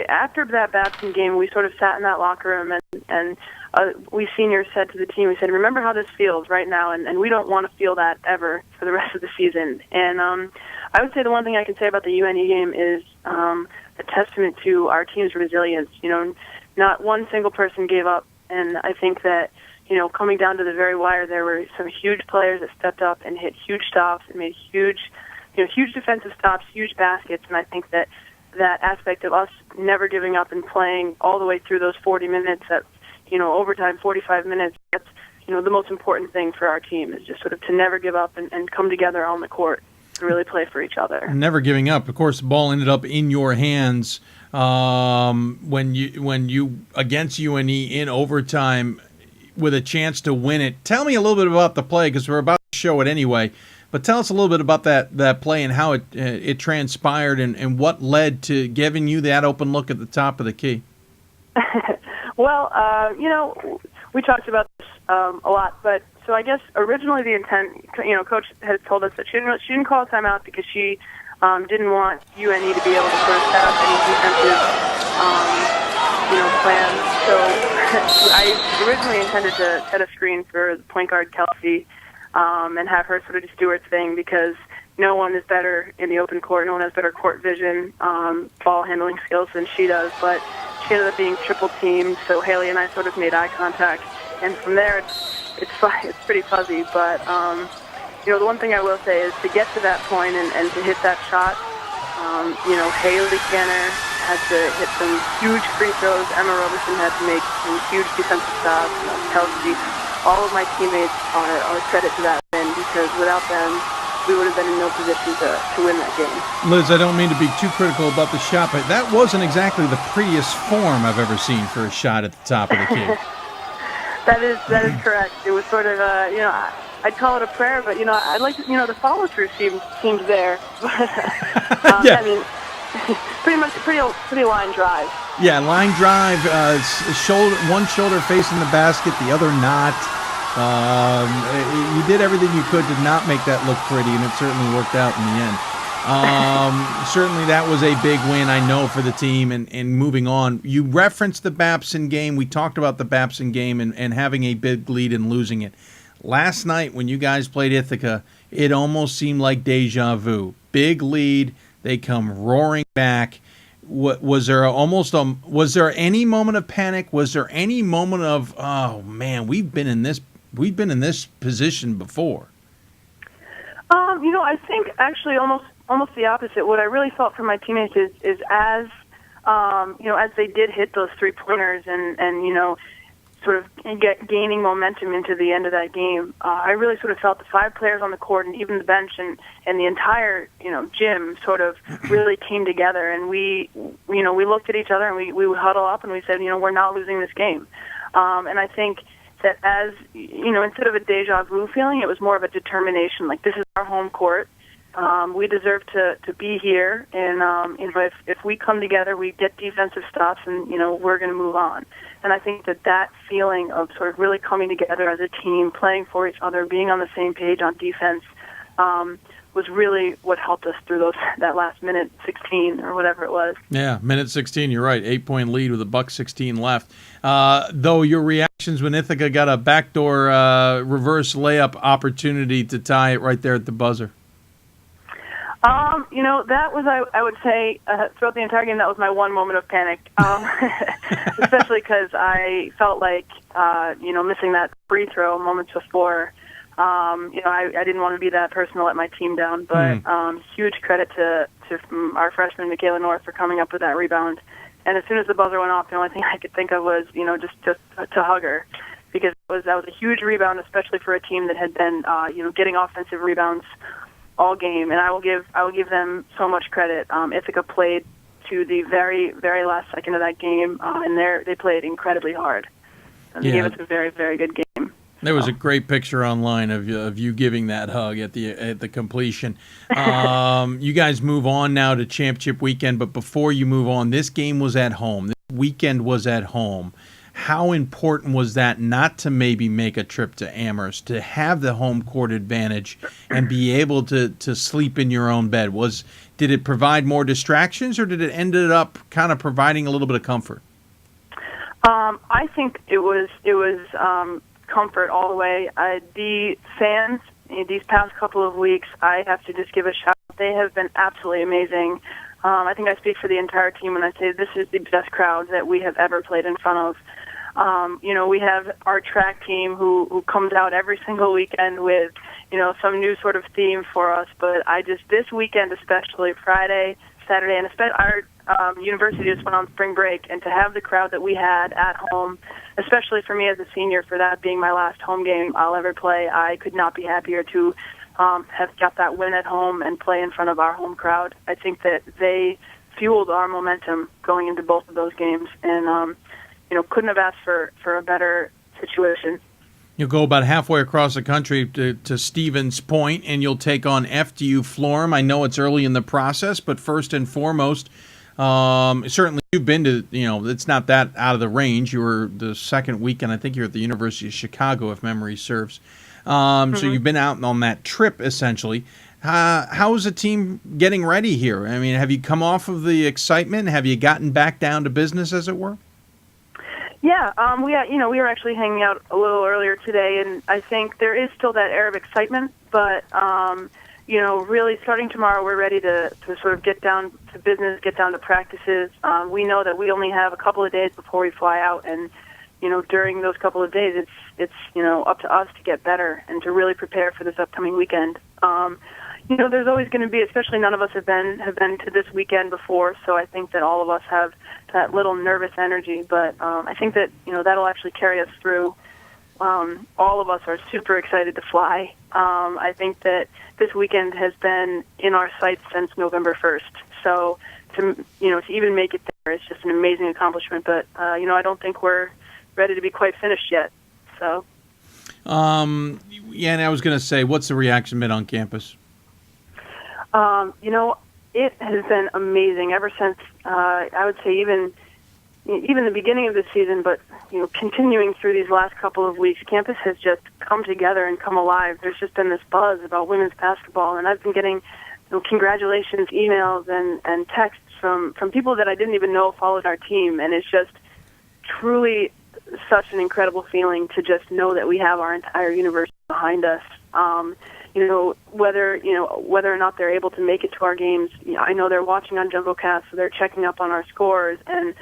after that Babson game, we sort of sat in that locker room and we seniors said to the team, we said, remember how this feels right now, and we don't want to feel that ever for the rest of the season. And I would say the one thing I can say about the UNE game is a testament to our team's resilience. Not one single person gave up, and I think that, coming down to the very wire, there were some huge players that stepped up and hit huge stops and made huge defensive stops, huge baskets, and I think that aspect of us never giving up and playing all the way through those 40 minutes, that overtime 45 minutes, that's the most important thing for our team, is just sort of to never give up and come together on the court to really play for each other. Never giving up. Of course, the ball ended up in your hands when you against UNE in overtime with a chance to win it. Tell me a little bit about the play, because we're about to show it anyway. But tell us a little bit about that play and how it transpired and what led to giving you that open look at the top of the key. Well, we talked about this a lot, but so I guess originally the intent, Coach had told us that she didn't call a timeout because she didn't want UNE to be able to sort of set up any defensive, plans. So I originally intended to set a screen for the point guard Kelsey, and have her sort of just do her thing, because no one is better in the open court. No one has better court vision, ball handling skills than she does. But she ended up being triple teamed, so Haley and I sort of made eye contact. And from there, it's pretty fuzzy. But the one thing I will say is to get to that point and to hit that shot, Haley Canner had to hit some huge free throws. Emma Roberson had to make some huge defensive stops. Kelsey. All of my teammates are credit to that win, because without them, we would have been in no position to win that game. Liz, I don't mean to be too critical about the shot, but that wasn't exactly the prettiest form I've ever seen for a shot at the top of the key. That is correct. It was sort of, I'd call it a prayer, but, I'd like to, the follow-through seems there. Yeah. I mean, pretty line drive. Yeah, line drive, one shoulder facing the basket, the other not. You did everything you could to not make that look pretty, and it certainly worked out in the end. Certainly that was a big win, I know, for the team. And moving on, you referenced the Babson game. We talked about the Babson game and having a big lead and losing it. Last night when you guys played Ithaca, it almost seemed like deja vu. Big lead, they come roaring back. Was there any moment of panic? Was there any moment of, oh man, we've been in this position before? I think actually almost the opposite. What I really felt from my teammates is as as they did hit those 3-pointers and sort of gaining momentum into the end of that game, I really sort of felt the 5 players on the court and even the bench and the entire gym sort of really came together, and we looked at each other and we would huddle up and we said, we're not losing this game. And I think that as instead of a deja vu feeling, it was more of a determination. Like, this is our home court. We deserve to be here, and if we come together, we get defensive stops, and we're going to move on. And I think that feeling of sort of really coming together as a team, playing for each other, being on the same page on defense, was really what helped us through that last minute 16 or whatever it was. Yeah, minute 16. You're right. 8-point lead with $1:16 left. Though your reactions when Ithaca got a backdoor reverse layup opportunity to tie it right there at the buzzer. That was, I would say, throughout the entire game, that was my one moment of panic, especially because I felt like, missing that free throw moments before, I didn't want to be that person to let my team down, but huge credit to our freshman, Michaela North, for coming up with that rebound. And as soon as the buzzer went off, the only thing I could think of was, just to hug her, because that was a huge rebound, especially for a team that had been, getting offensive rebounds all game, and I will give them so much credit. Ithaca played to the very, very last second of that game, and they played incredibly hard. And they gave us a very, very good game. There was a great picture online of you giving that hug at the completion. You guys move on now to championship weekend, but before you move on, this game was at home. This weekend was at home. How important was that not to maybe make a trip to Amherst, to have the home court advantage and be able to sleep in your own bed? Did it provide more distractions, or did it end up kind of providing a little bit of comfort? I think it was comfort all the way. The fans, these past couple of weeks, I have to just give a shout out. They have been absolutely amazing. I think I speak for the entire team when I say this is the best crowd that we have ever played in front of. We have our track team who comes out every single weekend with, some new sort of theme for us. But this weekend, especially Friday, Saturday, and especially our university just went on spring break, and to have the crowd that we had at home, especially for me as a senior, for that being my last home game I'll ever play, I could not be happier to have got that win at home and play in front of our home crowd. I think that they fueled our momentum going into both of those games, and couldn't have asked for a better situation. You'll go about halfway across the country to Stevens Point, and you'll take on FDU Florham. I know it's early in the process, but first and foremost, certainly you've been to, it's not that out of the range. You were the second weekend, I think you're at the University of Chicago, if memory serves. So you've been out on that trip, essentially. How is the team getting ready here? I mean, have you come off of the excitement? Have you gotten back down to business, as it were? Yeah, we were actually hanging out a little earlier today, and I think there is still that air of excitement, but, really starting tomorrow, we're ready to sort of get down to business, get down to practices. We know that we only have a couple of days before we fly out, and, during those couple of days, it's up to us to get better and to really prepare for this upcoming weekend. There's always going to be, especially none of us have been to this weekend before, so I think that all of us have that little nervous energy, but I think that, that'll actually carry us through. All of us are super excited to fly. I think that this weekend has been in our sights since November 1st, so to even make it there, it's just an amazing accomplishment, but, I don't think we're ready to be quite finished yet, so. And I was going to say, what's the reaction been on campus? it has been amazing ever since, I would say even the beginning of the season, but continuing through these last couple of weeks, campus has just come together and come alive. There's just been this buzz about women's basketball, and I've been getting congratulations emails and texts from people that I didn't even know followed our team, and it's just truly such an incredible feeling to just know that we have our entire university behind us. Whether or not they're able to make it to our games, I know they're watching on JumboCast, so they're checking up on our scores, and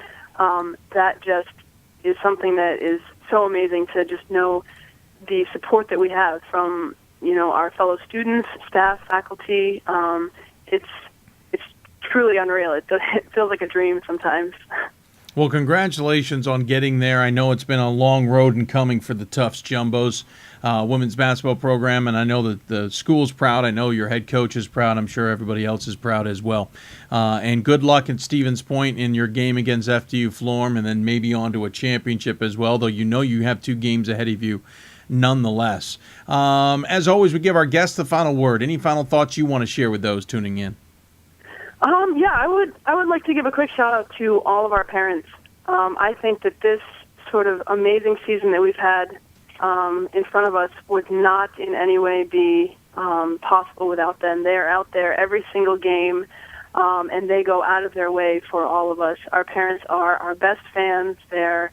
that just is something that is so amazing to just know the support that we have from our fellow students, staff, faculty. It's truly unreal. It feels like a dream sometimes. Well, congratulations on getting there. I know it's been a long road in coming for the Tufts Jumbos women's basketball program, and I know that the school's proud. I know your head coach is proud. I'm sure everybody else is proud as well. And good luck at Stevens Point in your game against FDU Florham, and then maybe on to a championship as well, though you have 2 games ahead of you nonetheless. As always, we give our guests the final word. Any final thoughts you want to share with those tuning in? I would like to give a quick shout out to all of our parents. I think that this sort of amazing season that we've had in front of us would not in any way be possible without them. They are out there every single game, and they go out of their way for all of us. Our parents are our best fans. They're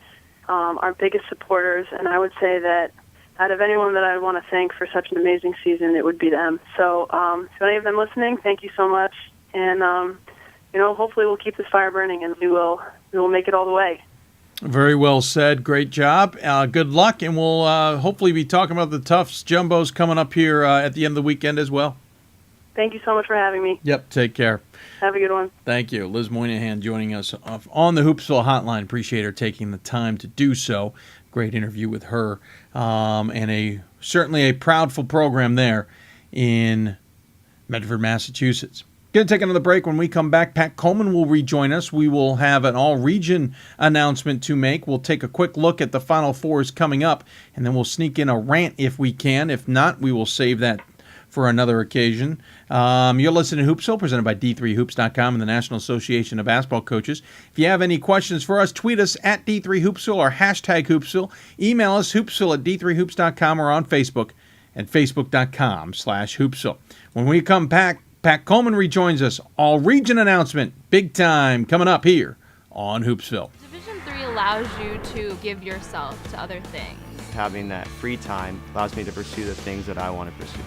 our biggest supporters, and I would say that out of anyone that I want to thank for such an amazing season, it would be them. So to any of them listening, thank you so much. And, hopefully we'll keep this fire burning, and we will make it all the way. Very well said. Great job. Good luck, and we'll hopefully be talking about the Tufts Jumbos coming up here at the end of the weekend as well. Thank you so much for having me. Yep, take care. Have a good one. Thank you. Liz Moynihan joining us on the Hoopsville Hotline. Appreciate her taking the time to do so. Great interview with her, and certainly a proudful program there in Medford, Massachusetts. Going to take another break. When we come back, Pat Coleman will rejoin us. We will have an all-region announcement to make. We'll take a quick look at the Final Fours coming up, and then we'll sneak in a rant if we can. If not, we will save that for another occasion. You're listening to Hoopsville, presented by D3Hoops.com and the National Association of Basketball Coaches. If you have any questions for us, tweet us at D3Hoopsville or hashtag Hoopsville. Email us, hoopsville at D3Hoops.com, or on Facebook at Facebook.com/Hoopsville. When we come back, Pat Coleman rejoins us. All region announcement, big time, coming up here on Hoopsville. Division III allows you to give yourself to other things. Having that free time allows me to pursue the things that I want to pursue.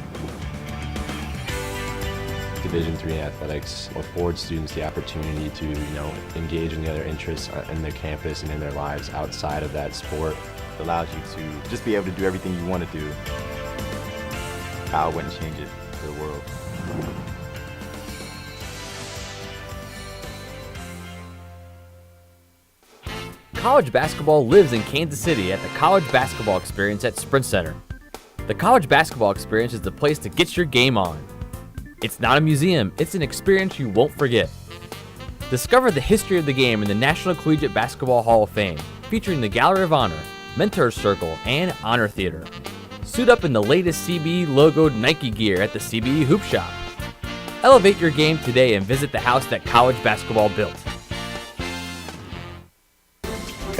Division III athletics affords students the opportunity to, engage in the other interests in their campus and in their lives outside of that sport. It allows you to just be able to do everything you want to do. I wouldn't change it for the world. College basketball lives in Kansas City at the College Basketball Experience at Sprint Center. The College Basketball Experience is the place to get your game on. It's not a museum, it's an experience you won't forget. Discover the history of the game in the National Collegiate Basketball Hall of Fame, featuring the Gallery of Honor, Mentor Circle, and Honor Theater. Suit up in the latest CBE logoed Nike gear at the CBE Hoop Shop. Elevate your game today and visit the house that college basketball built.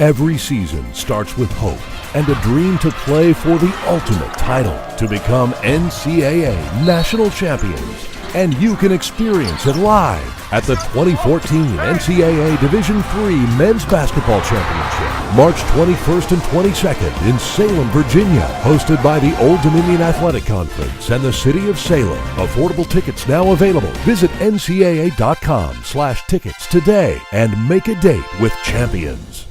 Every season starts with hope and a dream to play for the ultimate title, to become NCAA national champions. And you can experience it live at the 2014 NCAA Division III Men's Basketball Championship, March 21st and 22nd in Salem, Virginia, hosted by the Old Dominion Athletic Conference and the City of Salem. Affordable tickets now available. Visit ncaa.com/tickets today and make a date with champions.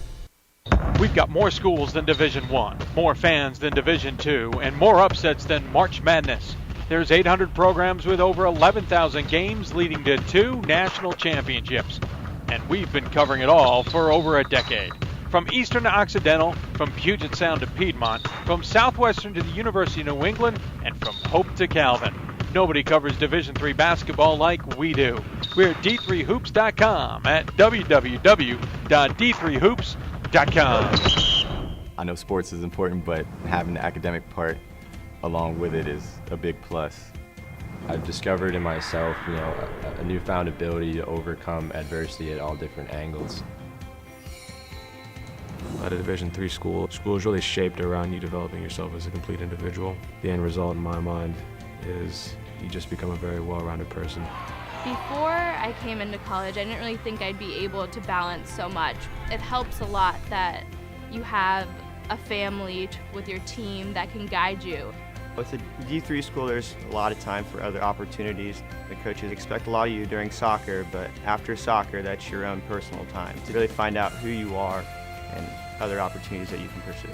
We've got more schools than Division I, more fans than Division II, and more upsets than March Madness. There's 800 programs with over 11,000 games leading to 2 national championships. And we've been covering it all for over a decade. From Eastern to Occidental, from Puget Sound to Piedmont, from Southwestern to the University of New England, and from Hope to Calvin. Nobody covers Division III basketball like we do. We're at D3Hoops.com at www.D3Hoops.com. I know sports is important, but having the academic part along with it is a big plus. I've discovered in myself, a newfound ability to overcome adversity at all different angles. At a Division III school is really shaped around you developing yourself as a complete individual. The end result in my mind is you just become a very well-rounded person. Before I came into college, I didn't really think I'd be able to balance so much. It helps a lot that you have a family with your team that can guide you. With a D3 school, there's a lot of time for other opportunities. The coaches expect a lot of you during soccer, but after soccer, that's your own personal time to really find out who you are and other opportunities that you can pursue.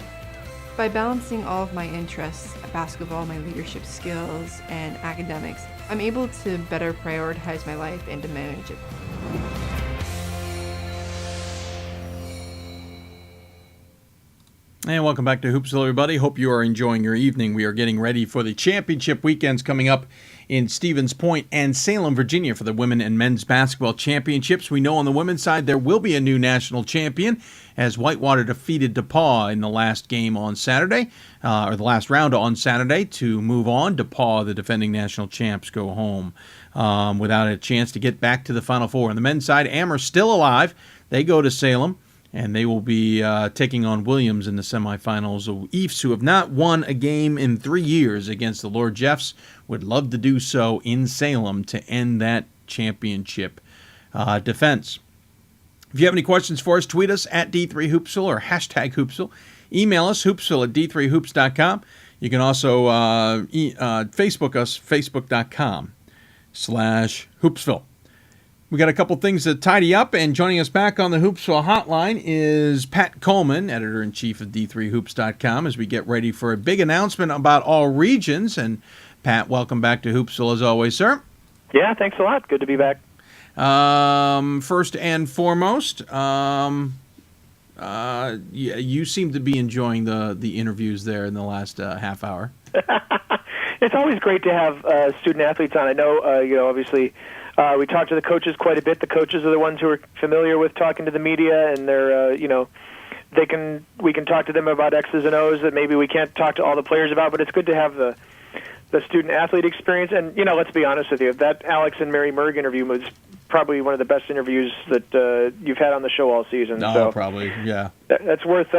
By balancing all of my interests, basketball, my leadership skills, and academics, I'm able to better prioritize my life and to manage it. And welcome back to Hoopsville, everybody. Hope you are enjoying your evening. We are getting ready for the championship weekends coming up in Stevens Point and Salem, Virginia for the women and men's basketball championships. We know on the women's side there will be a new national champion as Whitewater defeated DePauw in the last game on Saturday, or the last round on Saturday to move on. DePauw, the defending national champs, go home without a chance to get back to the Final Four. On the men's side, Amherst still alive. They go to Salem. And they will be taking on Williams in the semifinals. The Eafs, who have not won a game in 3 years against the Lord Jeffs, would love to do so in Salem to end that championship defense. If you have any questions for us, tweet us at D3Hoopsville or hashtag Hoopsville. Email us, hoopsville at d3hoops.com. You can also Facebook us, facebook.com/Hoopsville. We got a couple things to tidy up, and joining us back on the Hoopsville hotline is Pat Coleman, editor-in-chief of D3Hoops.com, as we get ready for a big announcement about all regions. And Pat, welcome back to Hoopsville as always, sir. Yeah, thanks a lot. Good to be back. First and foremost, you seem to be enjoying the interviews there in the last half hour. It's always great to have student athletes on. I know, obviously. We talk to the coaches quite a bit. The coaches are the ones who are familiar with talking to the media, and they're, we can talk to them about X's and O's that maybe we can't talk to all the players about. But it's good to have the student athlete experience. And let's be honest with you, that Alex and Mary Merg interview was probably one of the best interviews that you've had on the show all season. No, so probably, yeah. That's worth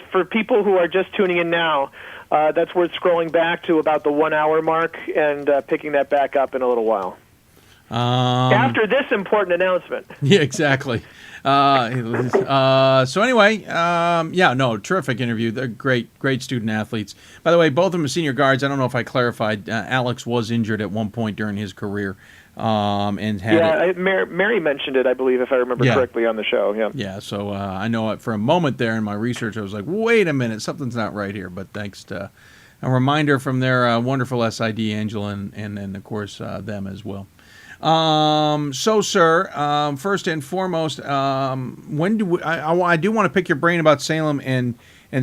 for people who are just tuning in now. That's worth scrolling back to about the 1 hour mark and picking that back up in a little while. After this important announcement. Yeah, exactly. So anyway, terrific interview. They're great student athletes. By the way, both of them are senior guards. I don't know if I clarified. Alex was injured at one point during his career, and had Mary mentioned it, I believe, if I remember correctly on the show. Yeah. Yeah. So I know for a moment there in my research, I was like, wait a minute, something's not right here. But thanks to a reminder from their wonderful SID, Angela, and of course them as well. Sir, first and foremost, when do I do want to pick your brain about Salem and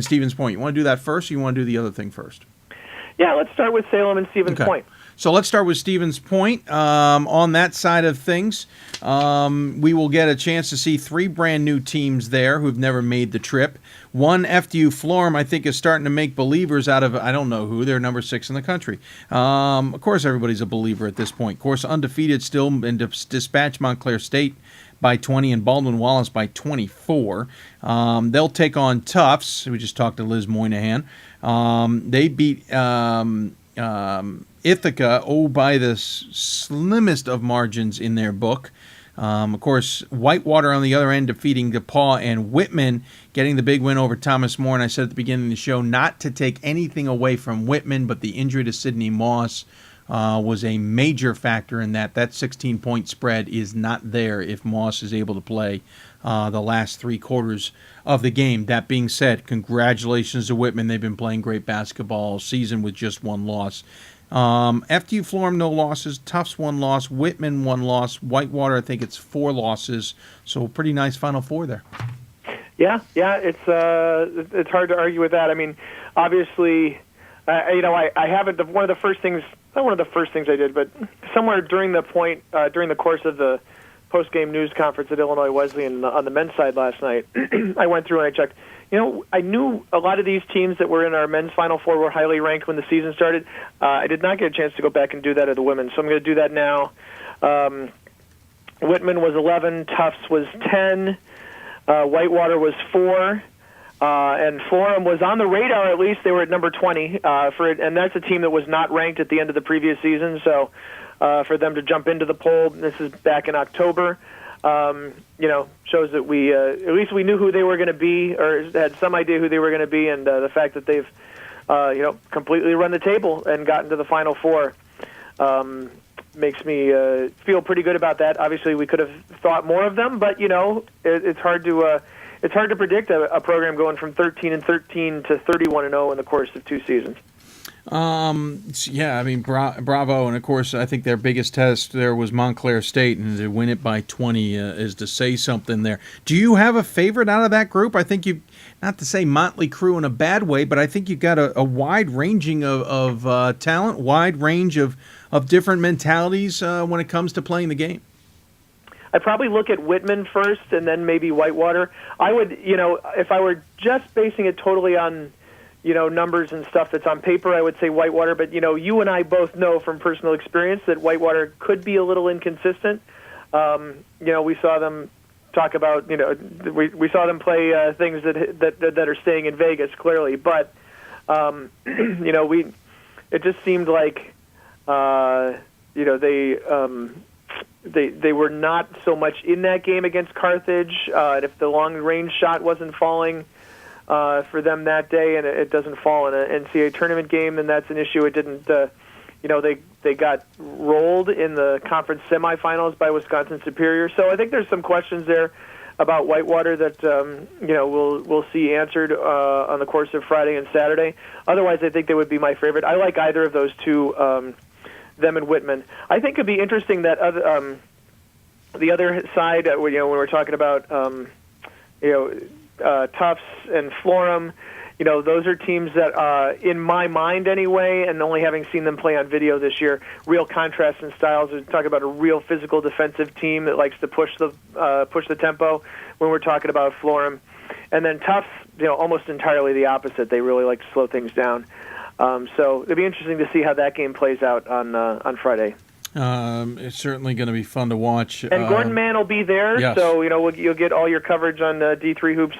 Stevens Point. You want to do that first, or you want to do the other thing first? Yeah, let's start with Salem and Stevens Point. So let's start with Stevens Point. On that side of things, we will get a chance to see 3 brand new teams there who've never made the trip. One, FDU Florham, I think, is starting to make believers out of, I don't know who, they're number 6 in the country. Of course, everybody's a believer at this point. Of course, undefeated still, and dispatched Montclair State by 20 and Baldwin Wallace by 24. They'll take on Tufts. We just talked to Liz Moynihan. They beat Ithaca, by the slimmest of margins in their book. Of course, Whitewater on the other end defeating DePauw, and Whitman getting the big win over Thomas More. And I said at the beginning of the show not to take anything away from Whitman, but the injury to Sidney Moss was a major factor in that. That 16-point spread is not there if Moss is able to play the last 3 quarters of the game. That being said, congratulations to Whitman. They've been playing great basketball all season with just 1 loss. FDU Florham, no losses. Tufts, 1 loss. Whitman, 1 loss. Whitewater, I think it's 4 losses. So pretty nice Final Four there. Yeah, it's hard to argue with that. I mean, obviously, I haven't. One of the first things, not one of the first things I did, but somewhere during the course of the post-game news conference at Illinois Wesleyan on the men's side last night, I went through and I checked. I knew a lot of these teams that were in our men's Final Four were highly ranked when the season started. I did not get a chance to go back and do that at the women, so I'm going to do that now. Whitman was 11, Tufts was 10, Whitewater was 4, and Florham was on the radar. At least they were at number 20 and that's a team that was not ranked at the end of the previous season. So for them to jump into the poll, this is back in October. Shows that we at least we knew who they were going to be, or had some idea who they were going to be, and the fact that they've completely run the table and gotten to the Final Four makes me feel pretty good about that. Obviously, we could have thought more of them, but it's hard to predict a program going from 13-13 to 31-0 in the course of 2 seasons. Yeah, I mean, bravo. And, of course, I think their biggest test there was Montclair State, and to win it by 20 is to say something there. Do you have a favorite out of that group? I think you've, not to say motley crew in a bad way, but I think you've got a wide ranging of talent, wide range of different mentalities when it comes to playing the game. I'd probably look at Whitman first and then maybe Whitewater. I would, if I were just basing it totally on numbers and stuff that's on paper, I would say Whitewater, but you and I both know from personal experience that Whitewater could be a little inconsistent. We saw them talk about, we saw them play things that are staying in Vegas clearly, but it just seemed like they were not so much in that game against Carthage, and if the long range shot wasn't falling for them that day, and it doesn't fall in an NCAA tournament game, then that's an issue. It didn't, they got rolled in the conference semifinals by Wisconsin Superior. So I think there's some questions there about Whitewater that we'll see answered on the course of Friday and Saturday. Otherwise, I think they would be my favorite. I like either of those two, them and Whitman. I think it'd be interesting that the other side, when we're talking about Tufts and Florham, those are teams that, in my mind anyway, and only having seen them play on video this year, real contrasts in styles. We're talking about a real physical defensive team that likes to push the tempo when we're talking about Florham. And then Tufts, almost entirely the opposite. They really like to slow things down. So it'll be interesting to see how that game plays out on Friday. It's certainly going to be fun to watch. And Gordon Mann will be there, yes. So you'll get all your coverage on D3 Hoops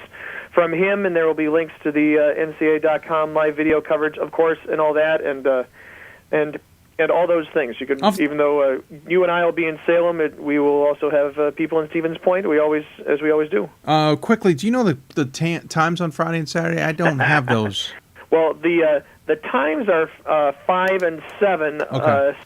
from him, and there will be links to the NCAA.com live video coverage, of course, and all that, and all those things. You could, even though you and I will be in Salem, we will also have people in Stevens Point. As we always do. Quickly, do you know the times on Friday and Saturday? I don't have those. Well, the times are 5 and 7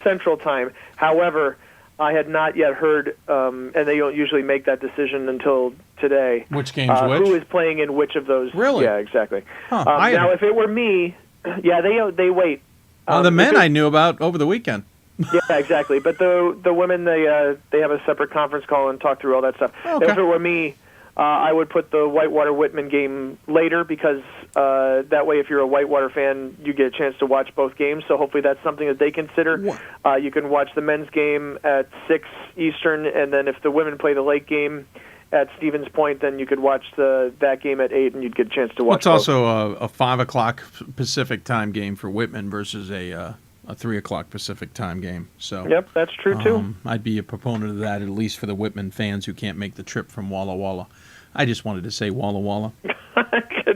Central Time. However, I had not yet heard, and they don't usually make that decision until today. Which game's which? Who is playing in which of those? Really? Yeah, exactly. Huh, now, if it were me, yeah, they wait. The men I knew about over the weekend. Yeah, exactly. But the women, they have a separate conference call and talk through all that stuff. Okay. If it were me, I would put the Whitewater-Whitman game later because that way, if you're a Whitewater fan, you get a chance to watch both games. So hopefully that's something that they consider. You can watch the men's game at 6 Eastern, and then if the women play the late game at Stevens Point, then you could watch that game at 8, and you'd get a chance to watch It's also a 5 o'clock Pacific time game for Whitman versus a 3 o'clock Pacific time game. So yep, that's true too. I'd be a proponent of that, at least for the Whitman fans who can't make the trip from Walla Walla. I just wanted to say Walla Walla.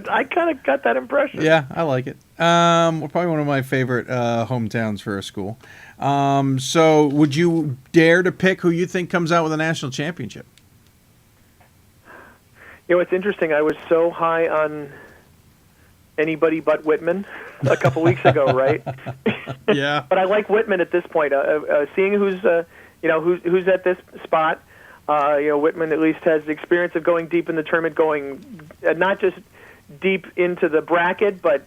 I kind of got that impression. Yeah, I like it. Probably one of my favorite hometowns for a school. So would you dare to pick who you think comes out with a national championship? It's interesting. I was so high on anybody but Whitman a couple weeks ago, right? Yeah. But I like Whitman at this point. Seeing who's at this spot. Whitman at least has the experience of going deep in the tournament, going not just deep into the bracket, but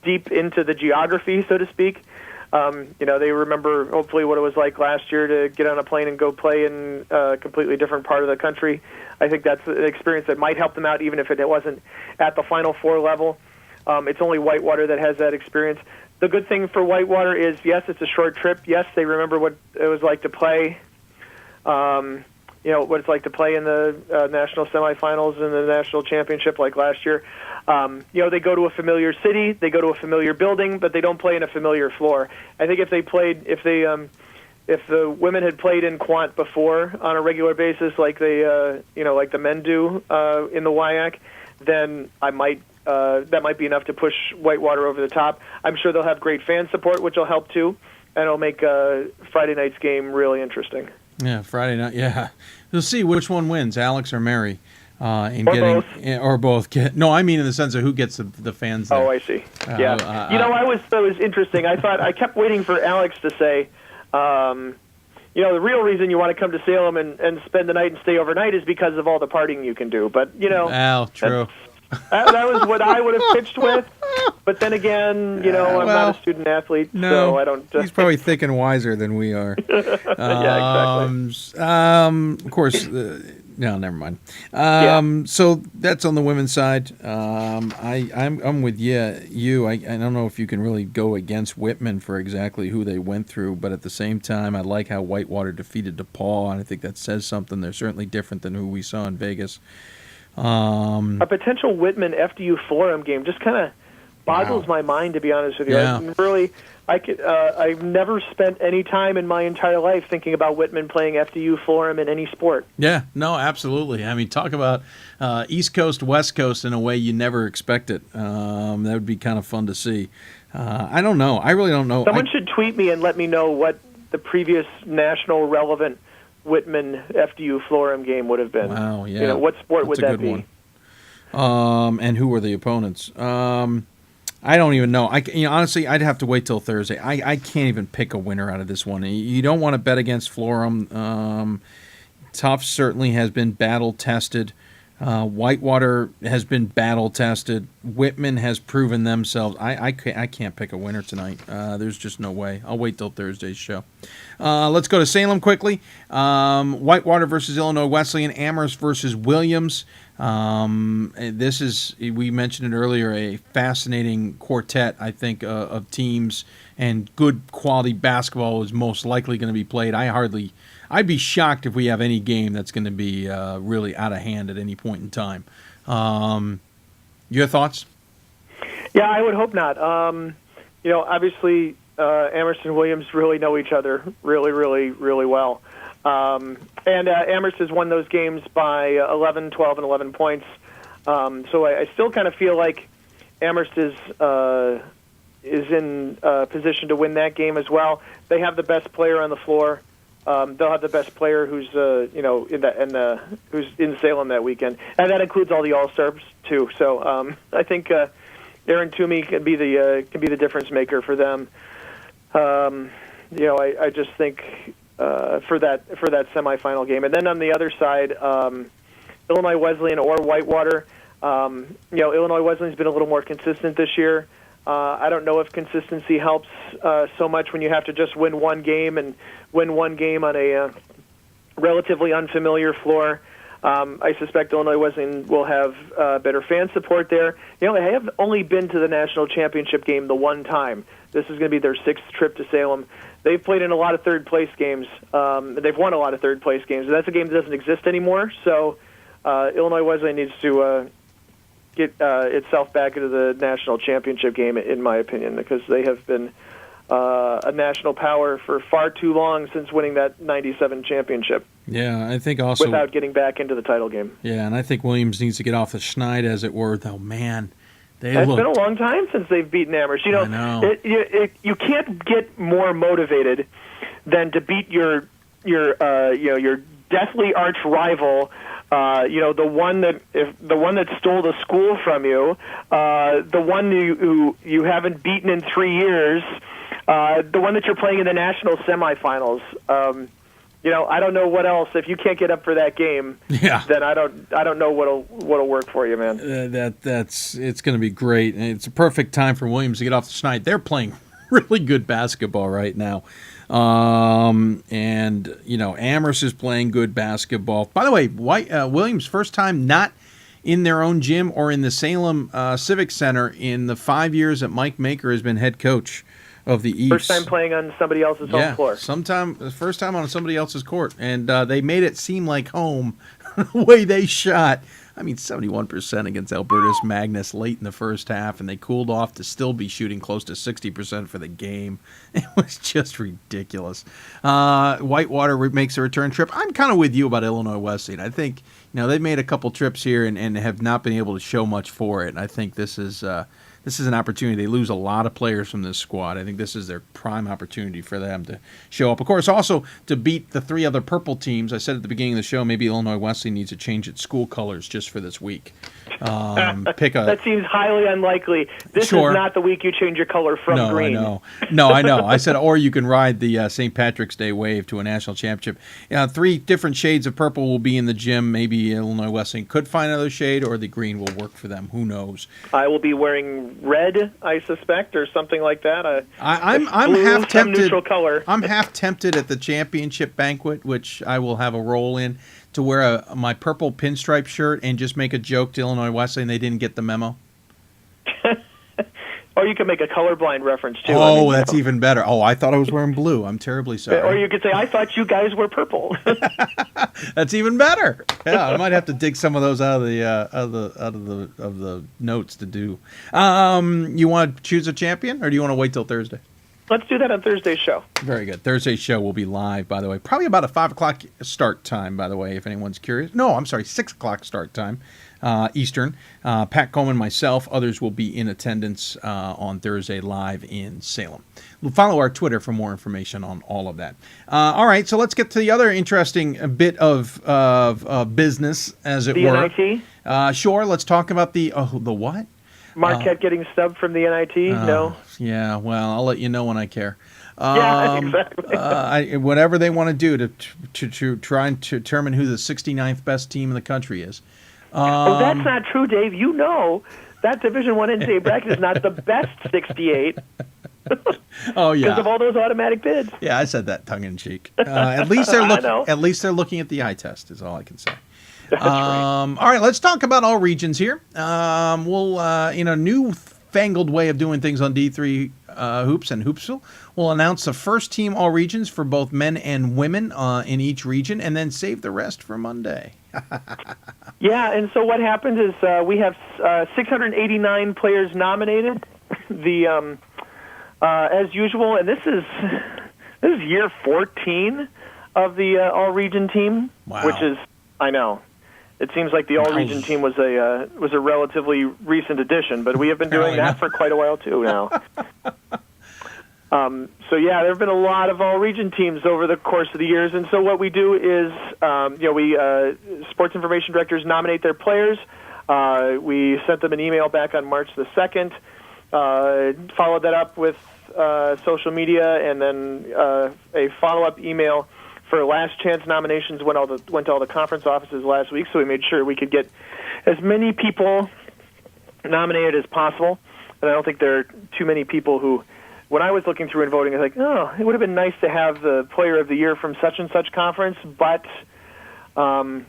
deep into the geography, so to speak. They remember hopefully what it was like last year to get on a plane and go play in a completely different part of the country. I think that's an experience that might help them out, even if it wasn't at the Final Four level. It's only Whitewater that has that experience. The good thing for Whitewater is, yes, it's a short trip. Yes, they remember what it was like to play. what it's like to play in the national semifinals and the national championship like last year. They go to a familiar city, they go to a familiar building, but they don't play in a familiar floor. I think if the women had played in Quant before on a regular basis, like the men do in the WIAC, then that might be enough to push Whitewater over the top. I'm sure they'll have great fan support, which will help too, and it'll make Friday night's game really interesting. Yeah, Friday night. Yeah, we'll see which one wins, Alex or Mary, in or getting both. or both. No, I mean in the sense of who gets the fans there. Oh, I see. Yeah, that was interesting. I kept waiting for Alex to say, the real reason you want to come to Salem and spend the night and stay overnight is because of all the partying you can do. But true. That was what I would have pitched with. But then again, I'm not a student athlete, so I don't. He's probably thick and wiser than we are. Yeah, exactly. Of course. No, never mind. So that's on the women's side. I'm with you. I don't know if you can really go against Whitman for exactly who they went through, but at the same time, I like how Whitewater defeated DePaul, and I think that says something. They're certainly different than who we saw in Vegas. A potential Whitman FDU Forum game just kind of boggles my mind, to be honest with you. Yeah. I've never spent any time in my entire life thinking about Whitman playing FDU Forum in any sport. Yeah, no, absolutely. I mean, talk about East Coast, West Coast in a way you never expect it. That would be kind of fun to see. I don't know. I really don't know. Someone should tweet me and let me know what the previous national relevant Whitman FDU Florham game would have been. Wow, yeah. What sport That's would that a good be? one. And who were the opponents? I don't even know. Honestly, I'd have to wait till Thursday. I can't even pick a winner out of this one. You don't want to bet against Florham. Tufts certainly has been battle tested. Whitewater has been battle tested. Whitman has proven themselves. I can't pick a winner tonight. There's just no way. I'll wait till Thursday's show. Let's go to Salem quickly. Whitewater versus Illinois Wesleyan. Amherst versus Williams. This is, we mentioned it earlier, a fascinating quartet, I think, of teams, and good quality basketball is most likely going to be played. I'd be shocked if we have any game that's going to be really out of hand at any point in time. Your thoughts? Yeah, I would hope not. Obviously, Amherst and Williams really know each other really, really, really well. And Amherst has won those games by 11, 12, and 11 points. So I still kind of feel like Amherst is in position to win that game as well. They have the best player on the floor. They'll have the best player who's who's in Salem that weekend, and that includes all the All-Stars too. So I think Aaron Toomey can be the difference maker for them. I just think for that semifinal game, and then on the other side, Illinois Wesleyan or Whitewater. Illinois Wesleyan's been a little more consistent this year. I don't know if consistency helps so much when you have to just win one game on a relatively unfamiliar floor. I suspect Illinois Wesleyan will have better fan support there. They have only been to the national championship game the one time. This is going to be their sixth trip to Salem. They've played in a lot of third-place games. They've won a lot of third-place games, and that's a game that doesn't exist anymore. So Illinois Wesleyan needs to get itself back into the national championship game, in my opinion, because they have been a national power for far too long since winning that 97 championship. Yeah, I think also without getting back into the title game. Yeah, and I think Williams needs to get off the schneid, as it were. Though, man, it's been a long time since they've beaten Amherst. I know. You can't get more motivated than to beat your deathly arch rival. The one that stole the school from you, the one who you haven't beaten in 3 years, the one that you're playing in the national semifinals. I don't know what else. If you can't get up for that game, then I don't know what'll work for you, man. It's going to be great, and it's a perfect time for Williams to get off the schneid. They're playing really good basketball right now. Amherst is playing good basketball. By the way, Williams, first time not in their own gym or in the Salem Civic Center in the 5 years that Mike Maker has been head coach. of the East. First time playing on somebody else's home floor. First time on somebody else's court, and they made it seem like home. The way they shot. I mean, 71% against Albertus Magnus late in the first half, and they cooled off to still be shooting close to 60% for the game. It was just ridiculous. Whitewater makes a return trip. I'm kind of with you about Illinois Wesleyan. I think they've made a couple trips here and have not been able to show much for it. And I think this is an opportunity. They lose a lot of players from this squad. I think this is their prime opportunity for them to show up. Of course, also to beat the 3 other purple teams. I said at the beginning of the show, maybe Illinois Wesleyan needs to change its school colors just for this week. That seems highly unlikely. This is not the week you change your color from green. I know. I said, or you can ride the St. Patrick's Day wave to a national championship. 3 different shades of purple will be in the gym. Maybe Illinois Wesleyan could find another shade, or the green will work for them. Who knows? I will be wearing red, I suspect, or something like that. I'm blue, half tempted. Neutral color. I'm half tempted at the championship banquet, which I will have a role in, to wear my purple pinstripe shirt and just make a joke to Illinois Wesleyan they didn't get the memo. Or you could make a colorblind reference too. Oh, that's even better. Oh, I thought I was wearing blue. I'm terribly sorry. Or you could say, I thought you guys were purple. That's even better. Yeah, I might have to dig some of those out of the notes to do. You want to choose a champion, or do you want to wait till Thursday? Let's do that on Thursday's show. Very good. Thursday's show will be live, by the way. Probably about a 5 o'clock start time, by the way, if anyone's curious. No, I'm sorry, 6 o'clock start time, Eastern. Pat Coleman, myself, others will be in attendance on Thursday live in Salem. We'll follow our Twitter for more information on all of that. All right, so let's get to the other interesting bit of business, as it were. The NIT? Sure, let's talk about the what? Marquette getting stubbed from the NIT? No. Yeah, well, I'll let you know when I care. Yeah, exactly. Whatever they want to do to try and determine who the 69th best team in the country is. That's not true, Dave. You know that Division I NCAA bracket is not the best 68. Oh yeah, because of all those automatic bids. Yeah, I said that tongue in cheek. At least they're looking at the eye test. Is all I can say. That's right. All right, let's talk about all regions here. We'll in a newfangled way of doing things on D3 Hoops and Hoopsville, we'll announce the first team all regions for both men and women in each region, and then save the rest for Monday. Yeah, and so what happens is we have 689 players nominated. As usual, and this is year 14 of the all region team, which is, I know. It seems like the all-region team was a relatively recent addition, but we have been doing that for quite a while too now. So yeah, there have been a lot of all-region teams over the course of the years, and so what we do is, we sports information directors nominate their players. We sent them an email back on March the 2nd. Followed that up with social media, and then a follow-up email for last chance nominations went to all the conference offices last week, so we made sure we could get as many people nominated as possible. And I don't think there are too many people who, when I was looking through and voting, I was like, it would have been nice to have the player of the year from such and such conference, but when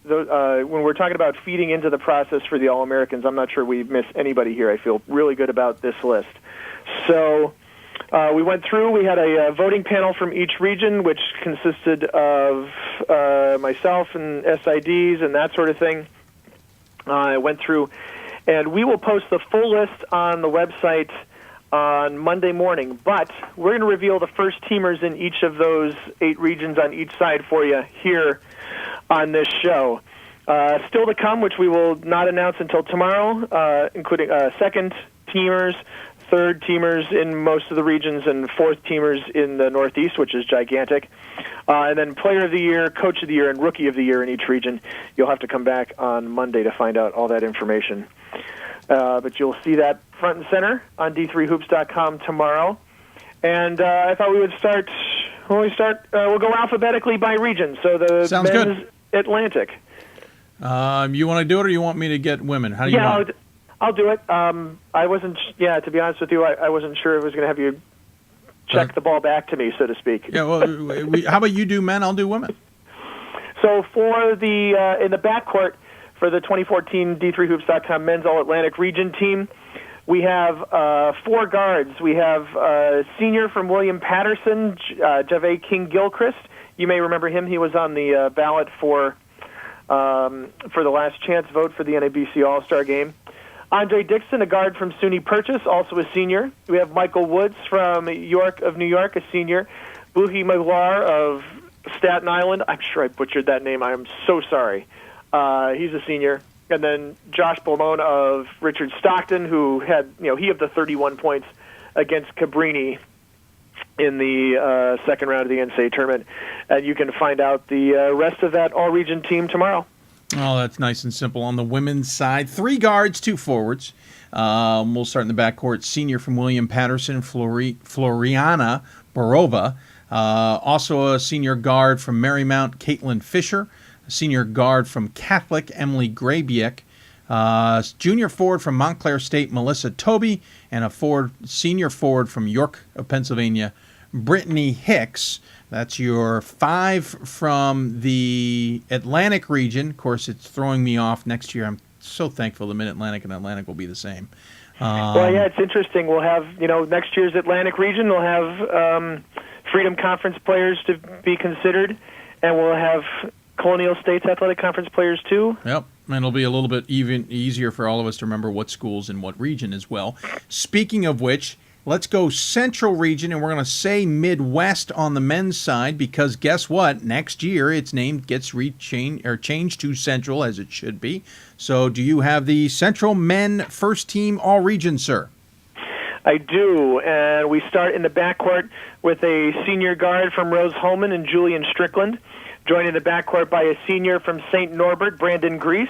we're talking about feeding into the process for the All-Americans, I'm not sure we miss anybody here. I feel really good about this list. So we went through. We had a voting panel from each region, which consisted of myself and SIDs and that sort of thing. I went through, and we will post the full list on the website on Monday morning. But we're going to reveal the first teamers in each of those 8 regions on each side for you here on this show. Still to come, which we will not announce until tomorrow, including second teamers, third teamers in most of the regions, and fourth teamers in the Northeast, which is gigantic. And then player of the year, coach of the year, and rookie of the year in each region. You'll have to come back on Monday to find out all that information. But you'll see that front and center on d3hoops.com tomorrow. And I thought we would start, we'll go alphabetically by region. So the Sounds men's good. Atlantic. You want to do it, or you want me to get women? How do you want it? I'll do it. I wasn't, to be honest with you, I wasn't sure it was going to have you check the ball back to me, so to speak. Yeah, well, how about you do men, I'll do women. So for the in the backcourt for the 2014 D3Hoops.com men's All-Atlantic region team, We have 4 guards. We have senior from William Patterson, Jave King-Gilchrist. You may remember him. He was on the ballot for the last chance vote for the NABC All-Star Game. Andre Dixon, a guard from SUNY Purchase, also a senior. We have Michael Woods from York of New York, a senior. Buhi Maglar of Staten Island. I'm sure I butchered that name. I am so sorry. He's a senior. And then Josh Blamone of Richard Stockton, who had, he had the 31 points against Cabrini in the second round of the NCAA tournament. And you can find out the rest of that all-region team tomorrow. Oh, that's nice and simple. On the women's side, 3 guards, 2 forwards. We'll start in the backcourt. Senior from William Patterson, Floriana Borova. Also a senior guard from Marymount, Caitlin Fisher. A senior guard from Catholic, Emily Grabiek. Junior forward from Montclair State, Melissa Toby. And a senior forward from York of Pennsylvania, Brittany Hicks. That's your 5 from the Atlantic region. Of course, it's throwing me off next year. I'm so thankful the Mid-Atlantic and Atlantic will be the same. Well, yeah, it's interesting. We'll have, next year's Atlantic region, we'll have Freedom Conference players to be considered, and we'll have Colonial States Athletic Conference players too. Yep, and it'll be a little bit even easier for all of us to remember what schools in what region as well. Speaking of which, let's go Central Region, and we're going to say Midwest on the men's side because guess what? Next year, its name gets changed to Central, as it should be. So, do you have the Central Men First Team All Region, sir? I do, and we start in the backcourt with a senior guard from Rose Holman and Julian Strickland, joined in the backcourt by a senior from St. Norbert, Brandon Grease.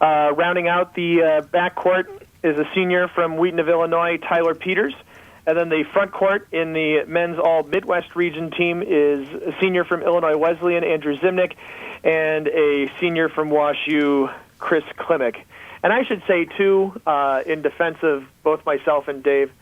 Rounding out the backcourt is a senior from Wheaton of Illinois, Tyler Peters. And then the front court in the men's all-Midwest region team is a senior from Illinois Wesleyan, Andrew Zimnick, and a senior from WashU, Chris Klimek. And I should say, too, in defense of both myself and Dave,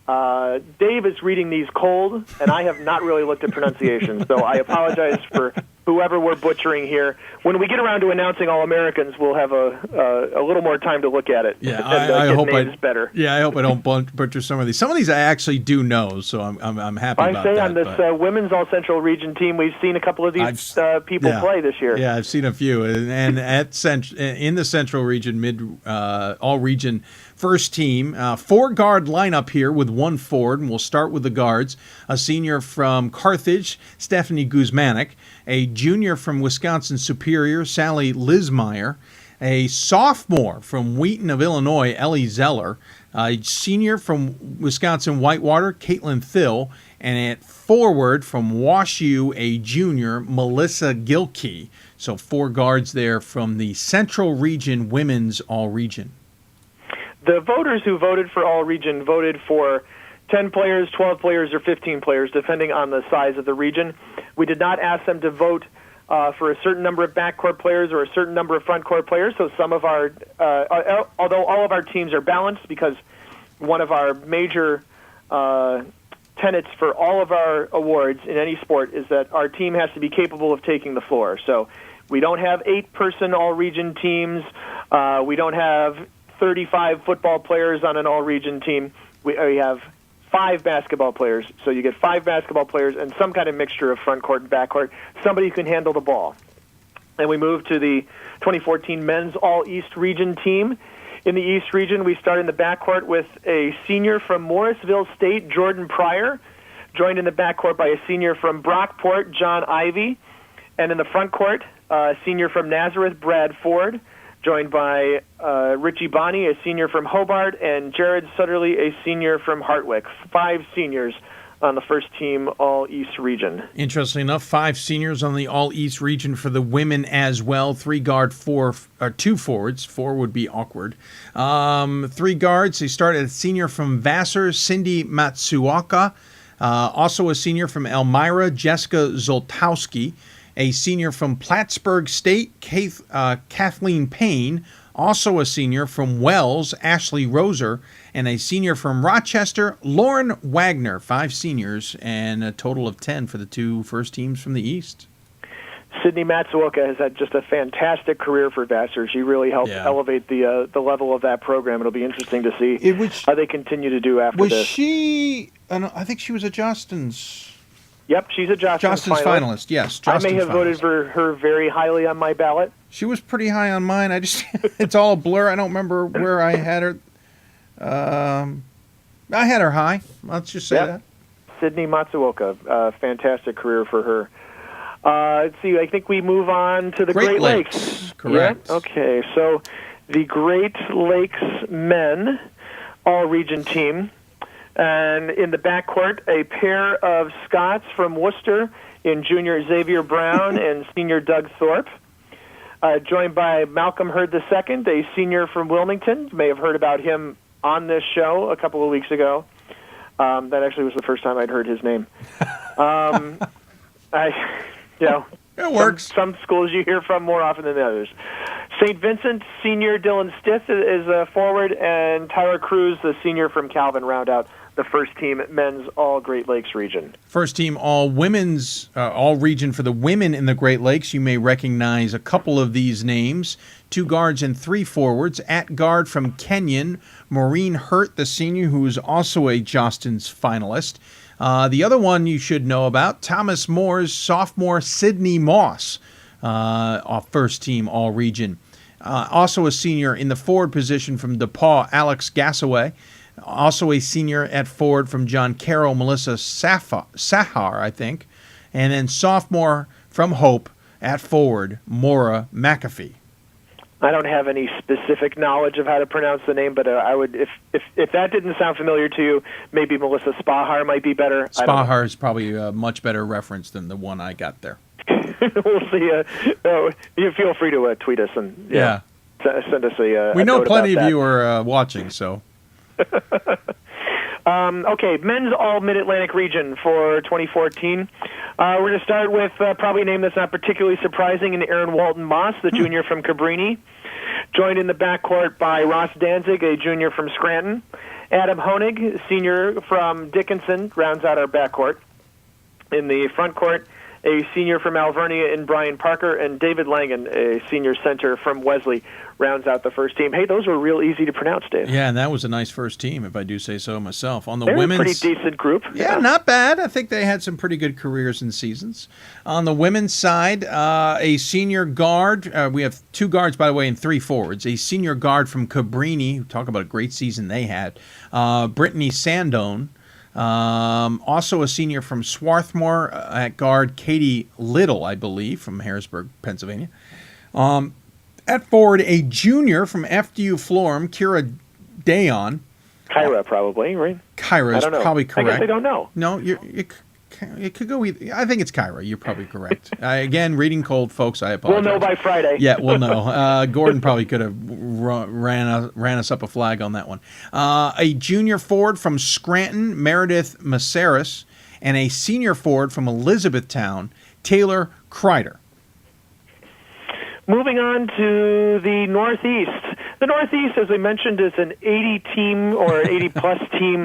Dave is reading these cold, and I have not really looked at pronunciation, so I apologize for whoever we're butchering here. When we get around to announcing All-Americans, we'll have a little more time to look at it. Yeah, and, I hope names better. Yeah, I hope I don't butcher some of these. Some of these I actually do know, so I'm happy about that. I say on this women's All-Central region team, we've seen a couple of these people play this year. Yeah, I've seen a few, and in the Central region, all-region first team, 4-guard lineup here with 1 forward, and we'll start with the guards. A senior from Carthage, Stephanie Guzmanic. A junior from Wisconsin Superior, Sally Lismeyer. A sophomore from Wheaton of Illinois, Ellie Zeller. A senior from Wisconsin Whitewater, Caitlin Thill. And at forward from WashU, a junior, Melissa Gilkey. So 4 guards there from the Central Region Women's All-Region. The voters who voted for All-Region voted for 10 players, 12 players, or 15 players, depending on the size of the region. We did not ask them to vote for a certain number of backcourt players or a certain number of frontcourt players, so some of our, although all of our teams are balanced, because one of our major tenets for all of our awards in any sport is that our team has to be capable of taking the floor. So we don't have 8-person all-region teams. We don't have 35 football players on an all-region team. We have 5 basketball players. So you get 5 basketball players and some kind of mixture of front court and back court, somebody who can handle the ball. And we move to the 2014 men's all-East region team. In the East region, we start in the backcourt with a senior from Morrisville State, Jordan Pryor, joined in the backcourt by a senior from Brockport, John Ivy. And in the front court, a senior from Nazareth, Brad Ford, joined by Richie Bonney, a senior from Hobart, and Jared Sutterly, a senior from Hartwick. 5 seniors on the first team All-East region. Interesting enough, 5 seniors on the All-East region for the women as well. 3 guard, 2 forwards. 4 would be awkward. 3 guards. They start at a senior from Vassar, Cindy Matsuoka. Also a senior from Elmira, Jessica Zoltowski. A senior from Plattsburgh State, Kathleen Payne. Also a senior from Wells, Ashley Roser. And a senior from Rochester, Lauren Wagner. 5 seniors and a total of 10 for the 2 first teams from the East. Sydney Matsuoka has had just a fantastic career for Vassar. She really helped elevate the level of that program. It'll be interesting to see how they continue to do after Was this. she? I think she was a Justin's. Yep, she's a Justin's finalist. Yes, I may Justin's have voted for her very highly on my ballot. She was pretty high on mine. I just it's all a blur. I don't remember where I had her. I had her high. Let's just say that. Sydney Matsuoka, fantastic career for her. Let's see. I think we move on to the Great Lakes. Correct. Yeah? Okay, so the Great Lakes men all-region team. And in the backcourt, a pair of Scots from Worcester in junior Xavier Brown and senior Doug Thorpe, joined by Malcolm Hurd II, a senior from Wilmington. You may have heard about him on this show a couple of weeks ago. That actually was the first time I'd heard his name. It works. Some schools you hear from more often than others. St. Vincent senior Dylan Stith is a forward, and Tyler Cruz, the senior from Calvin, round out the first team men's all Great Lakes region. First team all women's all region for the women in the Great Lakes. You may recognize a couple of these names. 2 guards and 3 forwards. At guard from Kenyon, Maureen Hurt, the senior, who is also a Jostens finalist. The other one you should know about, Thomas Moore's sophomore Sydney Moss, off first team all region. Also a senior in the forward position from DePaul, Alex Gassaway. Also a senior at forward from John Carroll, Melissa Sahar, I think. And then sophomore from Hope at forward, Maura McAfee. I don't have any specific knowledge of how to pronounce the name, but I would, if that didn't sound familiar to you, maybe Melissa Spahar might be better. Spahar is probably a much better reference than the one I got there. We'll see. You feel free to tweet us and send us a. We know note plenty about of that. you are watching, so. Okay, men's all Mid-Atlantic region for 2014. We're going to start with probably a name that's not particularly surprising, in Aaron Walton Moss, the junior from Cabrini, joined in the backcourt by Ross Danzig, a junior from Scranton. Adam Honig, senior from Dickinson, rounds out our backcourt. In the front court, a senior from Alvernia in Brian Parker, and David Langan, a senior center from Wesley, rounds out the first team. Hey, those were real easy to pronounce, Dave. Yeah, and that was a nice first team, if I do say so myself. On the They're women's, a pretty decent group. Yeah, not bad. I think they had some pretty good careers and seasons. On the women's side, a senior guard. We have 2 guards, by the way, and 3 forwards. A senior guard from Cabrini. Talk about a great season they had. Brittany Sandone. Also a senior from Swarthmore at guard, Katie Little, I believe, from Harrisburg, Pennsylvania. At forward, a junior from FDU Florham, Kira Dayon. Kyra, probably, right? Kyra is probably correct. I guess I don't know. No, it could go either. I think it's Kyra. You're probably correct. Again, reading cold, folks, I apologize. We'll know by Friday. Yeah, we'll know. Gordon probably could have ran us up a flag on that one. A junior forward from Scranton, Meredith Maceris, and a senior forward from Elizabethtown, Taylor Kreider. Moving on to the Northeast. The Northeast, as we mentioned, is an 80-team or 80-plus team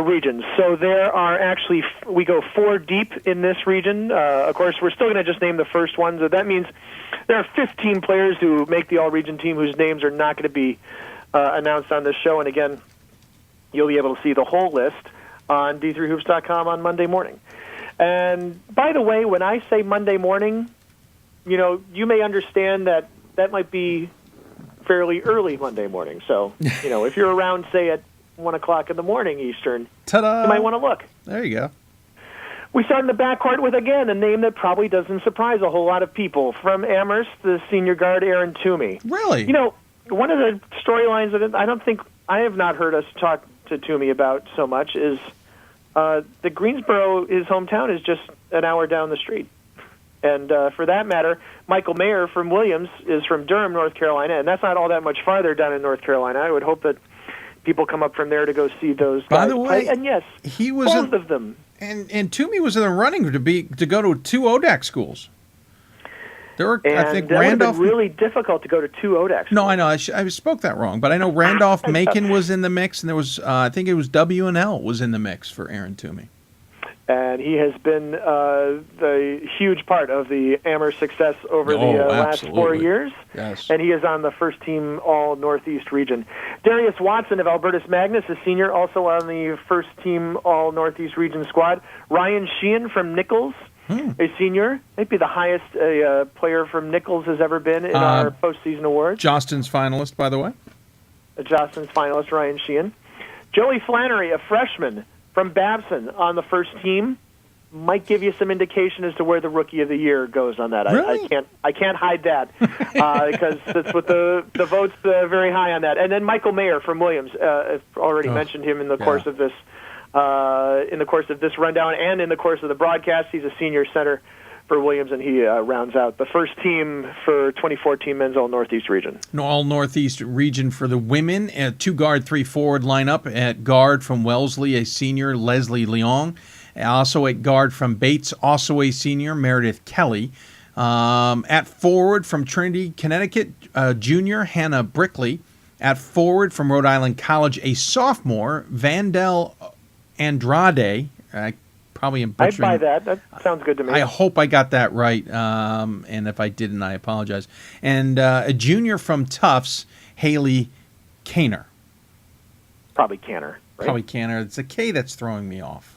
region. So there are actually, we go 4 deep in this region. Of course, we're still going to just name the first ones. So that means there are 15 players who make the all-region team whose names are not going to be announced on this show. And again, you'll be able to see the whole list on d3hoops.com on Monday morning. And by the way, when I say Monday morning, you may understand that might be fairly early Monday morning. So, if you're around, say, at 1 o'clock in the morning Eastern, ta-da, you might want to look. There you go. We start in the backcourt with, again, a name that probably doesn't surprise a whole lot of people. From Amherst, the senior guard, Aaron Toomey. Really? One of the storylines that I have not heard us talk to Toomey about so much is the Greensboro, his hometown, is just an hour down the street. And for that matter, Michael Mayer from Williams is from Durham, North Carolina, and that's not all that much farther down in North Carolina. I would hope that people come up from there to go see those guys. By the way, play. And yes, he was both of them. And Toomey was in the running to go to 2 ODAC schools. There were, I think, that Randolph. Would have been really difficult to go to 2 ODAC schools. No, I know. I spoke that wrong, but I know Randolph-Macon was in the mix, and there was, I think it was W&L was in the mix for Aaron Toomey. And he has been the huge part of the Amherst success over the last 4 years. Yes. And he is on the first team All-Northeast region. Darius Watson of Albertus Magnus, a senior, also on the first team All-Northeast region squad. Ryan Sheehan from Nichols, a senior. Might be the highest a player from Nichols has ever been in our postseason awards. Jostens finalist, by the way. A Jostens finalist, Ryan Sheehan. Joey Flannery, a freshman from Babson on the first team. Might give you some indication as to where the Rookie of the Year goes on that. Really? I can't hide that because that's what the votes very high on that. And then Michael Mayer from Williams. I've already mentioned him in the course of this rundown and in the course of the broadcast. He's a senior center for Williams, and he rounds out the first team for 2014 Men's All-Northeast region. All-Northeast region for the women. 2 guard, 3 forward lineup. At guard from Wellesley, a senior, Leslie Leong. Also at guard from Bates, also a senior, Meredith Kelly. At forward from Trinity, Connecticut, junior, Hannah Brickley. At forward from Rhode Island College, a sophomore, Vandel Andrade. Probably am butchering. I'd buy that. That sounds good to me. I hope I got that right, and if I didn't, I apologize. And a junior from Tufts, Haley Kaner. Probably Canner, right? Probably Canner. It's a K that's throwing me off.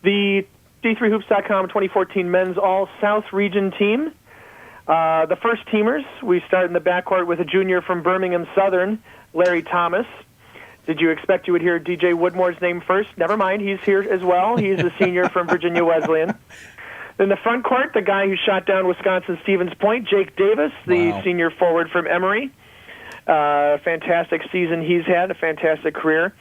The D3Hoops.com 2014 Men's All-South Region team. The first teamers, we start in the backcourt with a junior from Birmingham Southern, Larry Thomas. Did you expect you would hear DJ Woodmore's name first? Never mind, he's here as well. He's a senior from Virginia Wesleyan. In the front court, the guy who shot down Wisconsin Stevens Point, Jake Davis, the senior forward from Emory. Fantastic season he's had, a fantastic career.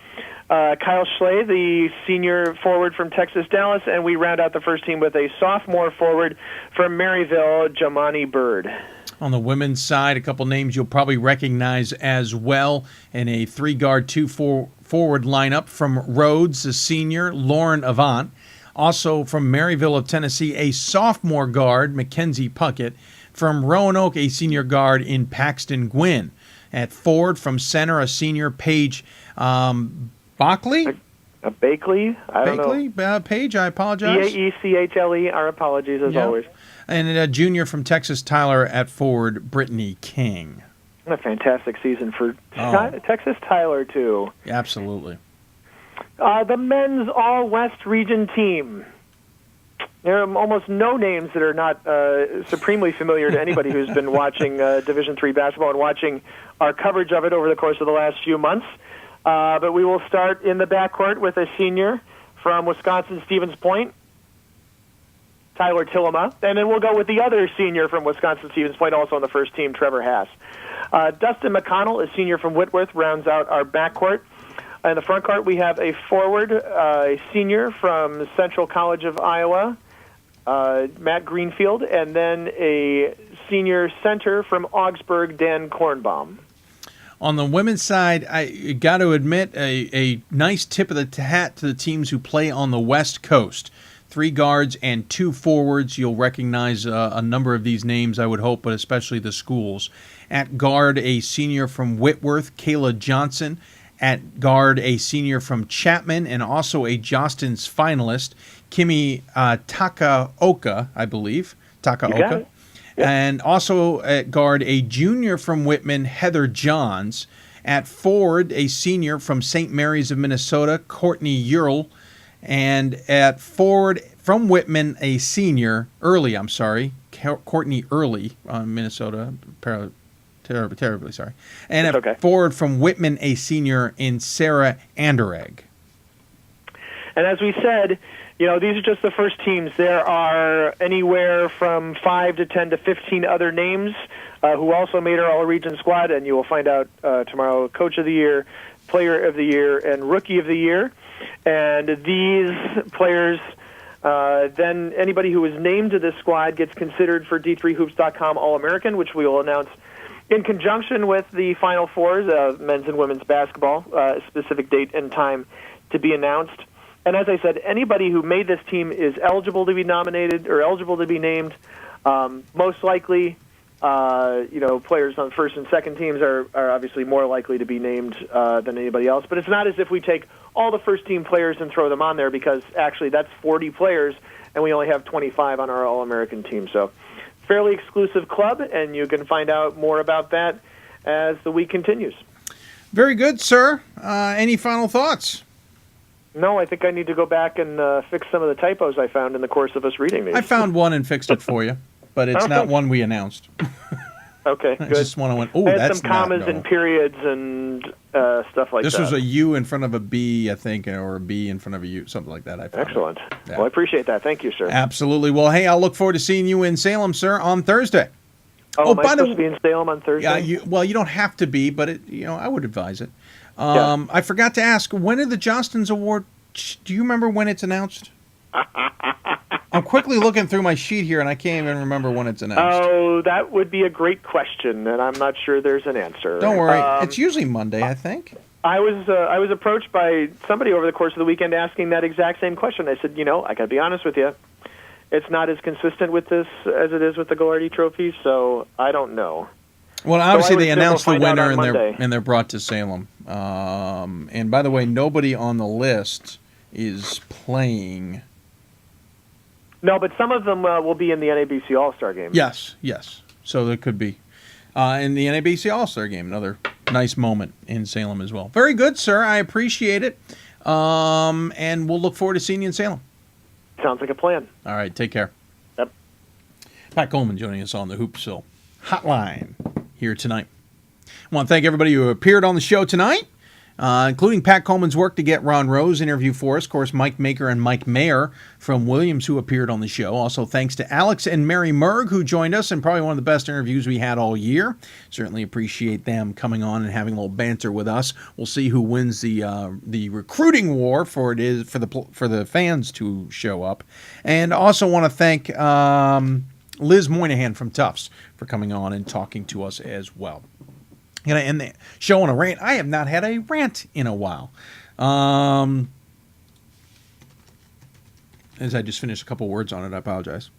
Kyle Schley, the senior forward from Texas Dallas, and we round out the first team with a sophomore forward from Maryville, Jamani Bird. On the women's side, a couple names you'll probably recognize as well in a 3-guard, 2-forward lineup. From Rhodes, a senior, Lauren Avant. Also from Maryville of Tennessee, a sophomore guard, Mackenzie Puckett. From Roanoke, a senior guard in Paxton Gwynn. At forward from center, a senior, Paige Bockley? Bakley? I don't know. Paige, I apologize. B-A-E-C-H-L-E, our apologies as always. And a junior from Texas, Tyler, at forward, Brittany King. What a fantastic season for Texas Tyler, too. Absolutely. The men's All-West region team. There are almost no names that are not supremely familiar to anybody who's been watching Division III basketball and watching our coverage of it over the course of the last few months. But we will start in the backcourt with a senior from Wisconsin Stevens Point, Tyler Tillema. And then we'll go with the other senior from Wisconsin Stevens Point, also on the first team, Trevor Haas. Dustin McConnell, a senior from Whitworth, rounds out our backcourt. In the front court, we have a forward, a senior from Central College of Iowa, Matt Greenfield, and then a senior center from Augsburg, Dan Kornbaum. On the women's side, I got to admit, a nice tip of the hat to the teams who play on the West Coast. 3 guards and 2 forwards. You'll recognize a number of these names, I would hope, but especially the schools. At guard, a senior from Whitworth, Kayla Johnson. At guard, a senior from Chapman and also a Jostens finalist, Kimi Takaoka, I believe. Takaoka. You got it. Yep. And also at guard, a junior from Whitman, Heather Johns. At forward, a senior from St. Mary's of Minnesota, Courtney Earle. And at forward from Whitman, a senior, Courtney Early, Minnesota, terribly sorry. And at forward from Whitman, a senior in Sarah Anderegg. And as we said, these are just the first teams. There are anywhere from 5 to 10 to 15 other names who also made our all-region squad, and you will find out tomorrow Coach of the Year, Player of the Year, and Rookie of the Year. And these players, then anybody who is named to this squad gets considered for D3Hoops.com All-American, which we will announce in conjunction with the Final Fours, men's and women's basketball, specific date and time to be announced. And as I said, anybody who made this team is eligible to be nominated or eligible to be named. Most likely, players on first and second teams are obviously more likely to be named than anybody else. But it's not as if we take all the first-team players and throw them on there, because actually that's 40 players, and we only have 25 on our All-American team. So fairly exclusive club, and you can find out more about that as the week continues. Very good, sir. Any final thoughts? No, I think I need to go back and fix some of the typos I found in the course of us reading these. I found one and fixed it for you, but it's not one we announced. Okay, I good. just went, oh, I had that's some commas and periods and stuff like this that. was a U in front of a B, I think, or a B in front of a U, something like that. I found Excellent. Yeah. Well, I appreciate that. Thank you, sir. Absolutely. Well, hey, I'll look forward to seeing you in Salem, sir, on Thursday. Oh, am I supposed to be in Salem on Thursday? Yeah, you don't have to be, but I would advise it. I forgot to ask, when are the Johnston's Award? Do you remember when it's announced? I'm quickly looking through my sheet here, and I can't even remember when it's announced. Oh, that would be a great question, and I'm not sure there's an answer. Don't worry. It's usually Monday, I think. I was approached by somebody over the course of the weekend asking that exact same question. I said, I got to be honest with you. It's not as consistent with this as it is with the Ghilardi Trophy, so I don't know. Well, obviously they announce the we'll find out winner, on and they're brought to Salem. And by the way, nobody on the list is playing. No, but some of them will be in the NABC All-Star game. Yes. So there could be in the NABC All-Star game, another nice moment in Salem as well. Very good, sir. I appreciate it. And we'll look forward to seeing you in Salem. Sounds like a plan. All right, take care. Yep. Pat Coleman joining us on the Hoopsville Hotline here tonight. I want to thank everybody who appeared on the show tonight, including Pat Coleman's work to get Ron Rose interview for us. Of course, Mike Maker and Mike Mayer from Williams who appeared on the show. Also, thanks to Alex and Mary Merg who joined us, and probably one of the best interviews we had all year. Certainly appreciate them coming on and having a little banter with us. We'll see who wins the recruiting war for the fans to show up. And also want to thank Liz Moynihan from Tufts for coming on and talking to us as well. Going to end the show on a rant. I have not had a rant in a while. As I just finished a couple words on it, I apologize.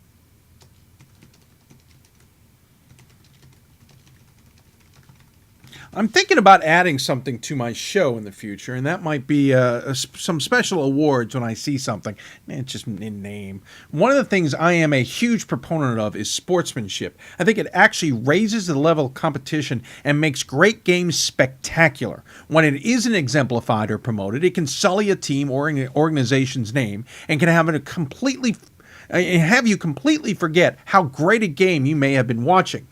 I'm thinking about adding something to my show in the future, and that might be some special awards when I see something. It's just in name. One of the things I am a huge proponent of is sportsmanship. I think it actually raises the level of competition and makes great games spectacular. When it isn't exemplified or promoted, it can sully a team or an organization's name and can have you completely forget how great a game you may have been watching.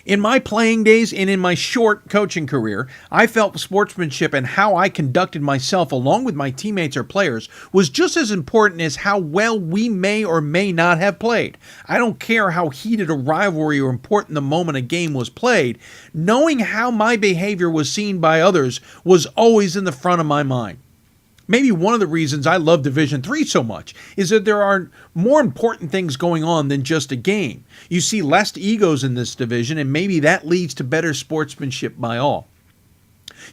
In my playing days and in my short coaching career, I felt sportsmanship and how I conducted myself along with my teammates or players was just as important as how well we may or may not have played. I don't care how heated a rivalry or important the moment a game was played, knowing how my behavior was seen by others was always in the front of my mind. Maybe one of the reasons I love Division III so much is that there are more important things going on than just a game. You see less egos in this division, and maybe that leads to better sportsmanship by all.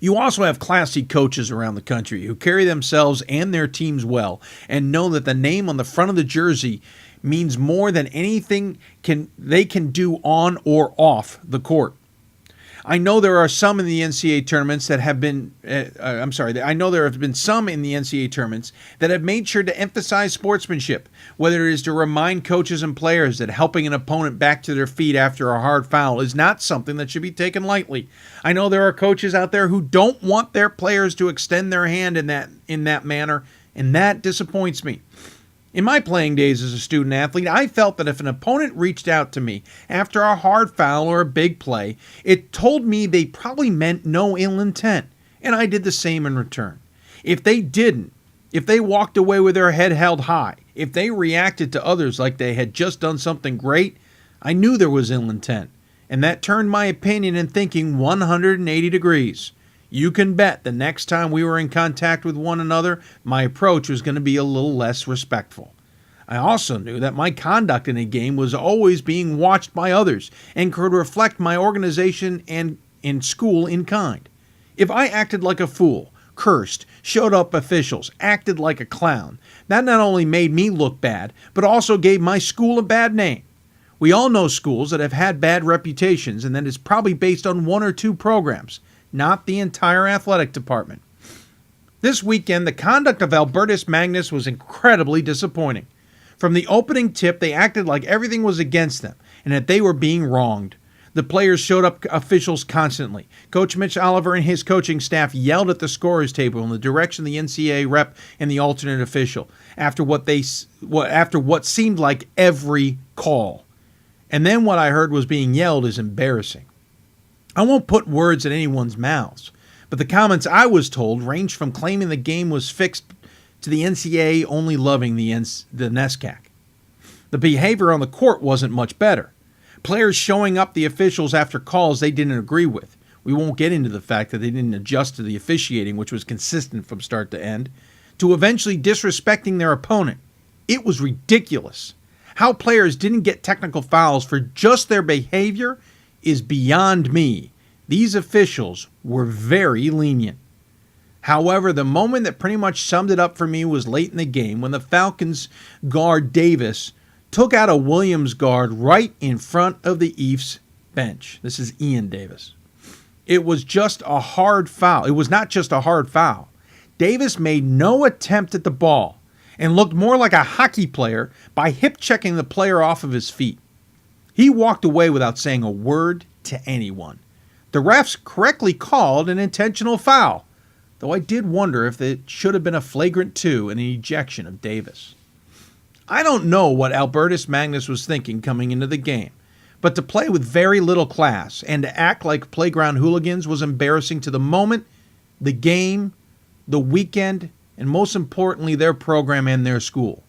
You also have classy coaches around the country who carry themselves and their teams well and know that the name on the front of the jersey means more than anything they can do on or off the court. I know there are some in the NCAA tournaments that have been, I know there have been some in the NCAA tournaments that have made sure to emphasize sportsmanship, whether it is to remind coaches and players that helping an opponent back to their feet after a hard foul is not something that should be taken lightly. I know there are coaches out there who don't want their players to extend their hand in that manner, and that disappoints me. In my playing days as a student athlete, I felt that if an opponent reached out to me after a hard foul or a big play, it told me they probably meant no ill intent, and I did the same in return. If they didn't, if they walked away with their head held high, if they reacted to others like they had just done something great, I knew there was ill intent, and that turned my opinion and thinking 180 degrees. You can bet the next time we were in contact with one another, my approach was going to be a little less respectful. I also knew that my conduct in a game was always being watched by others and could reflect my organization and in school in kind. If I acted like a fool, cursed, showed up officials, acted like a clown, that not only made me look bad, but also gave my school a bad name. We all know schools that have had bad reputations, and that is probably based on one or two programs, not the entire athletic department. This weekend, the conduct of Albertus Magnus was incredibly disappointing. From the opening tip, they acted like everything was against them and that they were being wronged. The players showed up officials constantly. Coach Mitch Oliver and his coaching staff yelled at the scorer's table in the direction of the NCAA rep and the alternate official after what seemed like every call. And then what I heard was being yelled is embarrassing. I won't put words in anyone's mouths, but the comments I was told ranged from claiming the game was fixed to the NCAA only loving the NESCAC. The behavior on the court wasn't much better. Players showing up the officials after calls they didn't agree with. We won't get into the fact that they didn't adjust to the officiating, which was consistent from start to end, to eventually disrespecting their opponent. It was ridiculous. How players didn't get technical fouls for just their behavior is beyond me. These officials were very lenient. However, the moment that pretty much summed it up for me was late in the game when the Falcons guard Davis took out a Williams guard right in front of the Eafs bench. This is Ian Davis. It was just a hard foul. It was not just a hard foul. Davis made no attempt at the ball and looked more like a hockey player by hip-checking the player off of his feet. He walked away without saying a word to anyone. The refs correctly called an intentional foul, though I did wonder if it should have been a flagrant 2 and an ejection of Davis. I don't know what Albertus Magnus was thinking coming into the game, but to play with very little class and to act like playground hooligans was embarrassing to the moment, the game, the weekend, and most importantly, their program and their school.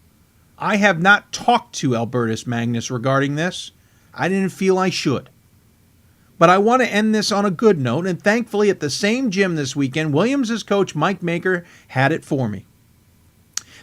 I have not talked to Albertus Magnus regarding this. I didn't feel I should. But I want to end this on a good note, and thankfully at the same gym this weekend, Williams' coach Mike Maker had it for me.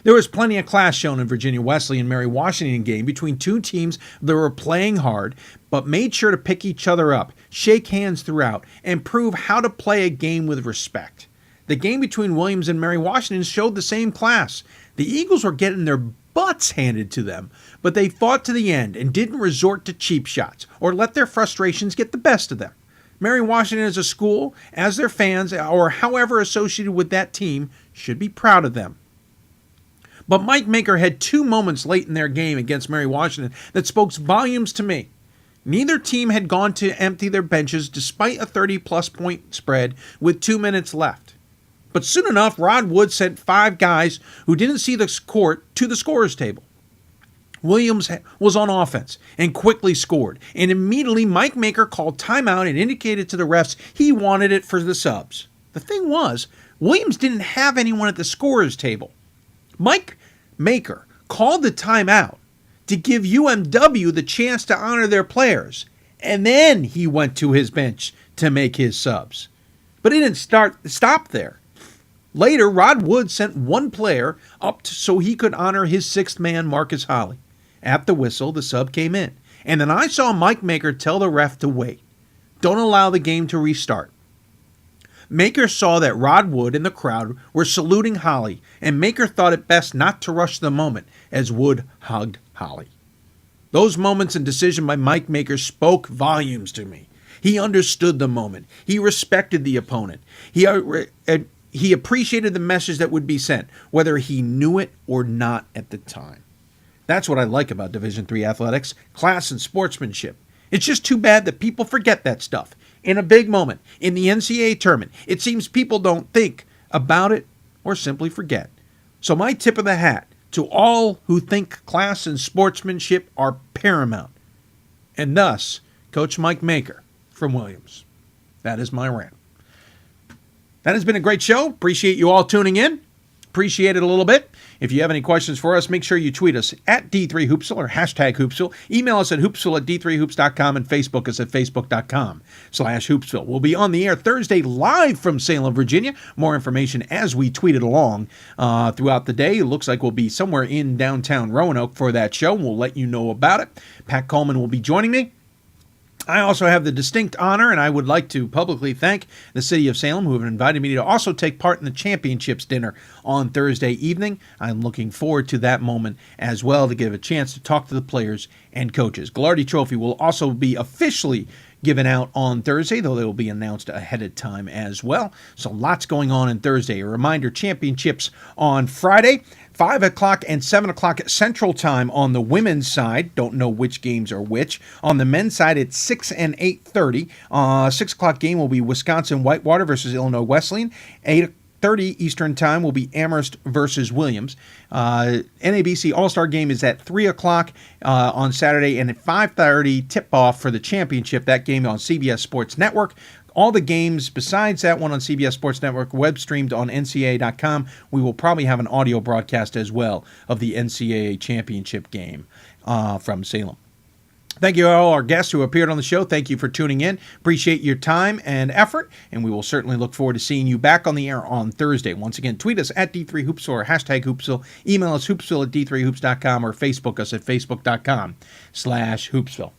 There was plenty of class shown in Virginia Wesley and Mary Washington game between two teams that were playing hard, but made sure to pick each other up, shake hands throughout, and prove how to play a game with respect. The game between Williams and Mary Washington showed the same class. The Eagles were getting their butts handed to them, but they fought to the end and didn't resort to cheap shots or let their frustrations get the best of them. Mary Washington as a school, as their fans, or however associated with that team, should be proud of them. But Mike Maker had two moments late in their game against Mary Washington that spoke volumes to me. Neither team had gone to empty their benches despite a 30-plus point spread with 2 minutes left. But soon enough, Rod Wood sent 5 guys who didn't see the court to the scorer's table. Williams was on offense and quickly scored, and immediately Mike Maker called timeout and indicated to the refs he wanted it for the subs. The thing was, Williams didn't have anyone at the scorer's table. Mike Maker called the timeout to give UMW the chance to honor their players, and then he went to his bench to make his subs. But he didn't stop there. Later, Rod Wood sent one player up so he could honor his sixth man, Marcus Holly. At the whistle, the sub came in, and then I saw Mike Maker tell the ref to wait. Don't allow the game to restart. Maker saw that Rod Wood and the crowd were saluting Holly, and Maker thought it best not to rush the moment as Wood hugged Holly. Those moments and decision by Mike Maker spoke volumes to me. He understood the moment. He respected the opponent. He appreciated the message that would be sent, whether he knew it or not at the time. That's what I like about Division III athletics, class and sportsmanship. It's just too bad that people forget that stuff. In a big moment, in the NCAA tournament, it seems people don't think about it or simply forget. So my tip of the hat to all who think class and sportsmanship are paramount. And thus, Coach Mike Maker from Williams. That is my rant. That has been a great show. Appreciate you all tuning in. Appreciate it a little bit. If you have any questions for us, make sure you tweet us at D3Hoopsville or hashtag Hoopsville. Email us at hoopsville@d3hoops.com and Facebook us at facebook.com/Hoopsville. We'll be on the air Thursday live from Salem, Virginia. More information as we tweet it along throughout the day. It looks like we'll be somewhere in downtown Roanoke for that show. We'll let you know about it. Pat Coleman will be joining me. I also have the distinct honor, and I would like to publicly thank the city of Salem, who have invited me to also take part in the championships dinner on Thursday evening. I'm looking forward to that moment as well, to give a chance to talk to the players and coaches. Ghilardi Trophy will also be officially given out on Thursday, though they will be announced ahead of time as well. So lots going on Thursday. A reminder, championships on Friday, 5 o'clock and 7 o'clock Central Time on the women's side. Don't know which games are which. On the men's side, it's 6 and 8:30. 6 o'clock game will be Wisconsin Whitewater versus Illinois Wesleyan. 8:30 Eastern Time will be Amherst versus Williams. NABC All-Star Game is at 3 o'clock on Saturday, and at 5:30 tip-off for the championship. That game on CBS Sports Network. All the games besides that one on CBS Sports Network, web streamed on NCAA.com. We will probably have an audio broadcast as well of the NCAA championship game from Salem. Thank you to all our guests who appeared on the show. Thank you for tuning in. Appreciate your time and effort, and we will certainly look forward to seeing you back on the air on Thursday. Once again, tweet us at D3Hoopsville or hashtag Hoopsville. Email us hoopsville@d3hoops.com or Facebook us at facebook.com/Hoopsville.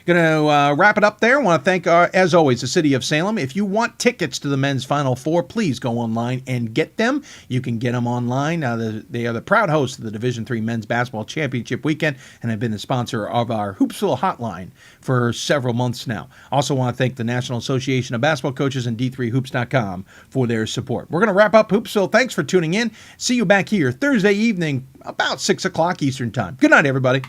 Going to wrap it up there. I want to thank, as always, the city of Salem. If you want tickets to the men's Final Four, please go online and get them. You can get them online. They are the proud hosts of the Division III Men's Basketball Championship Weekend and have been the sponsor of our Hoopsville hotline for several months now. Also want to thank the National Association of Basketball Coaches and D3Hoops.com for their support. We're going to wrap up Hoopsville. Thanks for tuning in. See you back here Thursday evening about 6 o'clock Eastern Time. Good night, everybody.